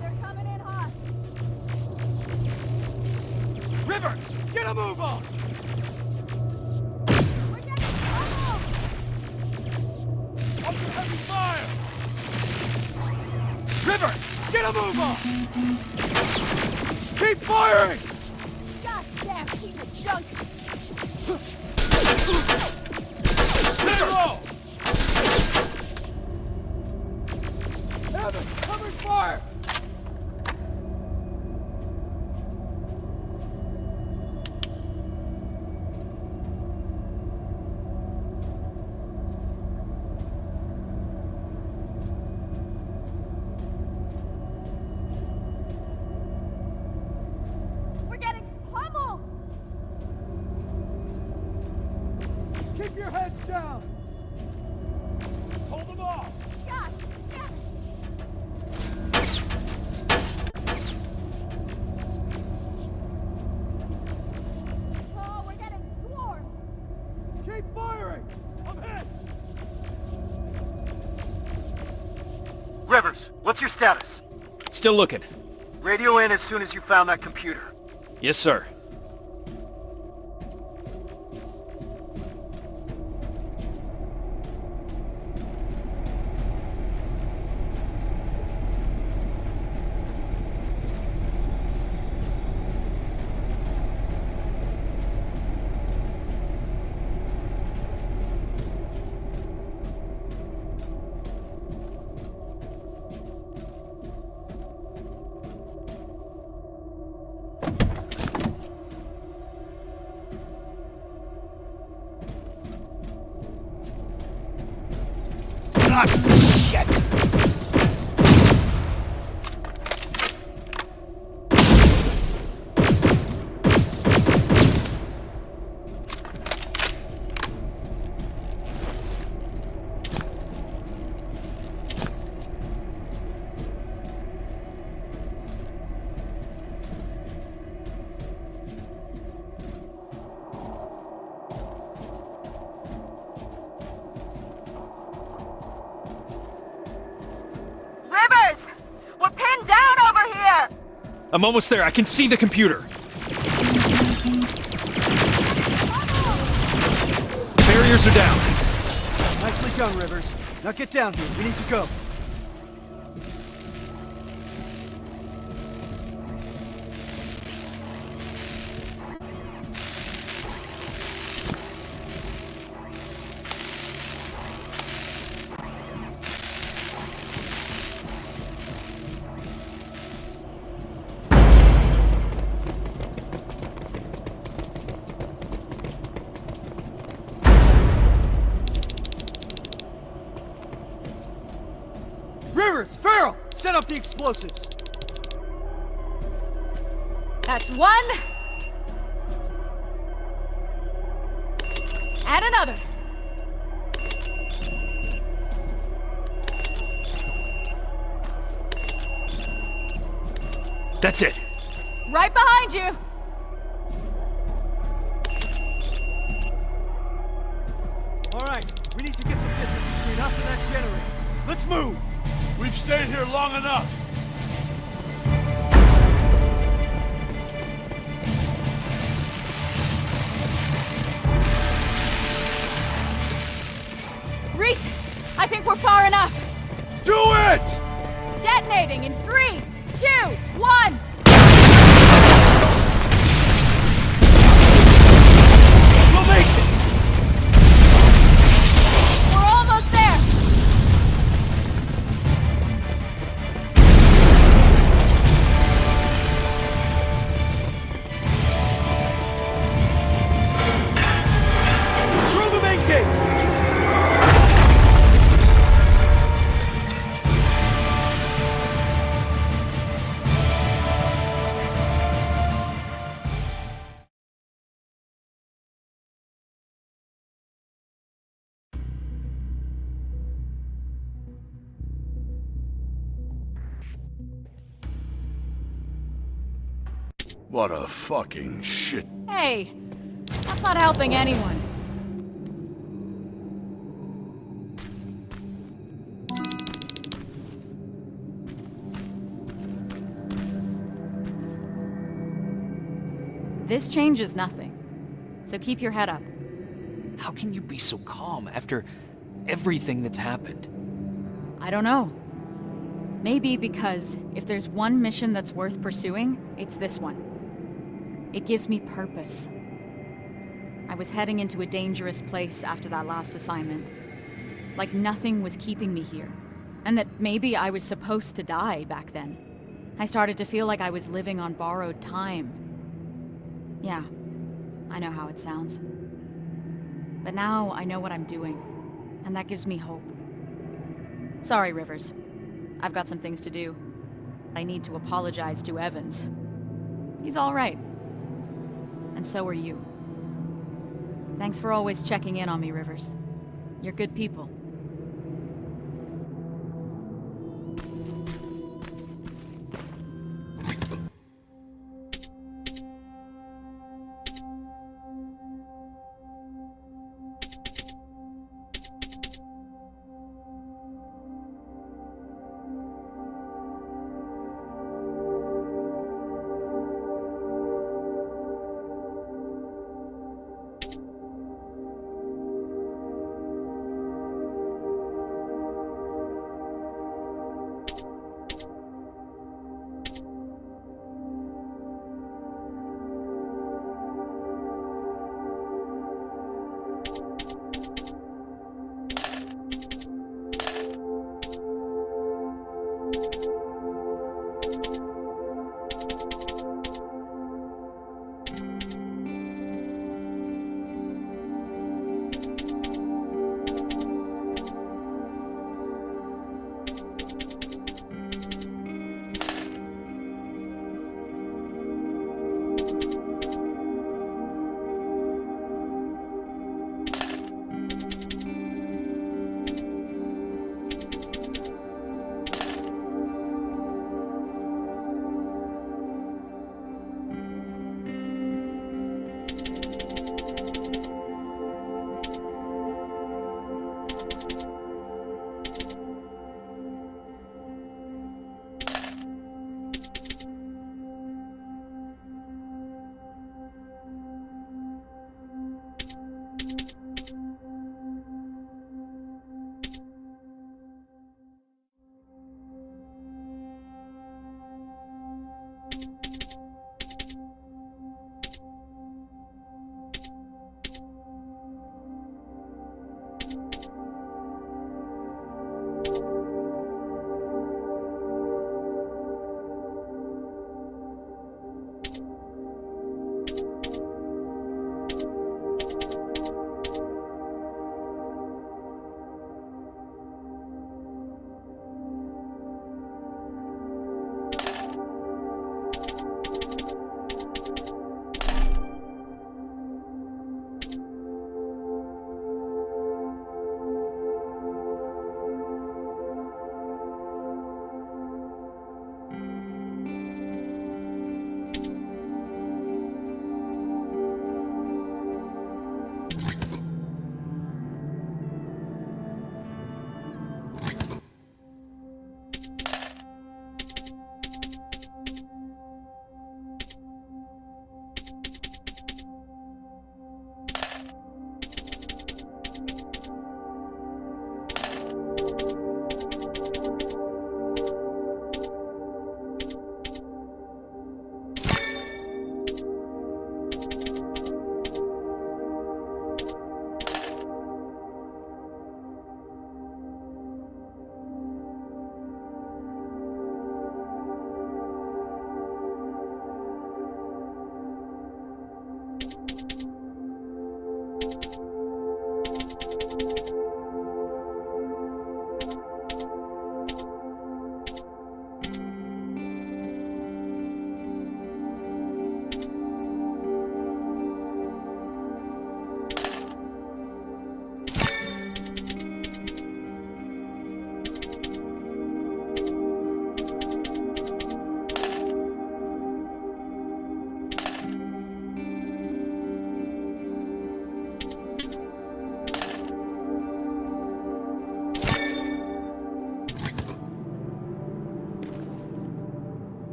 They're coming in hot. Rivers, get a move on! We're getting pummeled! Up to heavy fire! Rivers, get a move on! Keep firing! God damn piece of junk! Stay low! Evan, covering fire! We're getting pummeled! Keep your heads down! Hold them off! God damn it! Oh, we're getting swarmed! Keep firing! I'm hit! Rivers, what's your status? Still looking. Radio in as soon as you found that computer. Yes, sir. Ah, shit! Rivers! We're pinned down over here! I'm almost there. I can see the computer. Barriers are down. Nicely done, Rivers. Now get down here. We need to go. Rivers, Farrell, set up the explosives. That's one. And another. That's it. Right behind you. All right, we need to get some distance between us and that generator. Let's move. We've stayed here long enough. Resse, I think we're far enough. Do it! Detonating in 3, 2, 1! We'll make it! We're almost there! Through the main gate! What a fucking shit. Hey, that's not helping anyone. This changes nothing, so keep your head up. How can you be so calm after everything that's happened? I don't know. Maybe because if there's one mission that's worth pursuing, it's this one. It gives me purpose. I was heading into a dangerous place after that last assignment. Like nothing was keeping me here. And that maybe I was supposed to die back then. I started to feel like I was living on borrowed time. Yeah, I know how it sounds. But now I know what I'm doing. And that gives me hope. Sorry, Rivers. I've got some things to do. I need to apologize to Evans. He's all right. And so are you. Thanks for always checking in on me, Rivers. You're good people.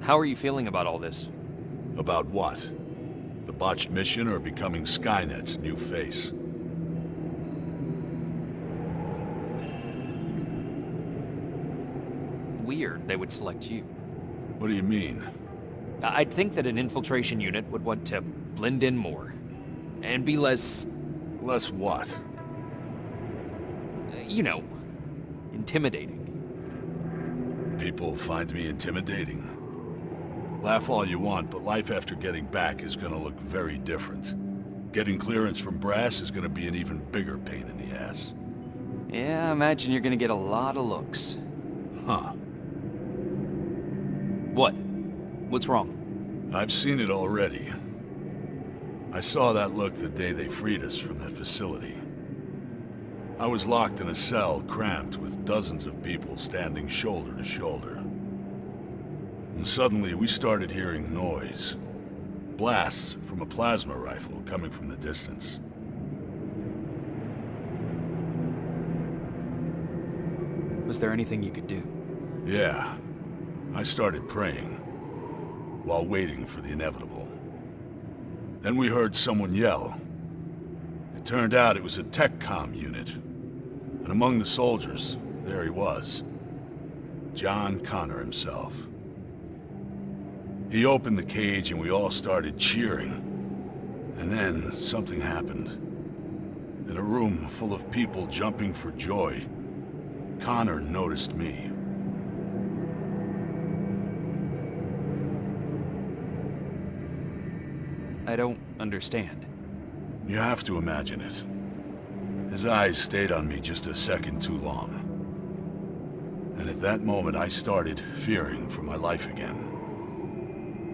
How are you feeling about all this? About what? The botched mission or becoming Skynet's new face? Weird they would select you. What do you mean? I'd think that an infiltration unit would want to blend in more. And be less... Less what? You know, intimidating. People find me intimidating. Laugh all you want, but life after getting back is gonna look very different. Getting clearance from Brass is gonna be an even bigger pain in the ass. Yeah, I imagine you're gonna get a lot of looks. Huh. What? What's wrong? I've seen it already. I saw that look the day they freed us from that facility. I was locked in a cell, cramped, with dozens of people standing shoulder to shoulder. And suddenly we started hearing noise. Blasts from a plasma rifle coming from the distance. Was there anything you could do? Yeah. I started praying, while waiting for the inevitable. Then we heard someone yell. It turned out it was a tech comm unit. And among the soldiers, there he was. John Connor himself. He opened the cage and we all started cheering. And then something happened. In a room full of people jumping for joy, Connor noticed me. I don't understand. You have to imagine it. His eyes stayed on me just a second too long. And at that moment I started fearing for my life again.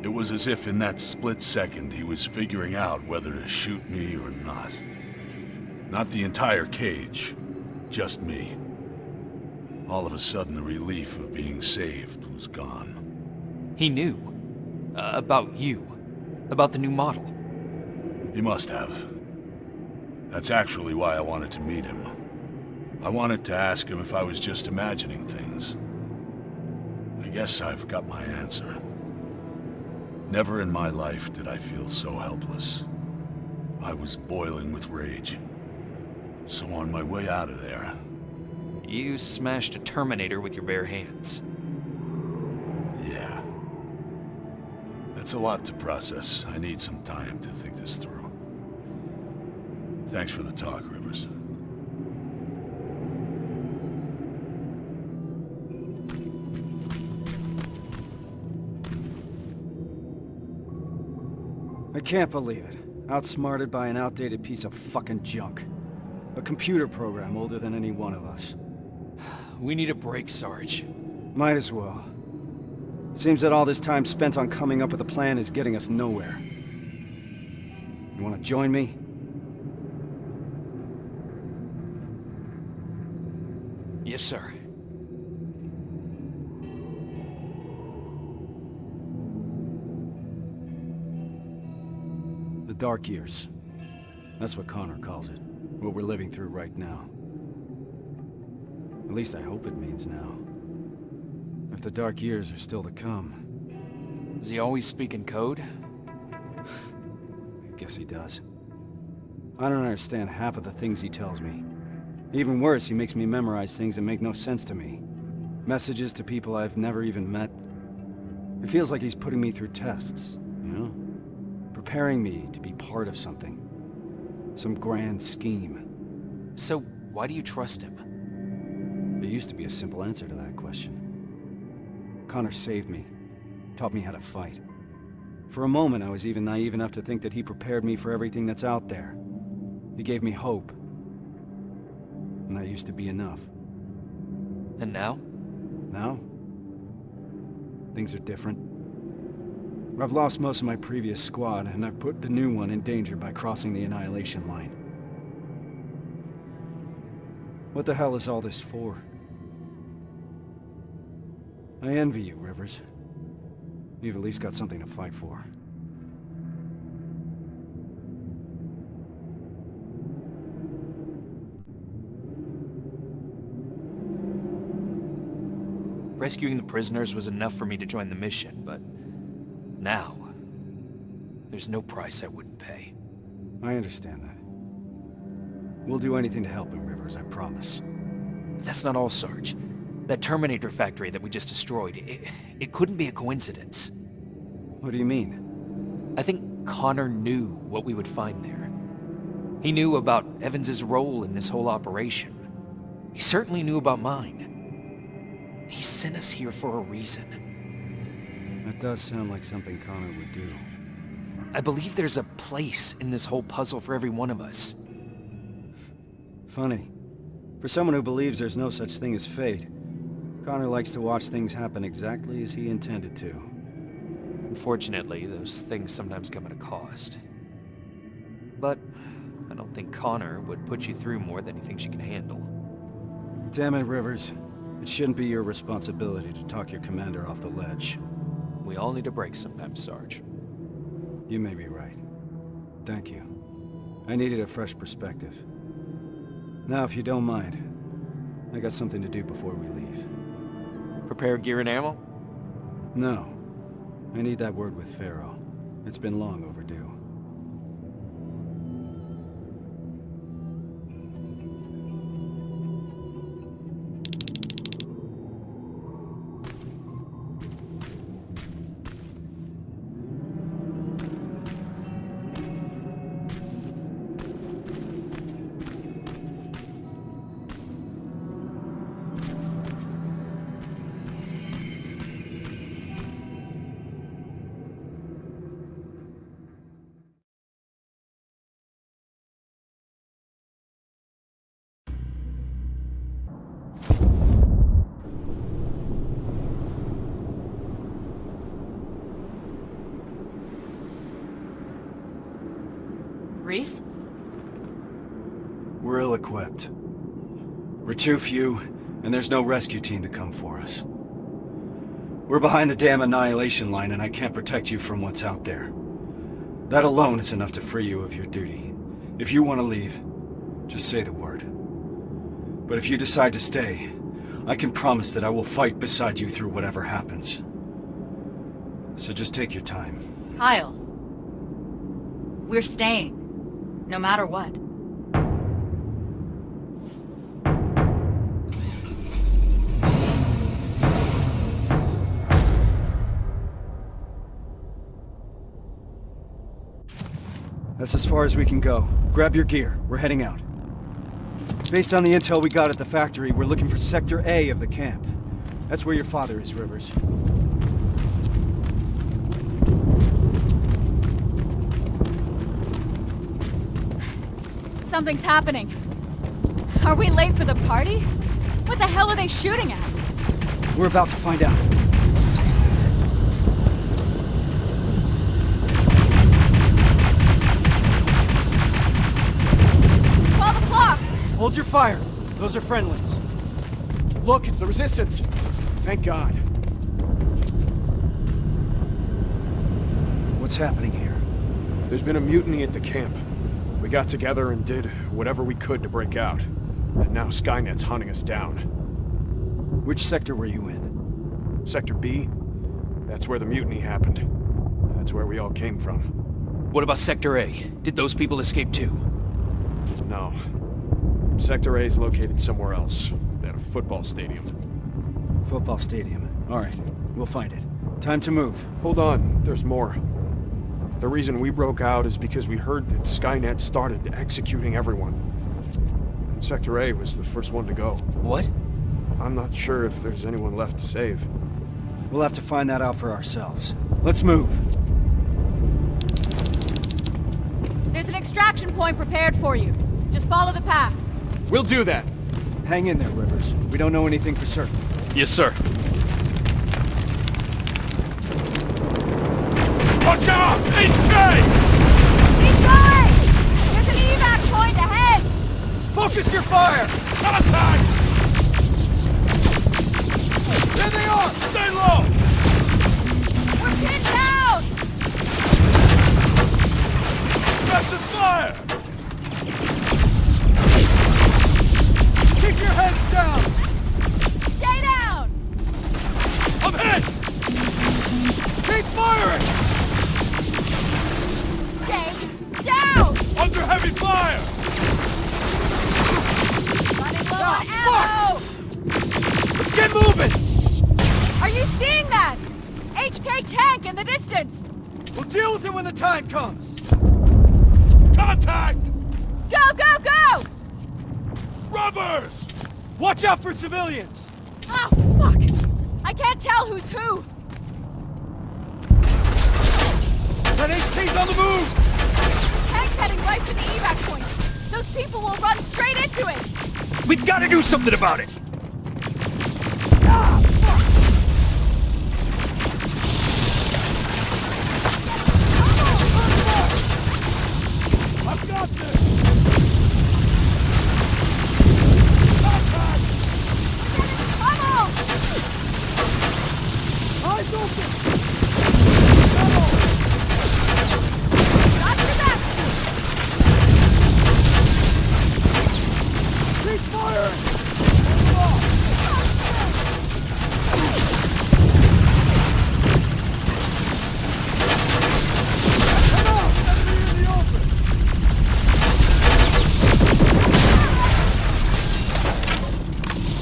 It was as if in that split second he was figuring out whether to shoot me or not. Not the entire cage, just me. All of a sudden the relief of being saved was gone. He knew. About you. About the new model. He must have. That's actually why I wanted to meet him. I wanted to ask him if I was just imagining things. I guess I've got my answer. Never in my life did I feel so helpless. I was boiling with rage. So on my way out of there... You smashed a Terminator with your bare hands. Yeah. That's a lot to process. I need some time to think this through. Thanks for the talk, Rivers. I can't believe it. Outsmarted by an outdated piece of fucking junk. A computer program older than any one of us. We need a break, Sarge. Might as well. Seems that all this time spent on coming up with a plan is getting us nowhere. You wanna join me? Yes, sir. The dark years. That's what Connor calls it. What we're living through right now. At least I hope it means now. If the dark years are still to come. Does he always speak in code? Guess he does. I don't understand half of the things he tells me. Even worse, he makes me memorize things that make no sense to me. Messages to people I've never even met. It feels like he's putting me through tests, you know? Preparing me to be part of something. Some grand scheme. So, why do you trust him? There used to be a simple answer to that question. Connor saved me. Taught me how to fight. For a moment, I was even naive enough to think that he prepared me for everything that's out there. He gave me hope. And that used to be enough. And now? Now? Things are different. I've lost most of my previous squad, and I've put the new one in danger by crossing the annihilation line. What the hell is all this for? I envy you, Rivers. You've at least got something to fight for. Rescuing the prisoners was enough for me to join the mission, but Now, there's no price I wouldn't pay. I understand that. We'll do anything to help him, Rivers, I promise. That's not all, Sarge. That Terminator factory that we just destroyed, it couldn't be a coincidence. What do you mean? I think Connor knew what we would find there. He knew about Evans's role in this whole operation. He certainly knew about mine. He sent us here for a reason. That does sound like something Connor would do. I believe there's a place in this whole puzzle for every one of us. Funny. For someone who believes there's no such thing as fate, Connor likes to watch things happen exactly as he intended to. Unfortunately, those things sometimes come at a cost. But I don't think Connor would put you through more than he thinks you can handle. Damn it, Rivers. It shouldn't be your responsibility to talk your commander off the ledge. We all need a break sometimes, Sarge. You may be right. Thank you. I needed a fresh perspective. Now, if you don't mind, I got something to do before we leave. Prepare gear and ammo? No. I need that word with Pharaoh. It's been long overdue. Resse? We're ill-equipped. We're too few, and there's no rescue team to come for us. We're behind the damn annihilation line, and I can't protect you from what's out there. That alone is enough to free you of your duty. If you want to leave, just say the word. But if you decide to stay, I can promise that I will fight beside you through whatever happens. So just take your time. Kyle. We're staying. No matter what. That's as far as we can go. Grab your gear. We're heading out. Based on the intel we got at the factory, we're looking for Sector A of the camp. That's where your father is, Rivers. Something's happening. Are we late for the party? What the hell are they shooting at? We're about to find out. Hold your fire. Those are friendlies. Look, it's the Resistance. Thank God. What's happening here? There's been a mutiny at the camp. We got together and did whatever we could to break out. And now Skynet's hunting us down. Which sector were you in? Sector B? That's where the mutiny happened. That's where we all came from. What about Sector A? Did those people escape too? No. Sector A is located somewhere else. At a football stadium. Football stadium. All right. We'll find it. Time to move. Hold on. There's more. The reason we broke out is because we heard that Skynet started executing everyone. And Sector A was the first one to go. What? I'm not sure if there's anyone left to save. We'll have to find that out for ourselves. Let's move. There's an extraction point prepared for you. Just follow the path. We'll do that. Hang in there, Rivers. We don't know anything for certain. Yes, sir. Watch out! HK! Keep going! There's an evac point ahead! Focus your fire! Contact! There they are! Stay low! We're pinned down! Suppressive fire! Keep your heads down! Stay down! I'm hit! Keep firing! seeing that! HK tank in the distance! We'll deal with it when the time comes! Contact! Go, go, go! Robbers! Watch out for civilians! Oh, fuck! I can't tell who's who! That HK's on the move! Tank's heading right for the evac point! Those people will run straight into it! We've got to do something about it! Ah, fuck! I've got this! Come on! Eyes open! Got your back! Keep firing!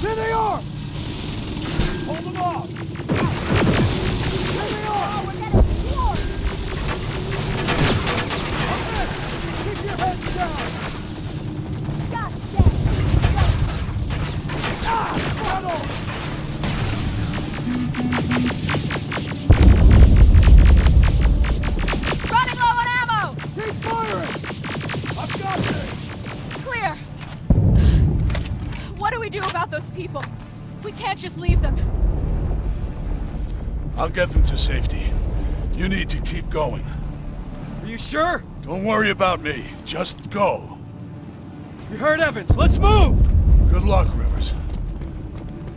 There they are! Hold them off! There they are! We're getting floored! Okay, keep your heads down! God damn! Ah! Battle! Running low on ammo! Keep firing! I've got this! Clear! What do we do about those people? We can't just leave them. I'll get them to safety. You need to keep going. Are you sure? Don't worry about me. Just go. You heard Evans. Let's move! Good luck, Rivers.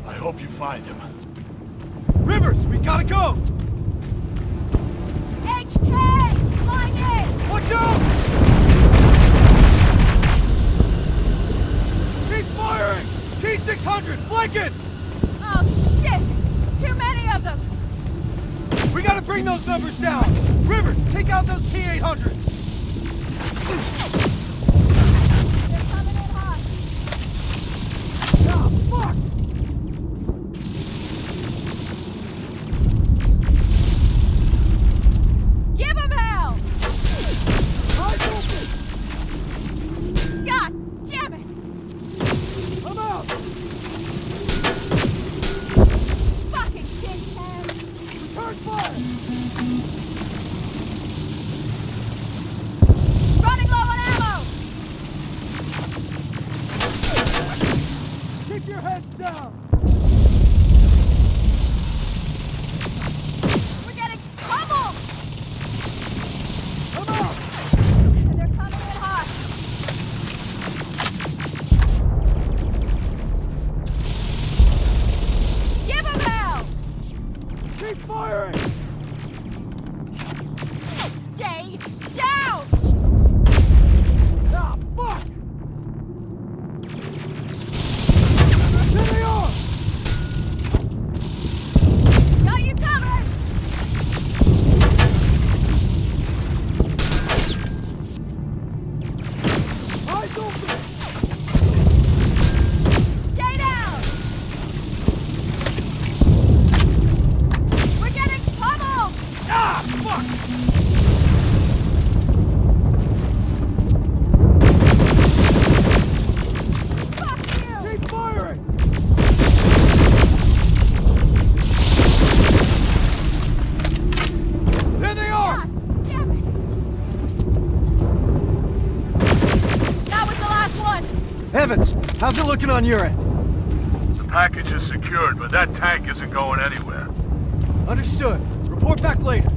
I hope you find him. Rivers, we gotta go! HK! Flying in! Watch out! Keep firing! T-600, flanking! Oh, shit! Too many of them! We gotta bring those numbers down! Rivers, take out those T-800s! They're coming in hot. Ah, fuck! Give them hell! Eyes open! God damn it! I'm out! Fucking tin can! Return fire! Running low on ammo! Keep your heads down! We're getting pummeled! I'm out! They're coming in hot. Give them hell! Keep firing! Stay down! Ah, fuck! There they are! Got you covered! Eyes open! Stay down! We're getting pummeled! Ah, fuck! Fuck you! Keep firing! There they are! God damn it! That was the last one! Evans, how's it looking on your end? The package is secured, but that tank isn't going anywhere. Understood. Report back later.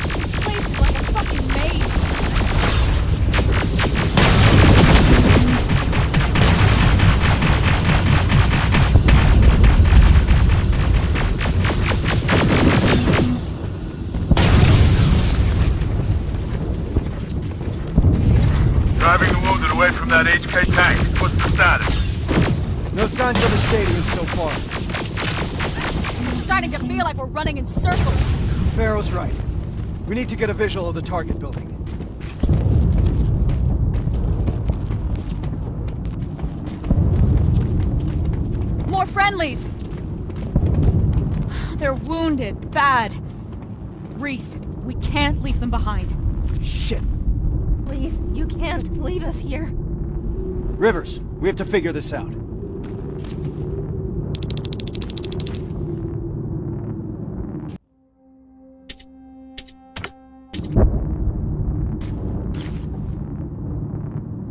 This place is like a fucking maze. Driving the wounded away from that HK tank. What's the status? No signs of the stadium so far. I'm starting to feel like we're running in circles. Pharaoh's right. We need to get a visual of the target building. More friendlies! They're wounded, bad. Resse, we can't leave them behind. Shit. Please, you can't leave us here. Rivers, we have to figure this out.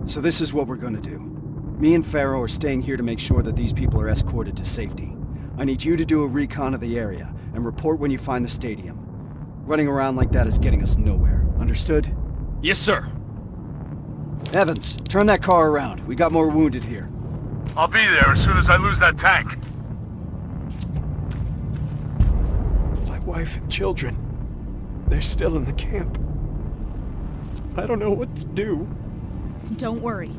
So this is what we're gonna do. Me and Pharaoh are staying here to make sure that these people are escorted to safety. I need you to do a recon of the area and report when you find the stadium. Running around like that is getting us nowhere. Understood? Yes, sir. Evans, turn that car around. We got more wounded here. I'll be there as soon as I lose that tank. My wife and children, they're still in the camp. I don't know what to do. Don't worry.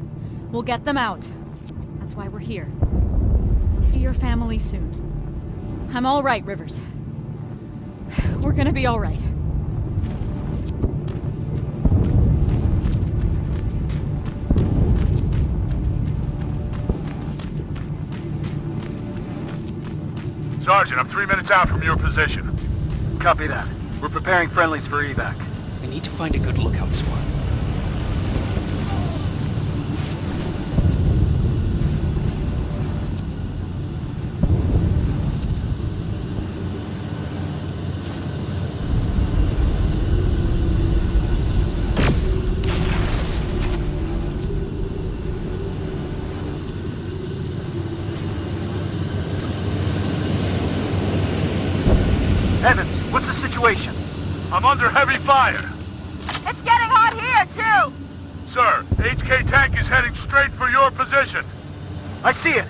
We'll get them out. That's why we're here. You'll see your family soon. I'm all right, Rivers. We're gonna be all right. Sergeant, I'm 3 minutes out from your position. Copy that. We're preparing friendlies for evac. I need to find a good lookout spot. Evans, what's the situation? I'm under heavy fire. It's getting hot here, too! Sir, HK tank is heading straight for your position. I see it.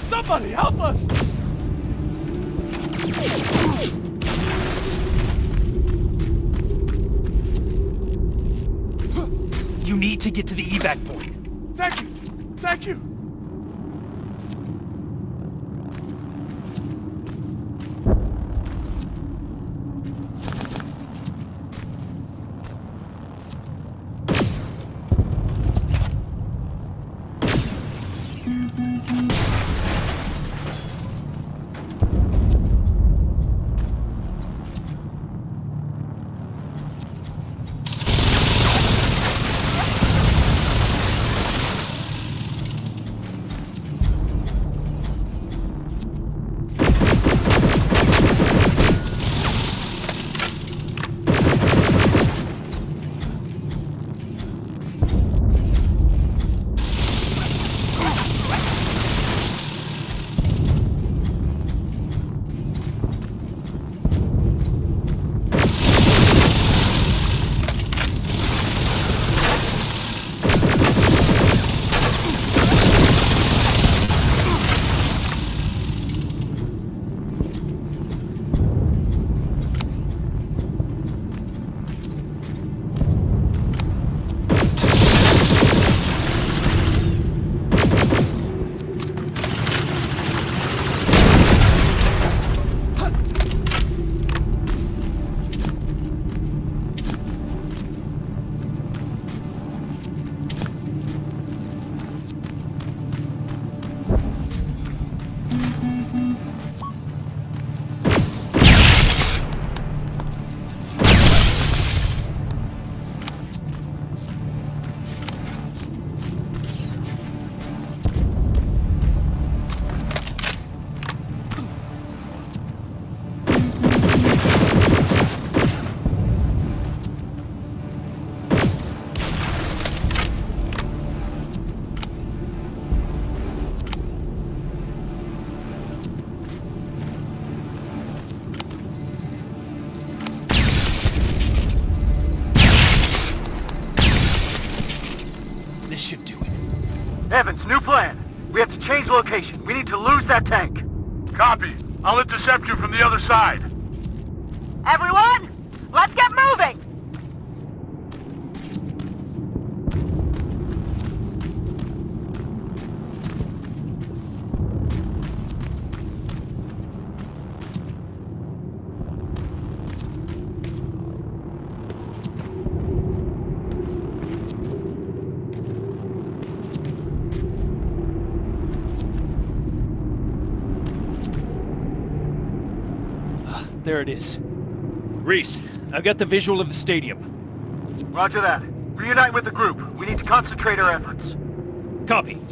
Somebody help us! You need to get to the evac point. Thank you! Thank you! Evans, new plan. We have to change location. We need to lose that tank. Copy. I'll intercept you from the other side. Everyone, let's get moving! There it is. Resse, I've got the visual of the stadium. Roger that. Reunite with the group. We need to concentrate our efforts. Copy.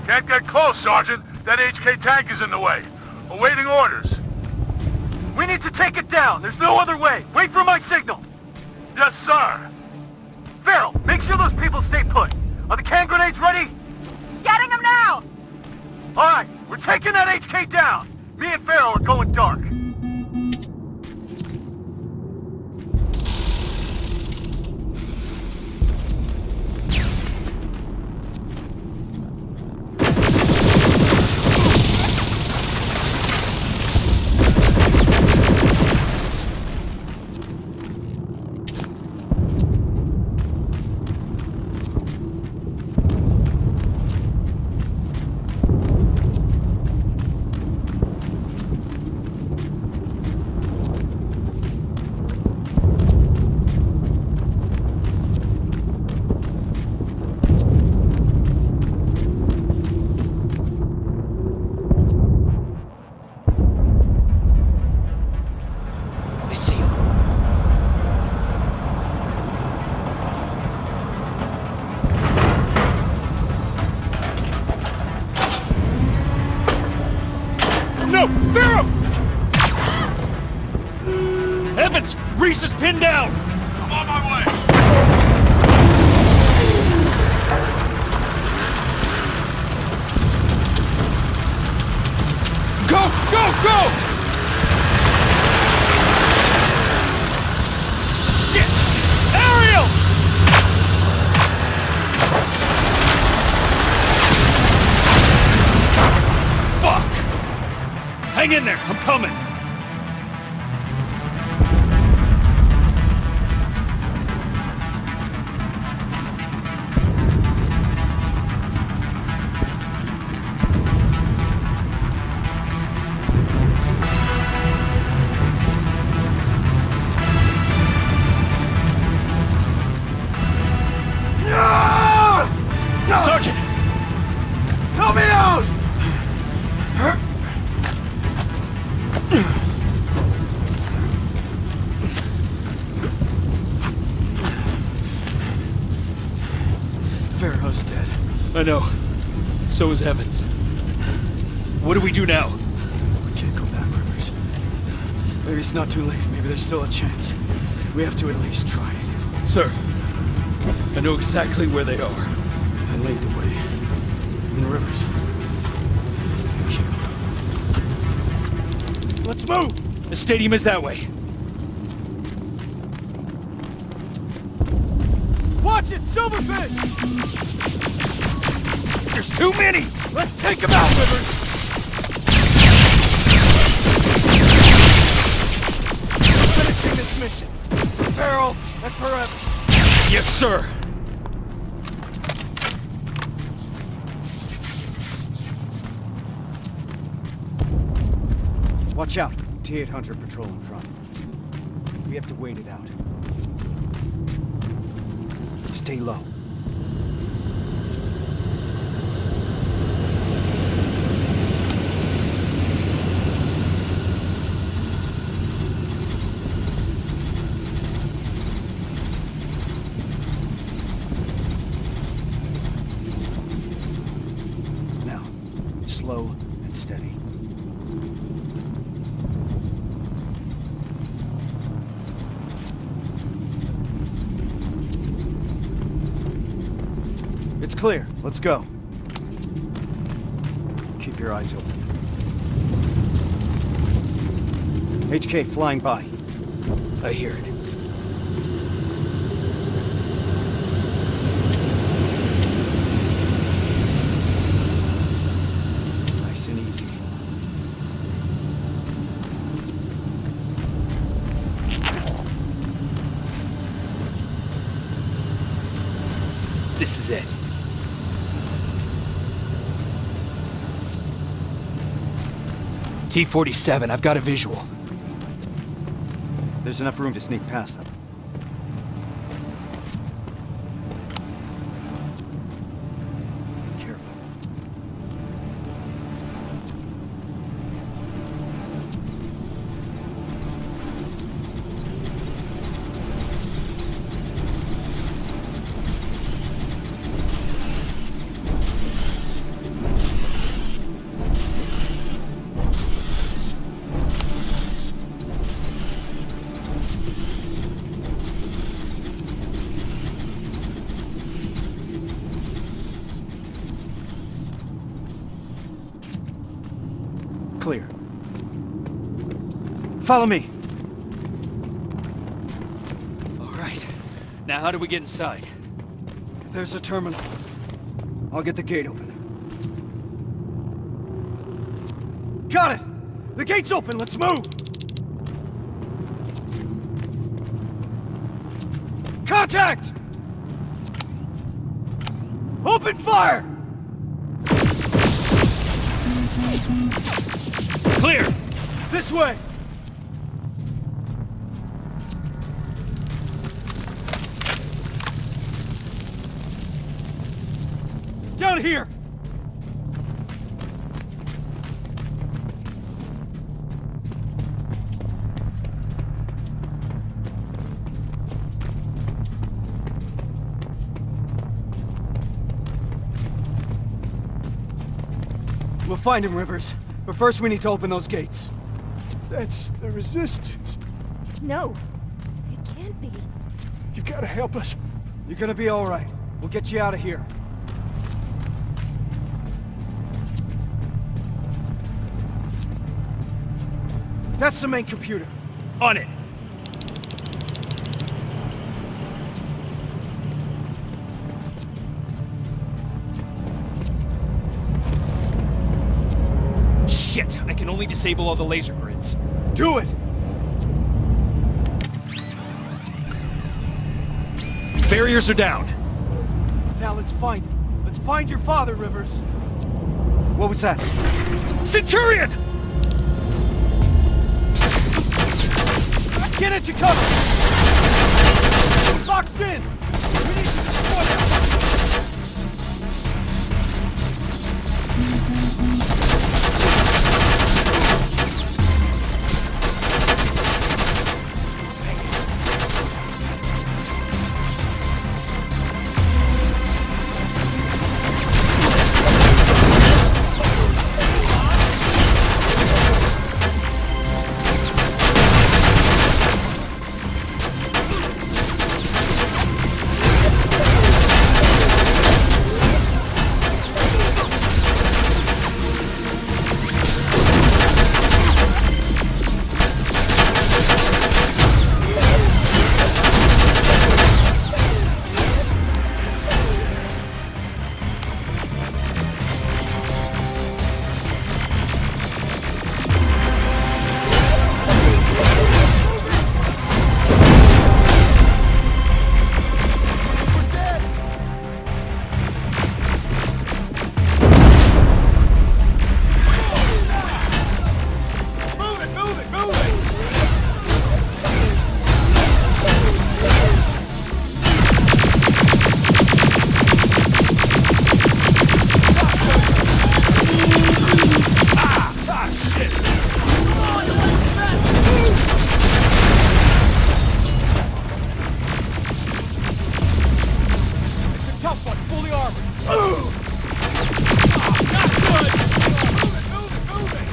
Can't get close, Sergeant. That HK tank is in the way. Awaiting orders. We need to take it down. There's no other way. Wait for my signal. Yes, sir. Farrell, make sure those people stay put. Are the can grenades ready? Getting them now! All right, we're taking that HK down. Me and Farrell are going dark. Evans! Resse is pinned down! I'm on my way! Go! Go! Go! Shit! Ariel! Fuck! Hang in there, I'm coming! Sergeant! Help me out! Farrow's dead. I know. So is Evans. What do we do now? We can't go back, Rivers. Maybe it's not too late. Maybe there's still a chance. We have to at least try. Sir, I know exactly where they are. Then lead the way. In Rivers. Thank you. let's move! The stadium is that way. Watch it, Silverfish! There's too many! Let's take them out, Rivers! Finishing this mission. Farrell and forever. Yes, sir. Watch out. T-800 patrol in front. We have to wait it out. Stay low. Now, slow and steady. It's clear. Let's go. Keep your eyes open. HK flying by. I hear it. Nice and easy. This is it. T-47, I've got a visual. There's enough room to sneak past them. Careful. Clear. Follow me. All right. Now how do we get inside? There's a terminal. I'll get the gate open. Got it! The gate's open, let's move! Contact! Open fire! Clear! This way! Down here! We'll find him, Rivers. But first we need to open those gates. That's the Resistance. No, it can't be. You've got to help us. You're gonna be all right. We'll get you out of here. That's the main computer. On it! Shit! I can only disable all the laser grids. Do it! Barriers are down. Now let's find him. Let's find your father, Rivers. What was that? Centurion! Get into cover! Box in! We need to destroy them! tough one, fully armored. Not good! Move it!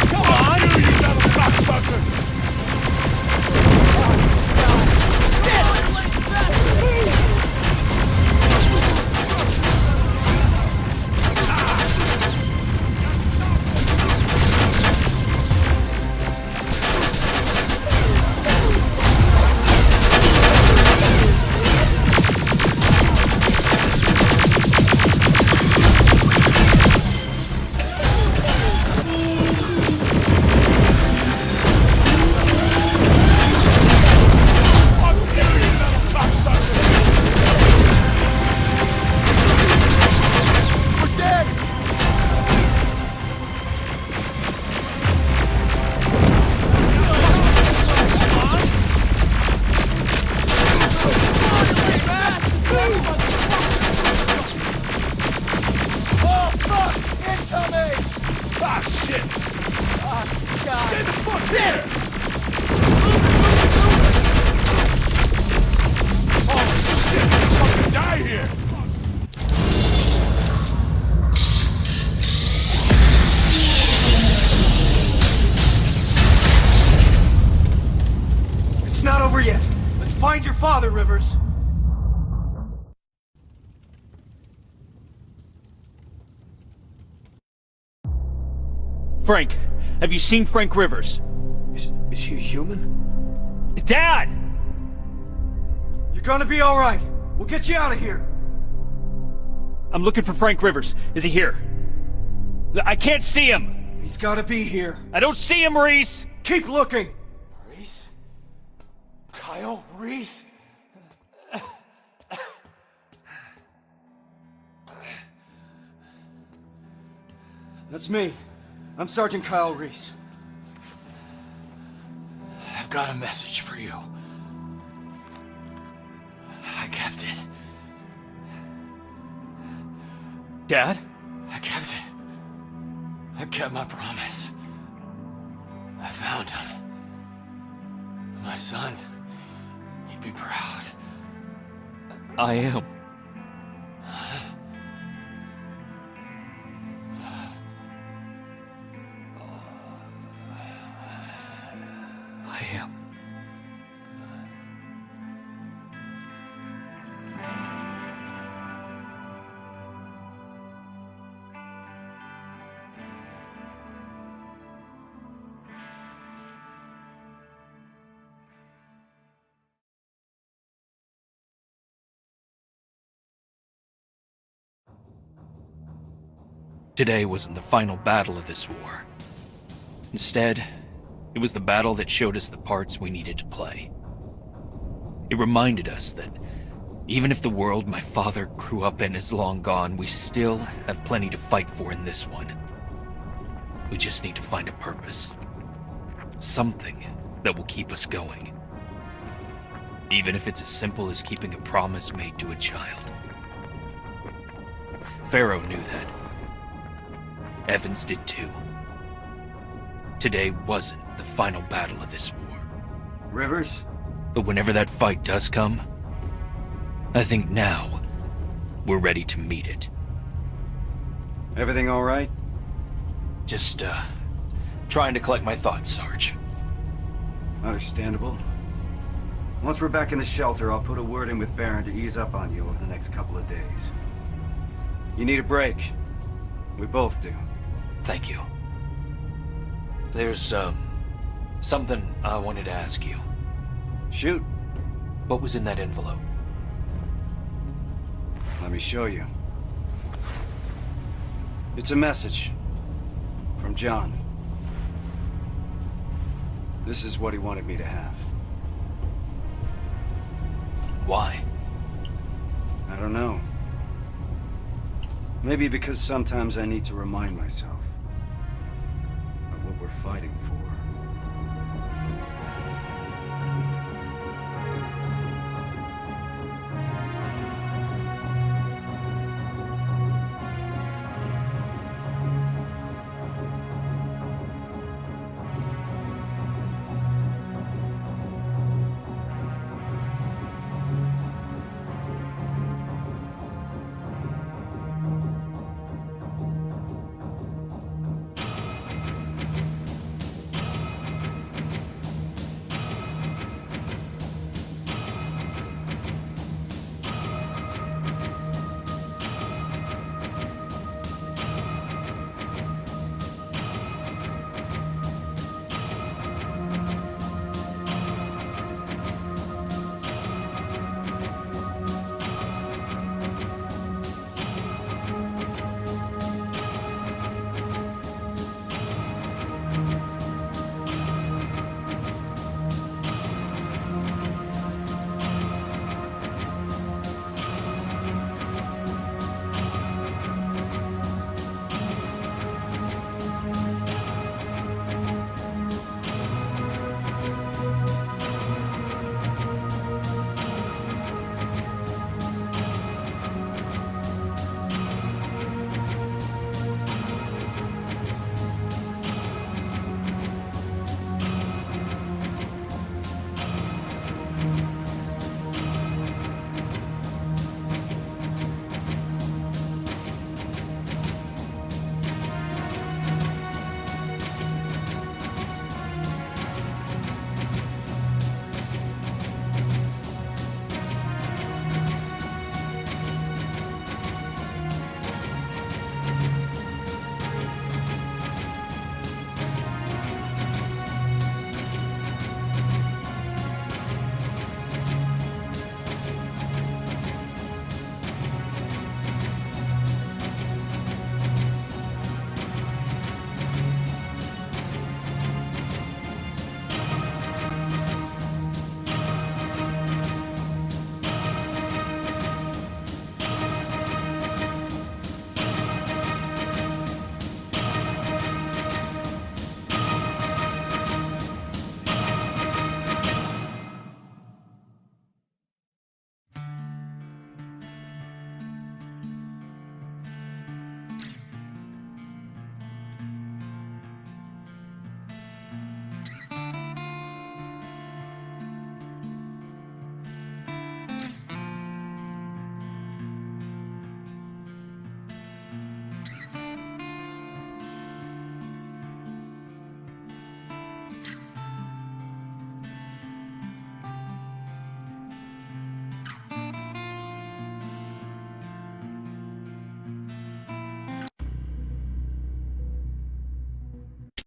Come on, you little cocksucker! Find your father, Rivers! Frank, have you seen Frank Rivers? Is he a human? Dad! You're gonna be alright. We'll get you out of here. I'm looking for Frank Rivers. Is he here? I can't see him! He's gotta be here. I don't see him, Resse! Keep looking! Resse? Kyle? Resse? That's me. I'm Sergeant Kyle Resse. I've got a message for you. I kept it. Dad? I kept it. I kept my promise. I found him. My son. He'd be proud. I am. I am. Today wasn't the final battle of this war. Instead, it was the battle that showed us the parts we needed to play. It reminded us that even if the world my father grew up in is long gone, we still have plenty to fight for in this one. We just need to find a purpose. Something that will keep us going. Even if it's as simple as keeping a promise made to a child. Pharaoh knew that. Evans did too. Today wasn't the final battle of this war. Rivers? But whenever that fight does come, I think now we're ready to meet it. Everything all right? Just, trying to collect my thoughts, Sarge. Understandable. Once we're back in the shelter, I'll put a word in with Baron to ease up on you over the next couple of days. You need a break. We both do. Thank you. There's, something I wanted to ask you. Shoot. What was in that envelope? Let me show you. It's a message. From John. This is what he wanted me to have. Why? I don't know. Maybe because sometimes I need to remind myself of what we're fighting for.